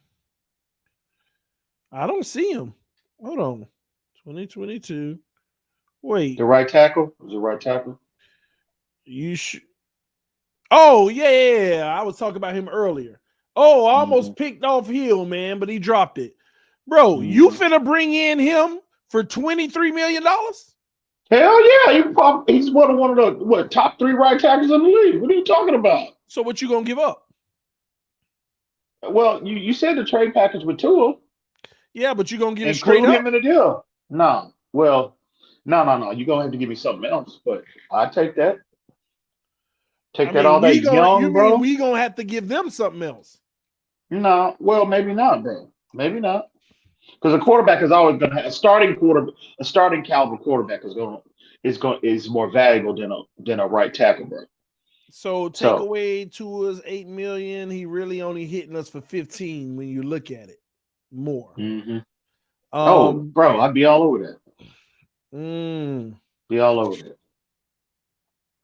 I don't see him. Hold on. 2022. Wait. The right tackle? Was it right tackle? You should. Oh, yeah. I was talking about him earlier. Oh, I almost picked off Hill, man, but he dropped it. Bro, you finna bring in him for $23 million? Hell yeah. He's one of the top 3 right tackles in the league. What are you talking about? So what you gonna give up? Well, you said the trade package with Tua. Yeah, but you gonna give it straight up? Include him in the deal. No. Well, no. You're gonna have to give me something else, but I take that. All that young, bro. We gonna have to give them something else. No, well, maybe not, bro. Maybe not. Because a quarterback is always going to have a starting caliber quarterback is more valuable than a right tackle, bro. So take away Tua's $8 million, he really only hitting us for 15 when you look at it more. Bro, I'd be all over that. Be all over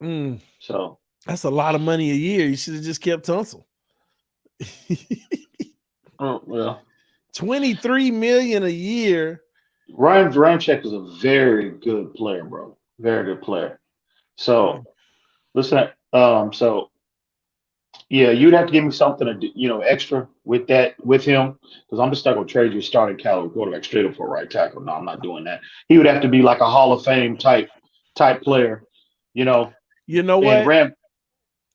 that. So that's a lot of money a year. You should have just kept Tunsil. Oh well. $23 million a year. Ryan Ramczyk is a very good player, bro. Very good player. So, listen. Yeah, you'd have to give me something extra with him, because I'm just not gonna trade your starting caliber quarterback straight up for a right tackle. No, I'm not doing that. He would have to be like a Hall of Fame type player. You know what?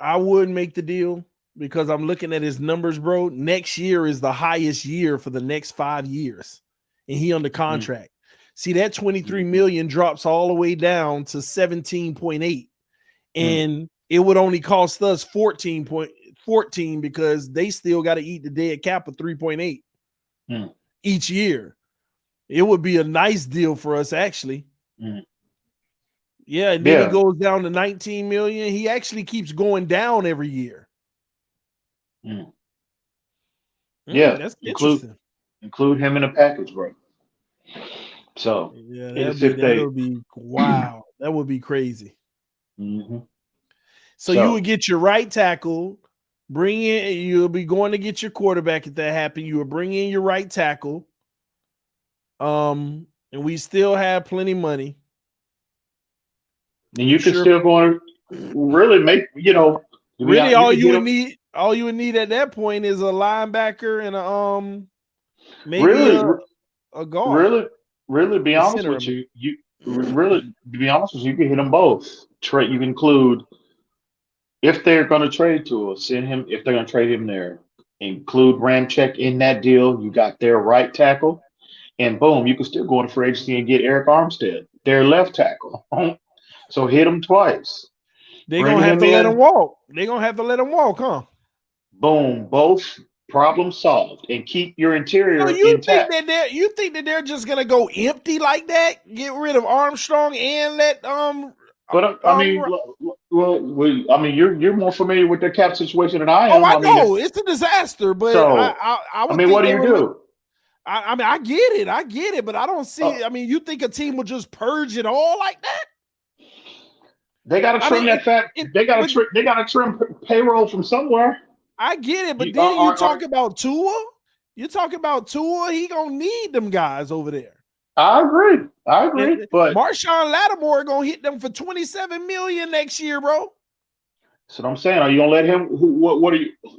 I would make the deal. Because I'm looking at his numbers, bro. Next year is the highest year for the next 5 years. And he under contract. See, that 23 million drops all the way down to 17.8. And it would only cost us 14 because they still got to eat the dead cap of 3.8 each year. It would be a nice deal for us, actually. Mm. Yeah, and then he goes down to 19 million. He actually keeps going down every year. Yeah, that's interesting. Include him in the package, bro. So yeah, that'll be wow. That would be crazy. So you would get your right tackle, you'll be going to get your quarterback if that happened. You would bring in your right tackle. And we still have plenty of money. And you can still go and really make, really all you would need at that point is a linebacker and a maybe a guard. Really be honest with you. To be honest with you, you can hit them both. You can include, if they're going to trade to us, send him, if they're going to trade him there, include Ramczyk in that deal. You got their right tackle, and boom, you can still go into free agency and get Eric Armstead, their left tackle. So hit them twice. They're going to have to let him walk. They're going to have to let him walk, huh? Boom, both problems solved, and keep your interior intact. You think that they're just going to go empty like that? Get rid of Armstrong and let But you're more familiar with their cap situation than I am. Oh, I know it's a disaster, but so, I what do you do? I get it, but I don't see. You think a team would just purge it all like that? They got to trim that fat. They got to trim payroll from somewhere. I get it, but then you talk about Tua. You talk about Tua. He gonna need them guys over there. I agree. But Marshawn Lattimore gonna hit them for $27 million next year, bro. That's what I'm saying. Are you gonna let him?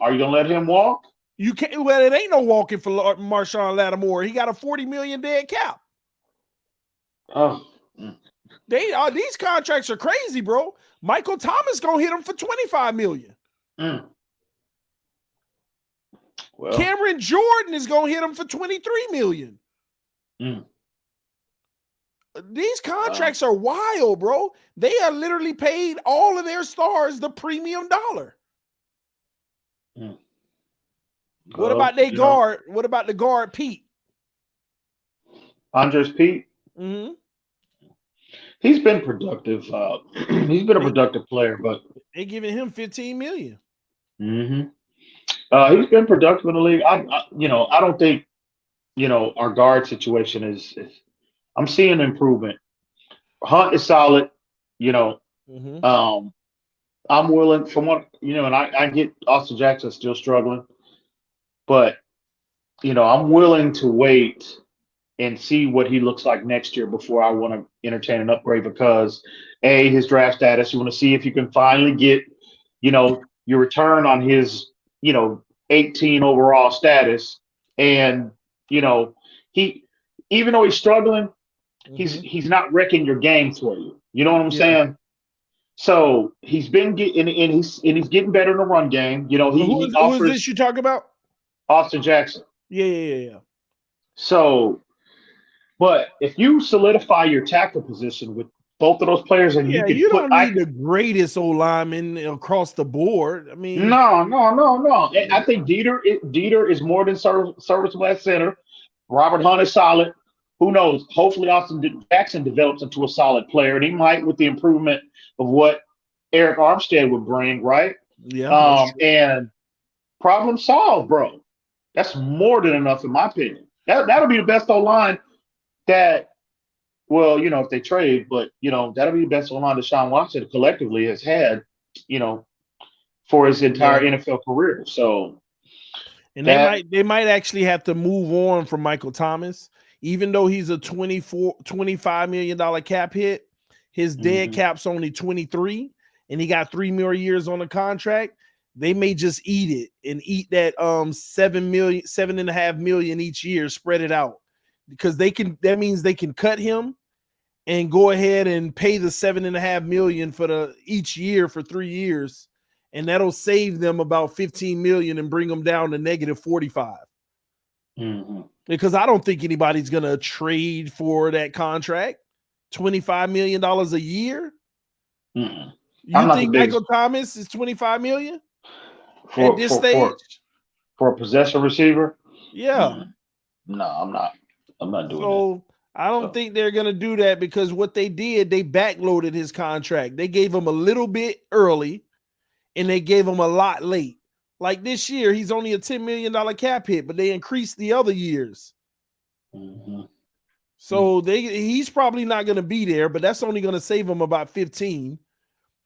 Are you gonna let him walk? You can't. Well, it ain't no walking for Marshawn Lattimore. He got a $40 million dead cap. Oh, these contracts are crazy, bro. Michael Thomas gonna hit him for $25 million. Well, Cameron Jordan is gonna hit him for $23 million. These contracts are wild, bro. They are literally paid all of their stars the premium dollar. What about their guard? What about the guard, Pete? Andres Pete? He's been productive. He's been a productive player, but they giving him $15 million. He's been productive in the league. I don't think, our guard situation is I'm seeing improvement. Hunt is solid, I'm willing from what, and I get Austin Jackson still struggling, but, I'm willing to wait and see what he looks like next year before I want to entertain an upgrade, because his draft status, you want to see if you can finally get, your return on his, 18 overall status. And, he, even though he's struggling, he's not wrecking your game for you. You know what I'm saying? So he's been getting, and he's getting better in the run game. Who is this you talk about? Austin Jackson. Yeah. So, but if you solidify your tackle position with both of those players, and you don't need the greatest old lineman across the board. I mean, no. I think Dieter is more than serviceable at center. Robert Hunt is solid. Who knows? Hopefully, Austin Jackson develops into a solid player, and he might with the improvement of what Eric Armstead would bring, right? Yeah. And problem solved, bro. That's more than enough, in my opinion. That'll be the best O-line that, well, if they trade, but, that'll be the best O-line that Sean Watson collectively has had, for his entire NFL career. So, and they might actually have to move on from Michael Thomas, even though he's a $25 million cap hit. His dead cap's only 23, and he got 3 more years on the contract. They may just eat it and eat that $7.5 million each year, spread it out, because that means they can cut him and go ahead and pay the $7.5 million for each year for 3 years, and that'll save them about $15 million and bring them down to negative 45. Because I don't think anybody's gonna trade for that contract, $25 million a year. You think Michael Thomas is $25 million at this stage for a possession receiver? Yeah. No, I'm not. I'm not doing so, that. I don't think they're going to do that because what they did, they backloaded his contract. They gave him a little bit early and they gave him a lot late. Like this year, he's only a $10 million cap hit, but they increased the other years. So he's probably not going to be there, but that's only going to save him about 15.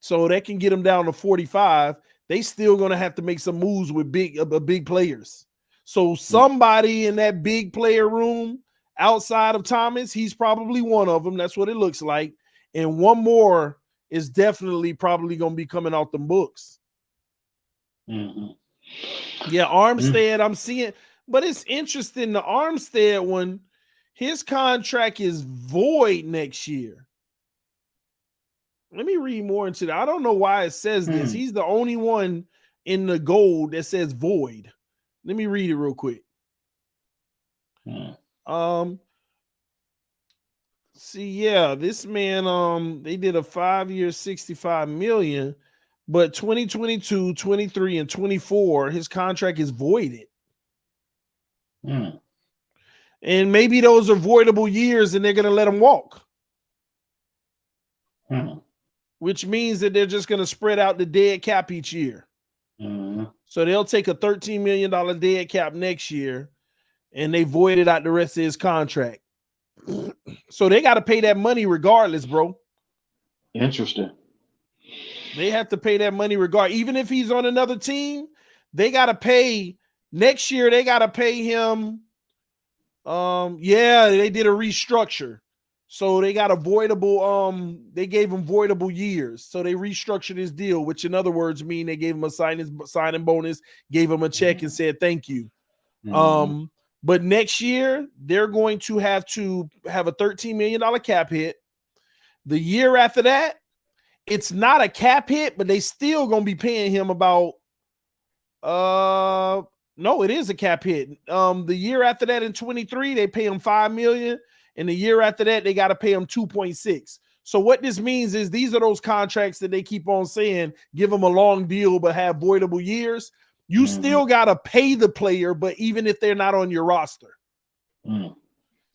So that can get him down to 45. They still going to have to make some moves with big players. So somebody in that big player room outside of Thomas, he's probably one of them. That's what it looks like. And one more is definitely probably going to be coming out the books. Yeah, Armstead, I'm seeing, but it's interesting. The Armstead one, his contract is void next year. Let me read more into that. I don't know why it says this. He's the only one in the gold that says void. Let me read it real quick. See, yeah, this man, they did a 5-year, $65 million, but 2022, 23, and 24, his contract is voided. And maybe those are voidable years and they're going to let him walk. Which means that they're just going to spread out the dead cap each year. So they'll take a $13 million dead cap next year and they voided out the rest of his contract. So they got to pay that money regardless, bro. Interesting. They have to pay that money regardless. Even if he's on another team, they got to pay next year. They got to pay him. Yeah, they did a restructure. So they got a voidable, they gave him voidable years. So they restructured his deal, which in other words mean they gave him a signing bonus, gave him a check and said, thank you. But next year they're going to have a $13 million cap hit. The year after that, it's not a cap hit, but they still going to be paying him about, no, it is a cap hit. The year after that in 23, they pay him $5 million. And the year after that, they got to pay him 2.6. So what this means is these are those contracts that they keep on saying, give them a long deal, but have voidable years. You still got to pay the player, but even if they're not on your roster.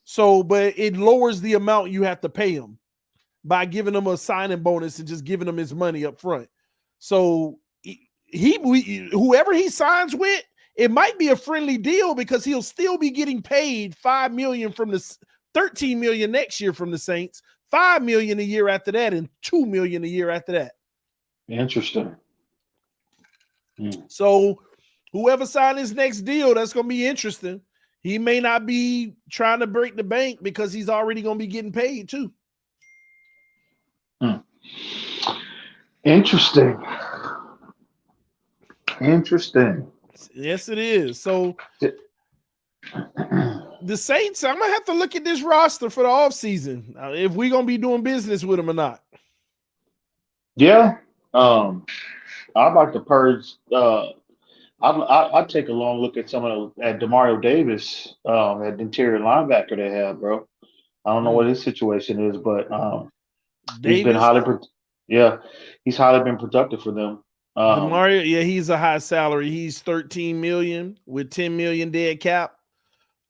So, but it lowers the amount you have to pay him by giving them a signing bonus and just giving him his money up front. So whoever he signs with, it might be a friendly deal because he'll still be getting paid $5 million from the $13 million next year from the Saints, $5 million a year after that, and $2 million a year after that. Interesting. So whoever signed his next deal, that's going to be interesting. He may not be trying to break the bank because he's already going to be getting paid too. Interesting. Yes, it is. So the Saints, I'm going to have to look at this roster for the offseason, if we're going to be doing business with them or not. Yeah. I'd like to purge. I'd take a long look at at Demario Davis, that interior linebacker they have, bro. I don't know what his situation is, but he's been he's highly been productive for them. Demario, yeah, he's a high salary. He's $13 million with $10 million dead cap.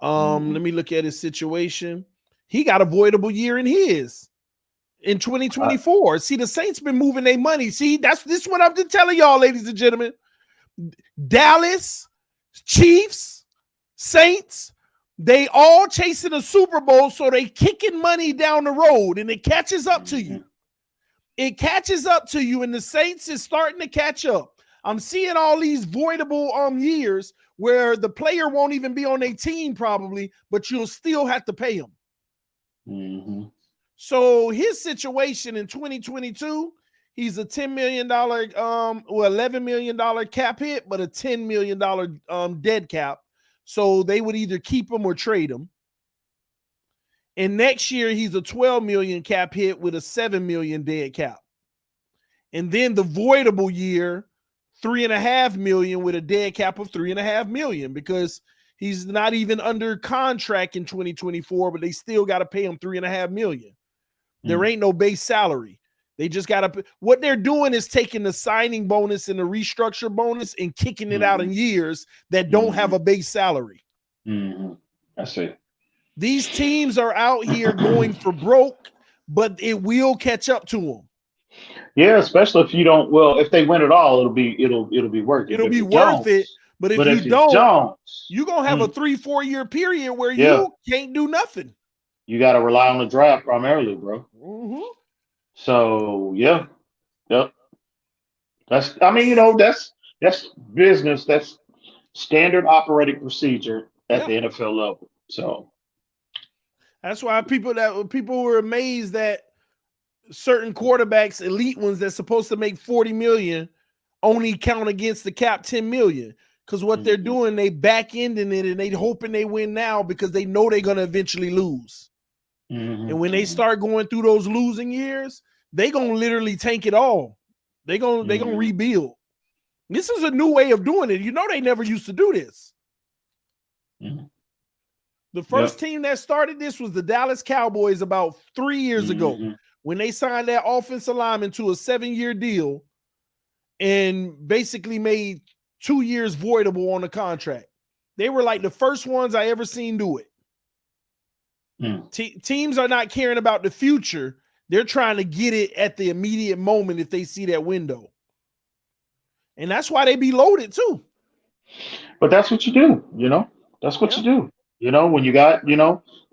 Let me look at his situation. He got a voidable year in 2024. See, the Saints been moving their money. See, this is what I've been telling y'all, ladies and gentlemen. Dallas, Chiefs, Saints, they all chasing a Super Bowl, so they kicking money down the road, and it catches up to you. It catches up to you, and the Saints is starting to catch up. I'm seeing all these voidable years where the player won't even be on their team probably, but you'll still have to pay him. So his situation in 2022, he's a $10 million, $11 million cap hit, but a $10 million dead cap. So they would either keep him or trade him. And next year, he's a $12 million cap hit with a $7 million dead cap. And then the voidable year, $3.5 million with a dead cap of $3.5 million because he's not even under contract in 2024, but they still got to pay him $3.5 million. There ain't no base salary. They just got to. What they're doing is taking the signing bonus and the restructure bonus and kicking it out in years that don't have a base salary. I see. These teams are out here going for broke, but it will catch up to them. Yeah, especially if you don't. Well, if they win it all, it'll be worth it. It'll But if be you worth don't, it. But if you if you don't, don't, you're gonna have a 3-4 year period where yeah, you can't do nothing. you got to rely on the draft primarily, bro. Mm-hmm. So yeah, yep. That's. I mean, that's business. That's standard operating procedure at the NFL level. So that's why people were amazed that certain quarterbacks, elite ones that's supposed to make 40 million, only count against the cap 10 million. Because what they're doing, they back ending it and they hoping they win now because they know they're gonna eventually lose. And when they start going through those losing years, they gonna literally tank it all. They gonna rebuild. This is a new way of doing it. You know they never used to do this. The first team that started this was the Dallas Cowboys about 3 years ago when they signed that offensive lineman to a 7-year deal and basically made 2 years voidable on the contract. They were like the first ones I ever seen do it. Teams are not caring about the future. They're trying to get it at the immediate moment if they see that window. And that's why they be loaded too. But that's what you do, That's what you do. When you got, if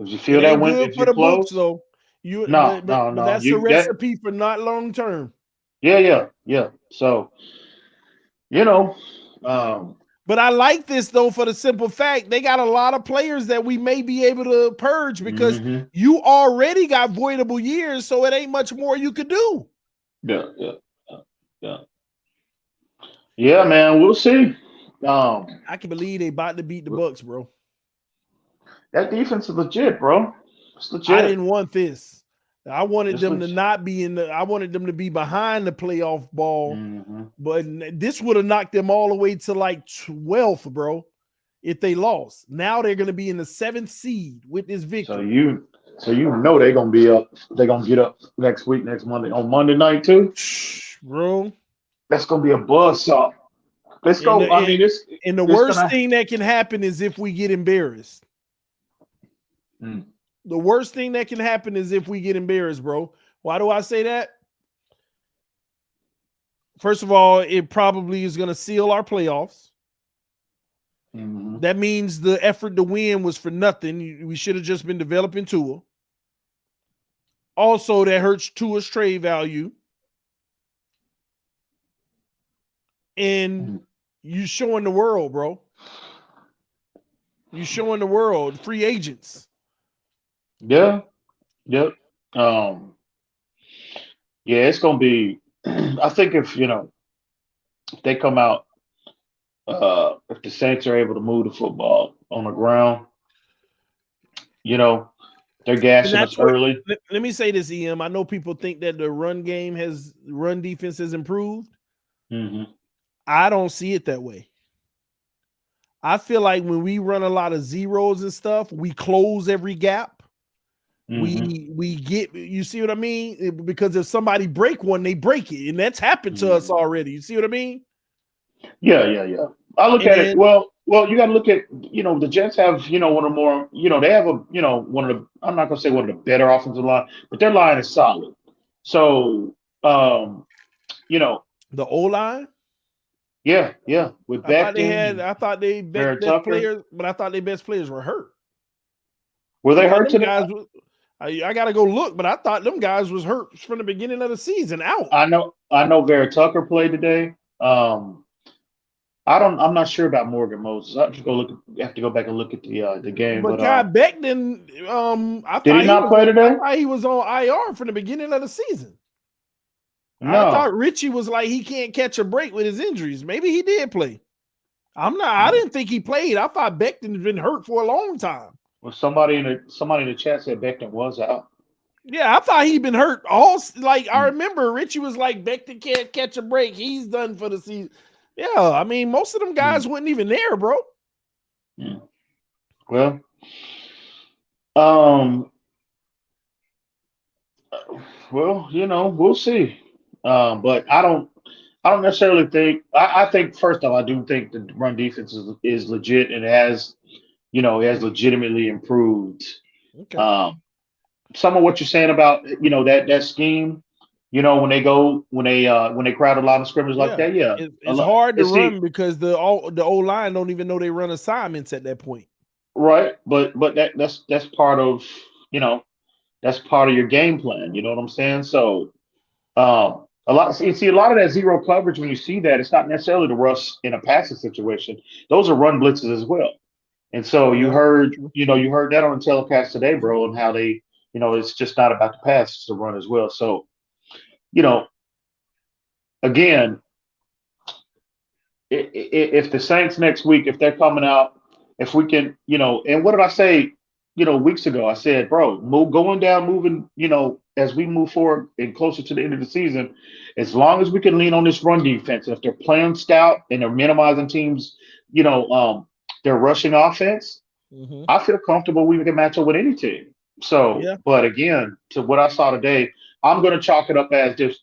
you feel that window, if for the books, though. But that's a recipe for not long term. Yeah. So, but I like this though for the simple fact they got a lot of players that we may be able to purge because you already got voidable years, so it ain't much more you could do. Yeah, man, we'll see. I can believe they about to beat the Bucks, bro. That defense is legit, bro. It's legit. I didn't want this. I wanted them to not be I wanted them to be behind the playoff ball, but this would have knocked them all the way to like 12th, bro. If they lost, now they're going to be in the 7th seed with this victory. So they're going to be up. They're going to get up next Monday on Monday night too, bro. That's going to be a buzzsaw. Let's go. The worst thing that can happen is if we get embarrassed. The worst thing that can happen is if we get embarrassed, bro. Why do I say that? First of all, it probably is going to seal our playoffs. That means the effort to win was for nothing. We should have just been developing Tua. Also, that hurts Tua's trade value. And you showing the world, bro. You showing the world free agents. Yeah. Yep. Yeah, it's gonna be. I think if they come out, if the Saints are able to move the football on the ground, they're gassing us early. Let me say this, EM. I know people think that the run defense has improved. I don't see it that way. I feel like when we run a lot of zeros and stuff, we close every gap. We get, you see what I mean? Because if somebody break one, they break it, and that's happened to us already. You see what I mean? Yeah. I look at it. Well, you got to look at, the Jets have, one of the more, they have one of the, I'm not gonna say one of the better offensive line, but their line is solid. So, the O line. Yeah. With I thought they best players, but I thought their best players were hurt. Were they hurt today? I gotta go look, but I thought them guys was hurt from the beginning of the season out. I know Vera Tucker played today. I'm not sure about Morgan Moses. I have to go back and look at the game. But Guy Becton, did he not play today? I thought he was on IR from the beginning of the season. No. I thought Richie was like he can't catch a break with his injuries. Maybe he did play. I didn't think he played. I thought Becton's been hurt for a long time. Well, somebody in the chat said Becton was out. Yeah, I thought he'd been hurt. I remember Richie was like, Becton can't catch a break. He's done for the season. Yeah, I mean, most of them guys weren't even there, bro. Yeah. Well, we'll see. But I don't necessarily think. I think first off, I do think the run defense is legit and has legitimately improved Okay. Some of what you're saying about that scheme, when they crowd a lot of scrimmage like Yeah. that, yeah, a It's lot. hard to And see, run because the O-line don't even know they run assignments at that point. right, but that's part of that's part of your game plan. You know what I'm saying? So a lot of that zero coverage when you see that it's not necessarily the rush in a passing situation. Those are run blitzes as well. And so Yeah. True. you heard that on the telecast today, bro, and how they, it's just not about the pass, it's the run as well. So, you know, again, if the Saints next week, if they're coming out, if we can, and what did I say, weeks ago? I said, bro, moving, as we move forward and closer to the end of the season, as long as we can lean on this run defense, if they're playing stout and they're minimizing teams, their rushing offense, Mm-hmm. I feel comfortable we can match up with any team. So, Yeah. but again, to what I saw today, I'm going to chalk it up as just,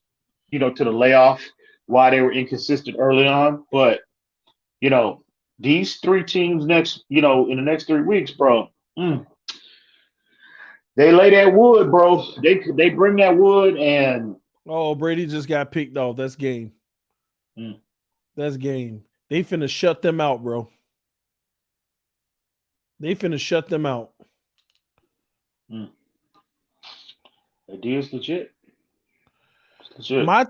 to the layoff, why they were inconsistent early on. But, you know, these three teams in the next 3 weeks, bro, they lay that wood, bro. They bring that wood and. Oh, Brady just got picked off. That's game. Mm, That's game. They finna shut them out, bro. They finna shut them out. mm. That D is legit. It's legit. My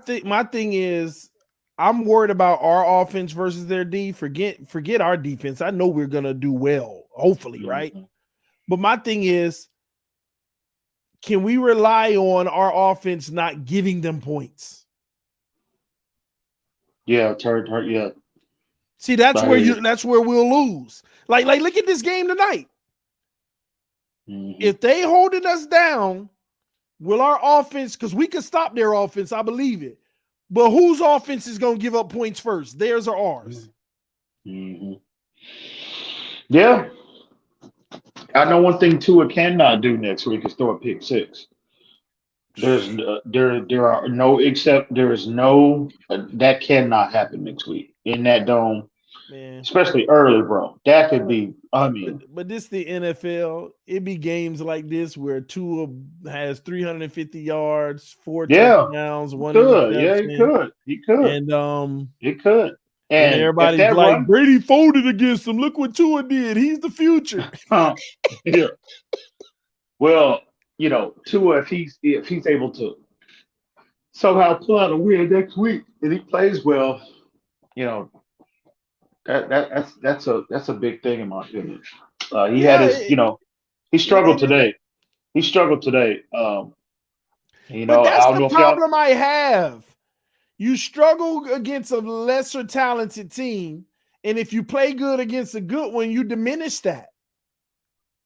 thing is, I'm worried about our offense versus their D. Forget our defense. I know we're gonna do well, hopefully, right? Mm-hmm. But my thing is, can we rely on our offense not giving them points? Yeah, yeah. See, that's I where hear you. that's where we'll lose. Like look at this game tonight. Mm-hmm. If they holding us down, will our offense, because we can stop their offense, I believe it. But whose offense is going to give up points first? Theirs or ours? Mm-hmm. Yeah. I know one thing Tua cannot do next week is throw a pick six. There is no that cannot happen next week in that dome, Man. especially early, bro. That could be. I But, mean, but this the NFL. It be games like this where Tua has 350 yards, 4 yeah, touchdowns, he 1 could. Yeah, he interception, could. He could. and He could. and And if everybody's that like, run, Brady folded against him. Look what Tua did. He's the future. yeah. Well, Tua, if he's able to somehow pull out a win next week and he plays well, you know, that's a big thing in my opinion. He had Yeah, his, he struggled it, today. He struggled today. but I that's don't the know if y'all. problem I have. You struggle against a lesser talented team, and if you play good against a good one, you diminish that.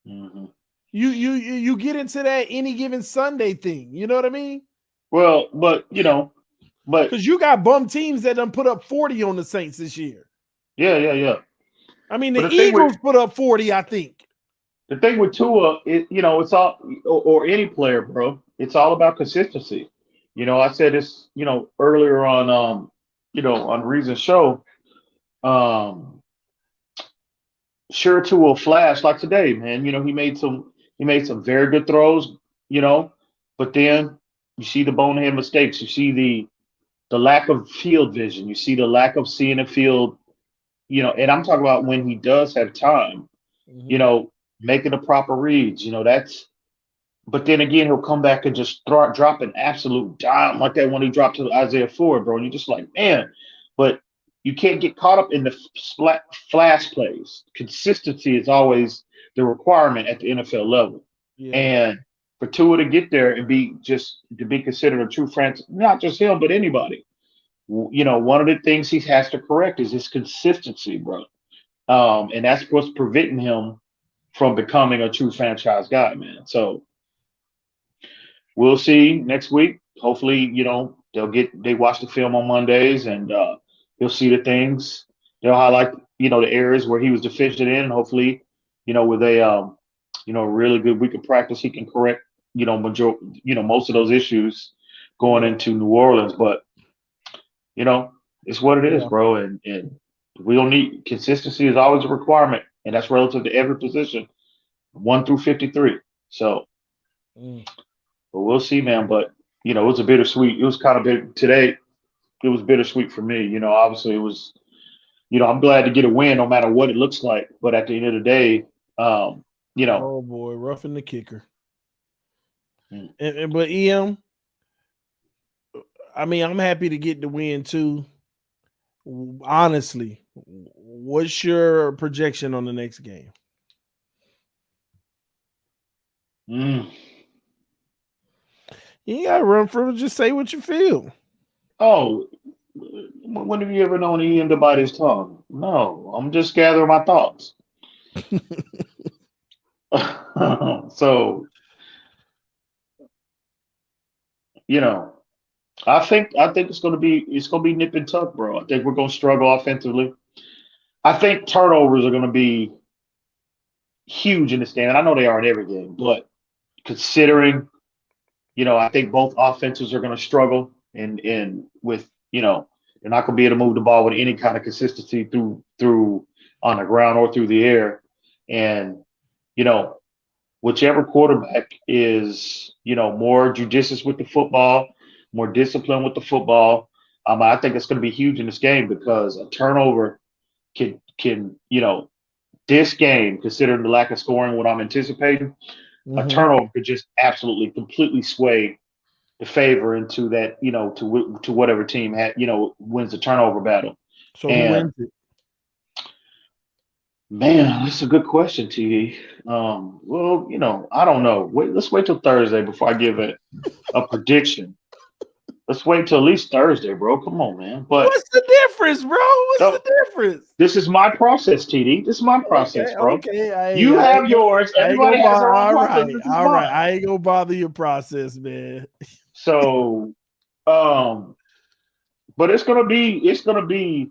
Mm-hmm. You get into that any given Sunday thing. You know what I mean? Well, but Because you got bum teams that done put up 40 on the Saints this year. yeah. I mean, But the Eagles put up 40, I think. the thing with Tua, it's all or any player, bro. It's all about consistency. I said this, earlier on, on Reason Show. Um, sure, Tua will flash like today, man. He made some very good throws, but then you see the bonehead mistakes. You see the lack of field vision. You see the lack of seeing the field. And I'm talking about when he does have time. Mm-hmm. You know, making the proper reads. That's. But then again, he'll come back and just drop an absolute dime like that when he dropped to Isaiah Ford, bro. And you're just like, man. But you can't get caught up in the flash plays. Consistency is always the requirement at the NFL level. Yeah. And for Tua to get there and to be considered a true franchise, not just him, but anybody. One of the things he has to correct is his consistency, bro. And that's what's preventing him from becoming a true franchise guy, man. So we'll see next week. Hopefully, they watch the film on Mondays and he'll see the things. They'll highlight, the areas where he was deficient in. And hopefully, with a really good week of practice, he can correct, most of those issues going into New Orleans. But, it's what it is, bro. And we don't need consistency is always a requirement, and that's relative to every position, 1 through 53. So, Mm. but we'll see, man. But it was a bittersweet. It was kind of bit today. It was bittersweet for me. Obviously it was. I'm glad to get a win, no matter what it looks like. But at the end of the day, Oh boy, roughing the kicker. Mm. But EM, I mean, I'm happy to get the win too. Honestly, what's your projection on the next game? Mm. You gotta run through it. Just say what you feel. Oh, when have you ever known Ian to bite his tongue? No, I'm just gathering my thoughts. So, I think it's gonna be nip and tuck, bro. I think we're gonna struggle offensively. I think turnovers are gonna be huge in this game, and I know they are in every game, but considering, I think both offenses are gonna struggle and with, they're not gonna be able to move the ball with any kind of consistency through on the ground or through the air. And, you know, whichever quarterback is, more judicious with the football, more disciplined with the football. I think it's going to be huge in this game because a turnover can this game, considering the lack of scoring, what I'm anticipating, a turnover could just absolutely completely sway the favor into that, to whatever team wins the turnover battle. So who And wins it? man, that's a good question, TD. Well, I don't know. Let's wait till Thursday before I give a prediction. Let's wait till at least Thursday, bro. Come on, man. But What's the difference, bro? What's the difference? this is my process, TD. This is my process, bro. Okay. You have yours. Everybody has their own process. This is mine. I ain't gonna bother your process, man. So, but it's gonna be.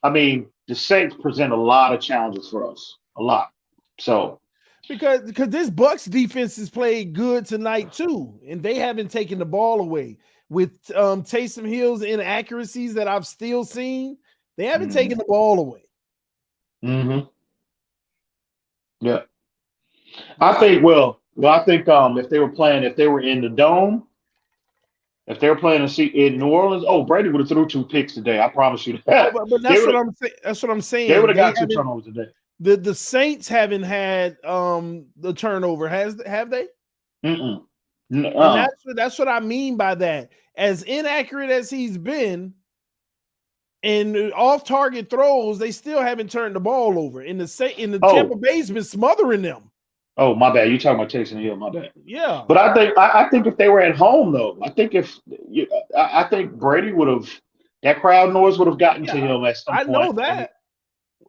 I mean, the Saints present a lot of challenges for us. A lot. So Because this Bucks defense has played good tonight too, and they haven't taken the ball away. With Taysom Hill's inaccuracies that I've still seen, they haven't taken the ball away. Mm-hmm. Yeah. I think if they were in the dome, if they were playing in New Orleans, Brady would have threw 2 picks today. I promise you that. But that's what I'm saying. That's what I'm saying. They would have got 2 turnovers today. The Saints haven't had the turnover, have they? Mm-mm. And that's what I mean by that. As inaccurate as he's been, and off-target throws, they still haven't turned the ball over. Tampa Bay's been smothering them. Oh, my bad. You talking about Taysom Hill? My bad. Yeah, but I think if they were at home though, I think Brady would have, that crowd noise would have gotten to him at some point. I know that.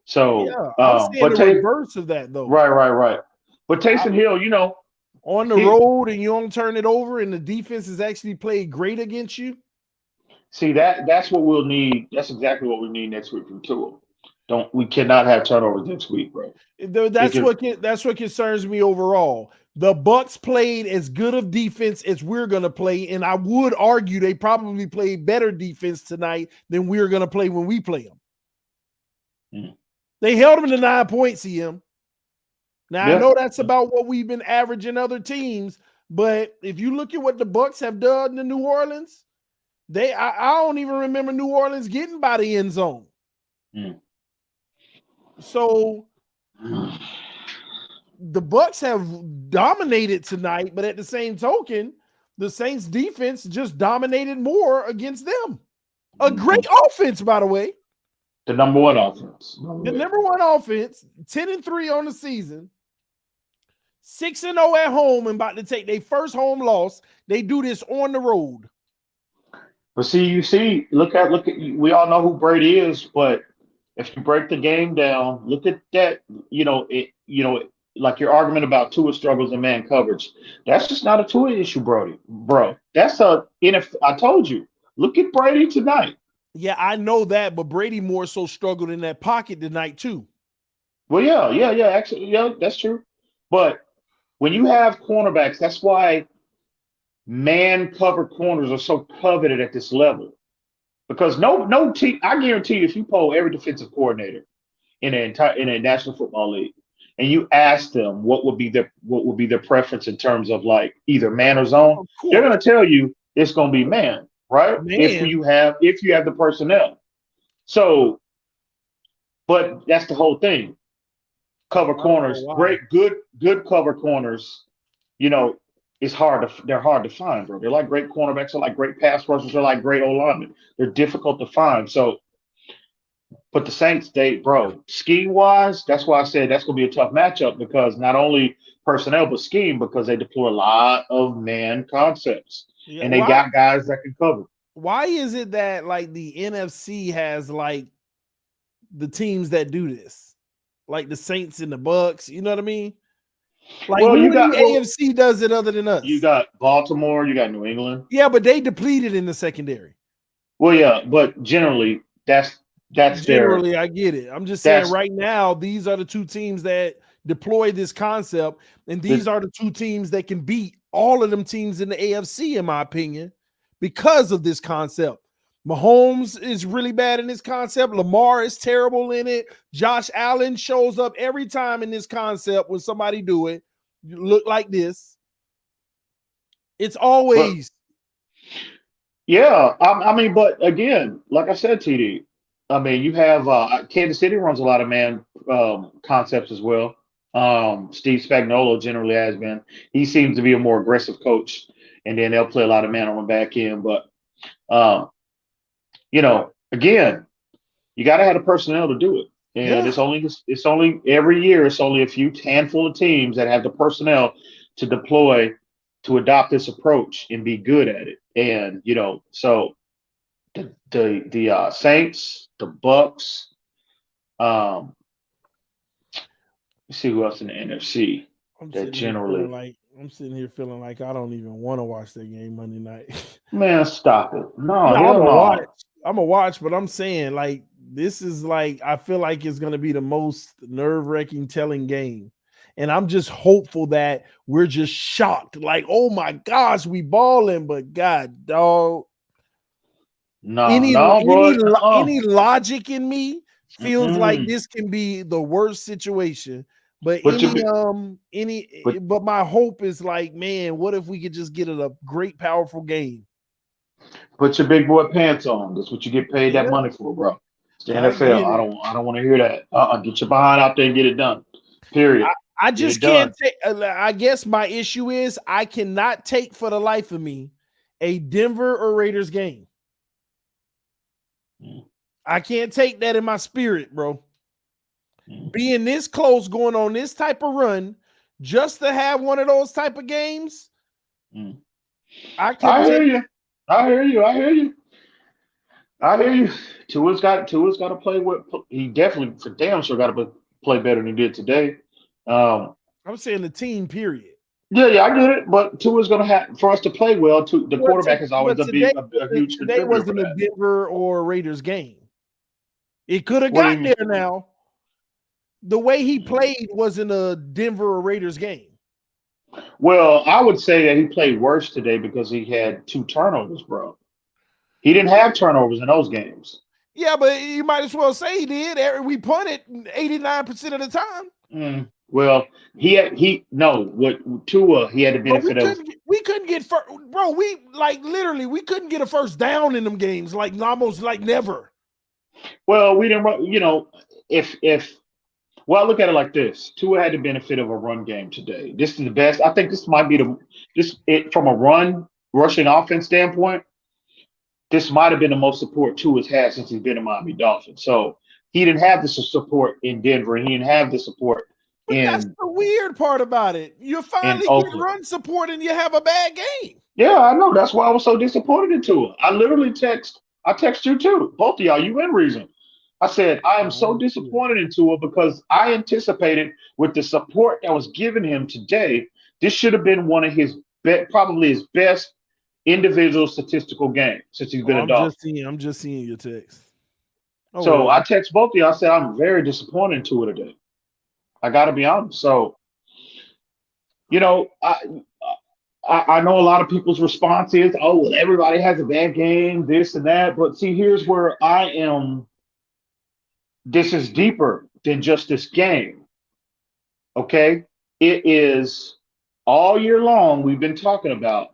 So I'm saying the reverse of that though. Right. But Taysom Hill, on the road and you don't turn it over, and the defense has actually played great against you. See, that's what we'll need. That's exactly what we need next week from Tua. We cannot have turnovers next week, bro. That's what concerns me overall. The Bucks played as good of defense as we're gonna play, and I would argue they probably played better defense tonight than we're gonna play when we play them. Mm. They held them to 9 points, EM. Now I know that's about what we've been averaging other teams, but if you look at what the Bucks have done to New Orleans, I don't even remember New Orleans getting by the end zone. Mm. So the Bucks have dominated tonight, but at the same token, the Saints defense just dominated more against them. A great offense, by the way. The number one offense. The number one offense, 10-3 on the season, 6-0 at home, and about to take their first home loss. They do this on the road. But look at we all know who Brady is, but if you break the game down, look at that, like your argument about Tua struggles in man coverage. That's just not a Tua issue, bro. That's I told you. Look at Brady tonight. Yeah, I know that, but Brady more so struggled in that pocket tonight too. Well, yeah, actually, that's true. But when you have cornerbacks, that's why man cover corners are so coveted at this level. Because no team, I guarantee you, if you poll every defensive coordinator in a National Football League, and you ask them what would be their preference in terms of like either man or zone, Of they're course, gonna tell you it's gonna be man, right? man. If you have the personnel. So, but that's the whole thing. Cover I don't know corners, why. great, good cover corners. You know, they're hard to find, bro. They're like great cornerbacks, they're like great pass rushers, they're like great O linemen. They're difficult to find. So, but the Saints, bro, scheme wise, that's why I said that's gonna be a tough matchup because not only personnel but scheme because they deploy a lot of man concepts Yeah, and they got guys that can cover. why is it that like the NFC has like the teams that do this, like the Saints and the Bucks? You know what I mean? Like Well, who in the AFC does it other than us? you got Baltimore, you got New England. Yeah, but they depleted in the secondary. Well, yeah, but generally that's Generally, I get it. I'm just saying right now, these are the two teams that deploy this concept, and these are the two teams that can beat all of them teams in the AFC, in my opinion, because of this concept. Mahomes is really bad in this concept. Lamar is terrible in it. Josh Allen shows up every time in this concept when somebody do it. You look like this. It's always. Yeah, I mean, but again, like I said, TD, I mean, you have Kansas City runs a lot of man concepts as well. Steve Spagnuolo generally has been. He seems to be a more aggressive coach, and then they'll play a lot of man on the back end. But you know, again, you got to have the personnel to do it. And it's only every year it's only a handful of teams that have the personnel to deploy to adopt this approach and be good at it. And you know, so the Saints, the Bucks, let's see who else in the NFC that generally. I'm sitting here feeling like I don't even want to watch that game Monday night. Man, stop it! No, I'm gonna watch. I'm gonna watch, but I'm saying like this is like I feel like it's gonna be the most nerve-wracking telling game. And I'm just hopeful that we're just shocked. Like, oh my gosh, we balling, but God, dog. Any logic in me feels like this can be the worst situation. But my hope is like, man, what if we could just get a great, powerful game? Put your big boy pants on. That's what you get paid that money for, bro. It's the NFL. I don't want to hear that. Get your behind out there and get it done. Period. I just can't take. I guess my issue is I cannot take for the life of me a Denver or Raiders game. I can't take that in my spirit, bro. Being this close, going on this type of run, just to have one of those type of games. I hear you. Tua's got to play with. He definitely for damn sure got to play better than he did today. I'm saying the team, period. Yeah, I get it. But Tua's going to have for us to play well. The quarterback is always a huge contributor. Today wasn't a Denver or Raiders game. It could have got there now. The way he played wasn't a Denver or Raiders game. Well, I would say that he played worse today because he had 2 turnovers, bro. He didn't have turnovers in those games. Yeah, but you might as well say he did. We punted 89% of the time. Well, he had the benefit of. We couldn't get first, bro. We couldn't get a first down in them games, like almost like never. Well, we didn't. You know, Well, I look at it like this. Tua had the benefit of a run game today. This is the best. I think this might be from a rushing offense standpoint, this might have been the most support Tua's had since he's been in Miami Dolphins. So he didn't have the support in Denver, and he didn't have the support that's the weird part about it. You finally get run support and you have a bad game. Yeah, I know. That's why I was so disappointed in Tua. I literally text you too. Both of y'all, you in reason. I said, I am so disappointed in Tua because I anticipated with the support that was given him today, this should have been one of his probably his best individual statistical games since he's been a Dolphin. I'm just seeing your text. I text both of you. I said, I'm very disappointed in Tua today. I got to be honest. So, you know, I know a lot of people's response is, oh, well, everybody has a bad game, this and that. But see, here's where I am. This is deeper than just this game. Okay, it is all year long. We've been talking about,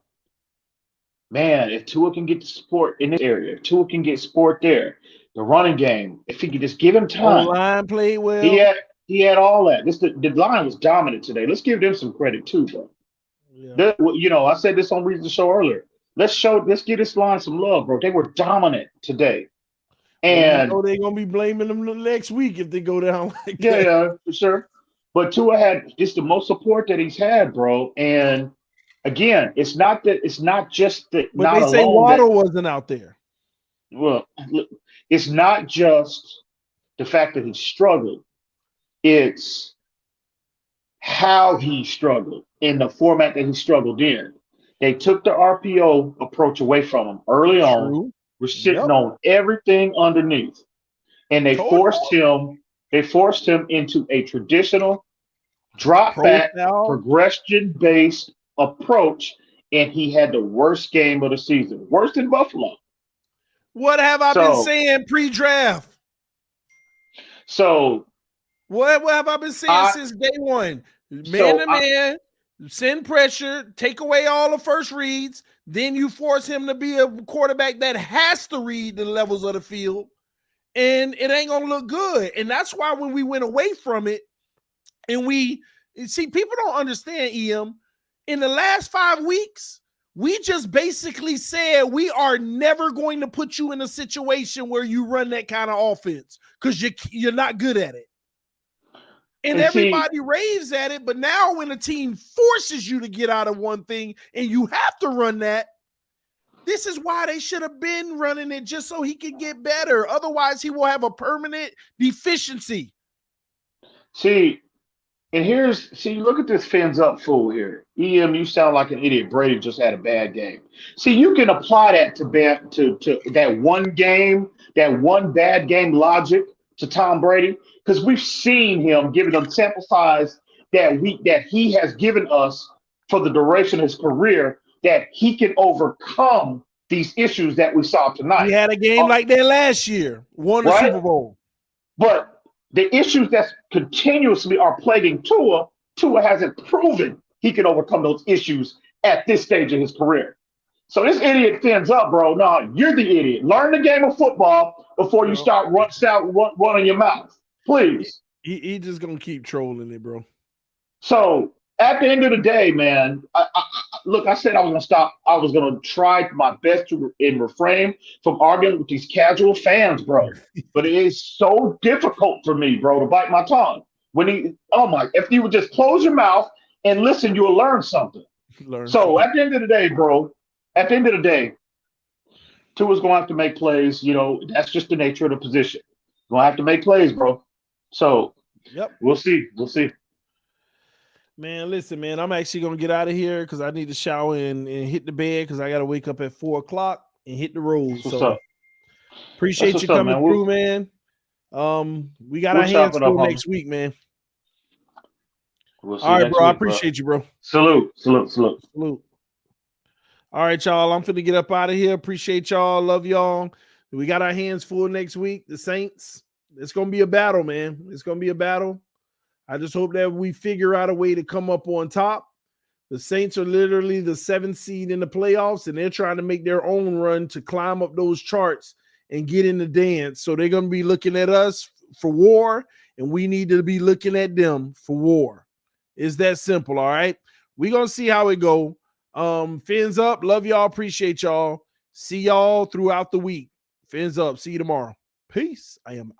man, if Tua can get the support in this area, if Tua can get support there, the running game, if he could just give him time. O-line played He well. had he had all that. The line was dominant today. Let's give them some credit too, bro. Yeah. I said this on Reason Show earlier. Let's give this line some love, bro. They were dominant today. And they're gonna be blaming them next week if they go down like that. Yeah, for sure. But Tua had just the most support that he's had, bro. And again, it's not just that. But not they say alone Waddle that, wasn't out there. well, look, it's not just the fact that he struggled. It's how he struggled in the format that he struggled in. They took the RPO approach away from him early on. True. We're sitting on everything underneath. And they forced him into a traditional drop back progression based approach, and he had the worst game of the season, worse than Buffalo. What have I been saying pre-draft? So what have I been saying since day one? Man to man, send pressure, take away all the first reads, then you force him to be a quarterback that has to read the levels of the field, and it ain't gonna look good. And that's why when we went away from it, and we see, people don't understand, EM, in the last 5 weeks, we just basically said we are never going to put you in a situation where you run that kind of offense because you're not good at it. And everybody raves at it, but now when a team forces you to get out of one thing and you have to run that, this is why they should have been running it, just so he could get better. Otherwise, he will have a permanent deficiency. Look at this fins up fool here. EM, you sound like an idiot. Brady just had a bad game. See, you can apply that to that one game, that one bad game logic to Tom Brady, because we've seen him giving them sample size that he has given us for the duration of his career, that he can overcome these issues that we saw tonight. He had a game like that last year, won the Super Bowl. But the issues that continuously are plaguing Tua hasn't proven he can overcome those issues at this stage of his career. So this idiot fins up, bro. No, you're the idiot. Learn the game of football before you start running your mouth. Please. He just going to keep trolling it, bro. So at the end of the day, man, I said I was going to stop. I was going to try my best to refrain from arguing with these casual fans, bro. But it is so difficult for me, bro, to bite my tongue. If you would just close your mouth and listen, you'll learn something. At the end of the day, bro, Tua's going to have to make plays. That's just the nature of the position. Going to have to make plays, bro. So, we'll see. Man, listen, man, I'm actually going to get out of here because I need to shower and hit the bed because I got to wake up at 4 o'clock and hit the road. So, appreciate you coming through, man. We got our hands full next week, man. All right, bro. I appreciate you, bro. Salute. All right, y'all. I'm finna get up out of here. Appreciate y'all. Love y'all. We got our hands full next week. The Saints. It's gonna be a battle, man. It's gonna be a battle. I just hope that we figure out a way to come up on top. The Saints are literally the 7th seed in the playoffs, and they're trying to make their own run to climb up those charts and get in the dance. So they're gonna be looking at us for war, and we need to be looking at them for war. It's that simple, all right? We're going to see how it go. Fins up. Love y'all. Appreciate y'all. See y'all throughout the week. Fins up. See you tomorrow. Peace. I am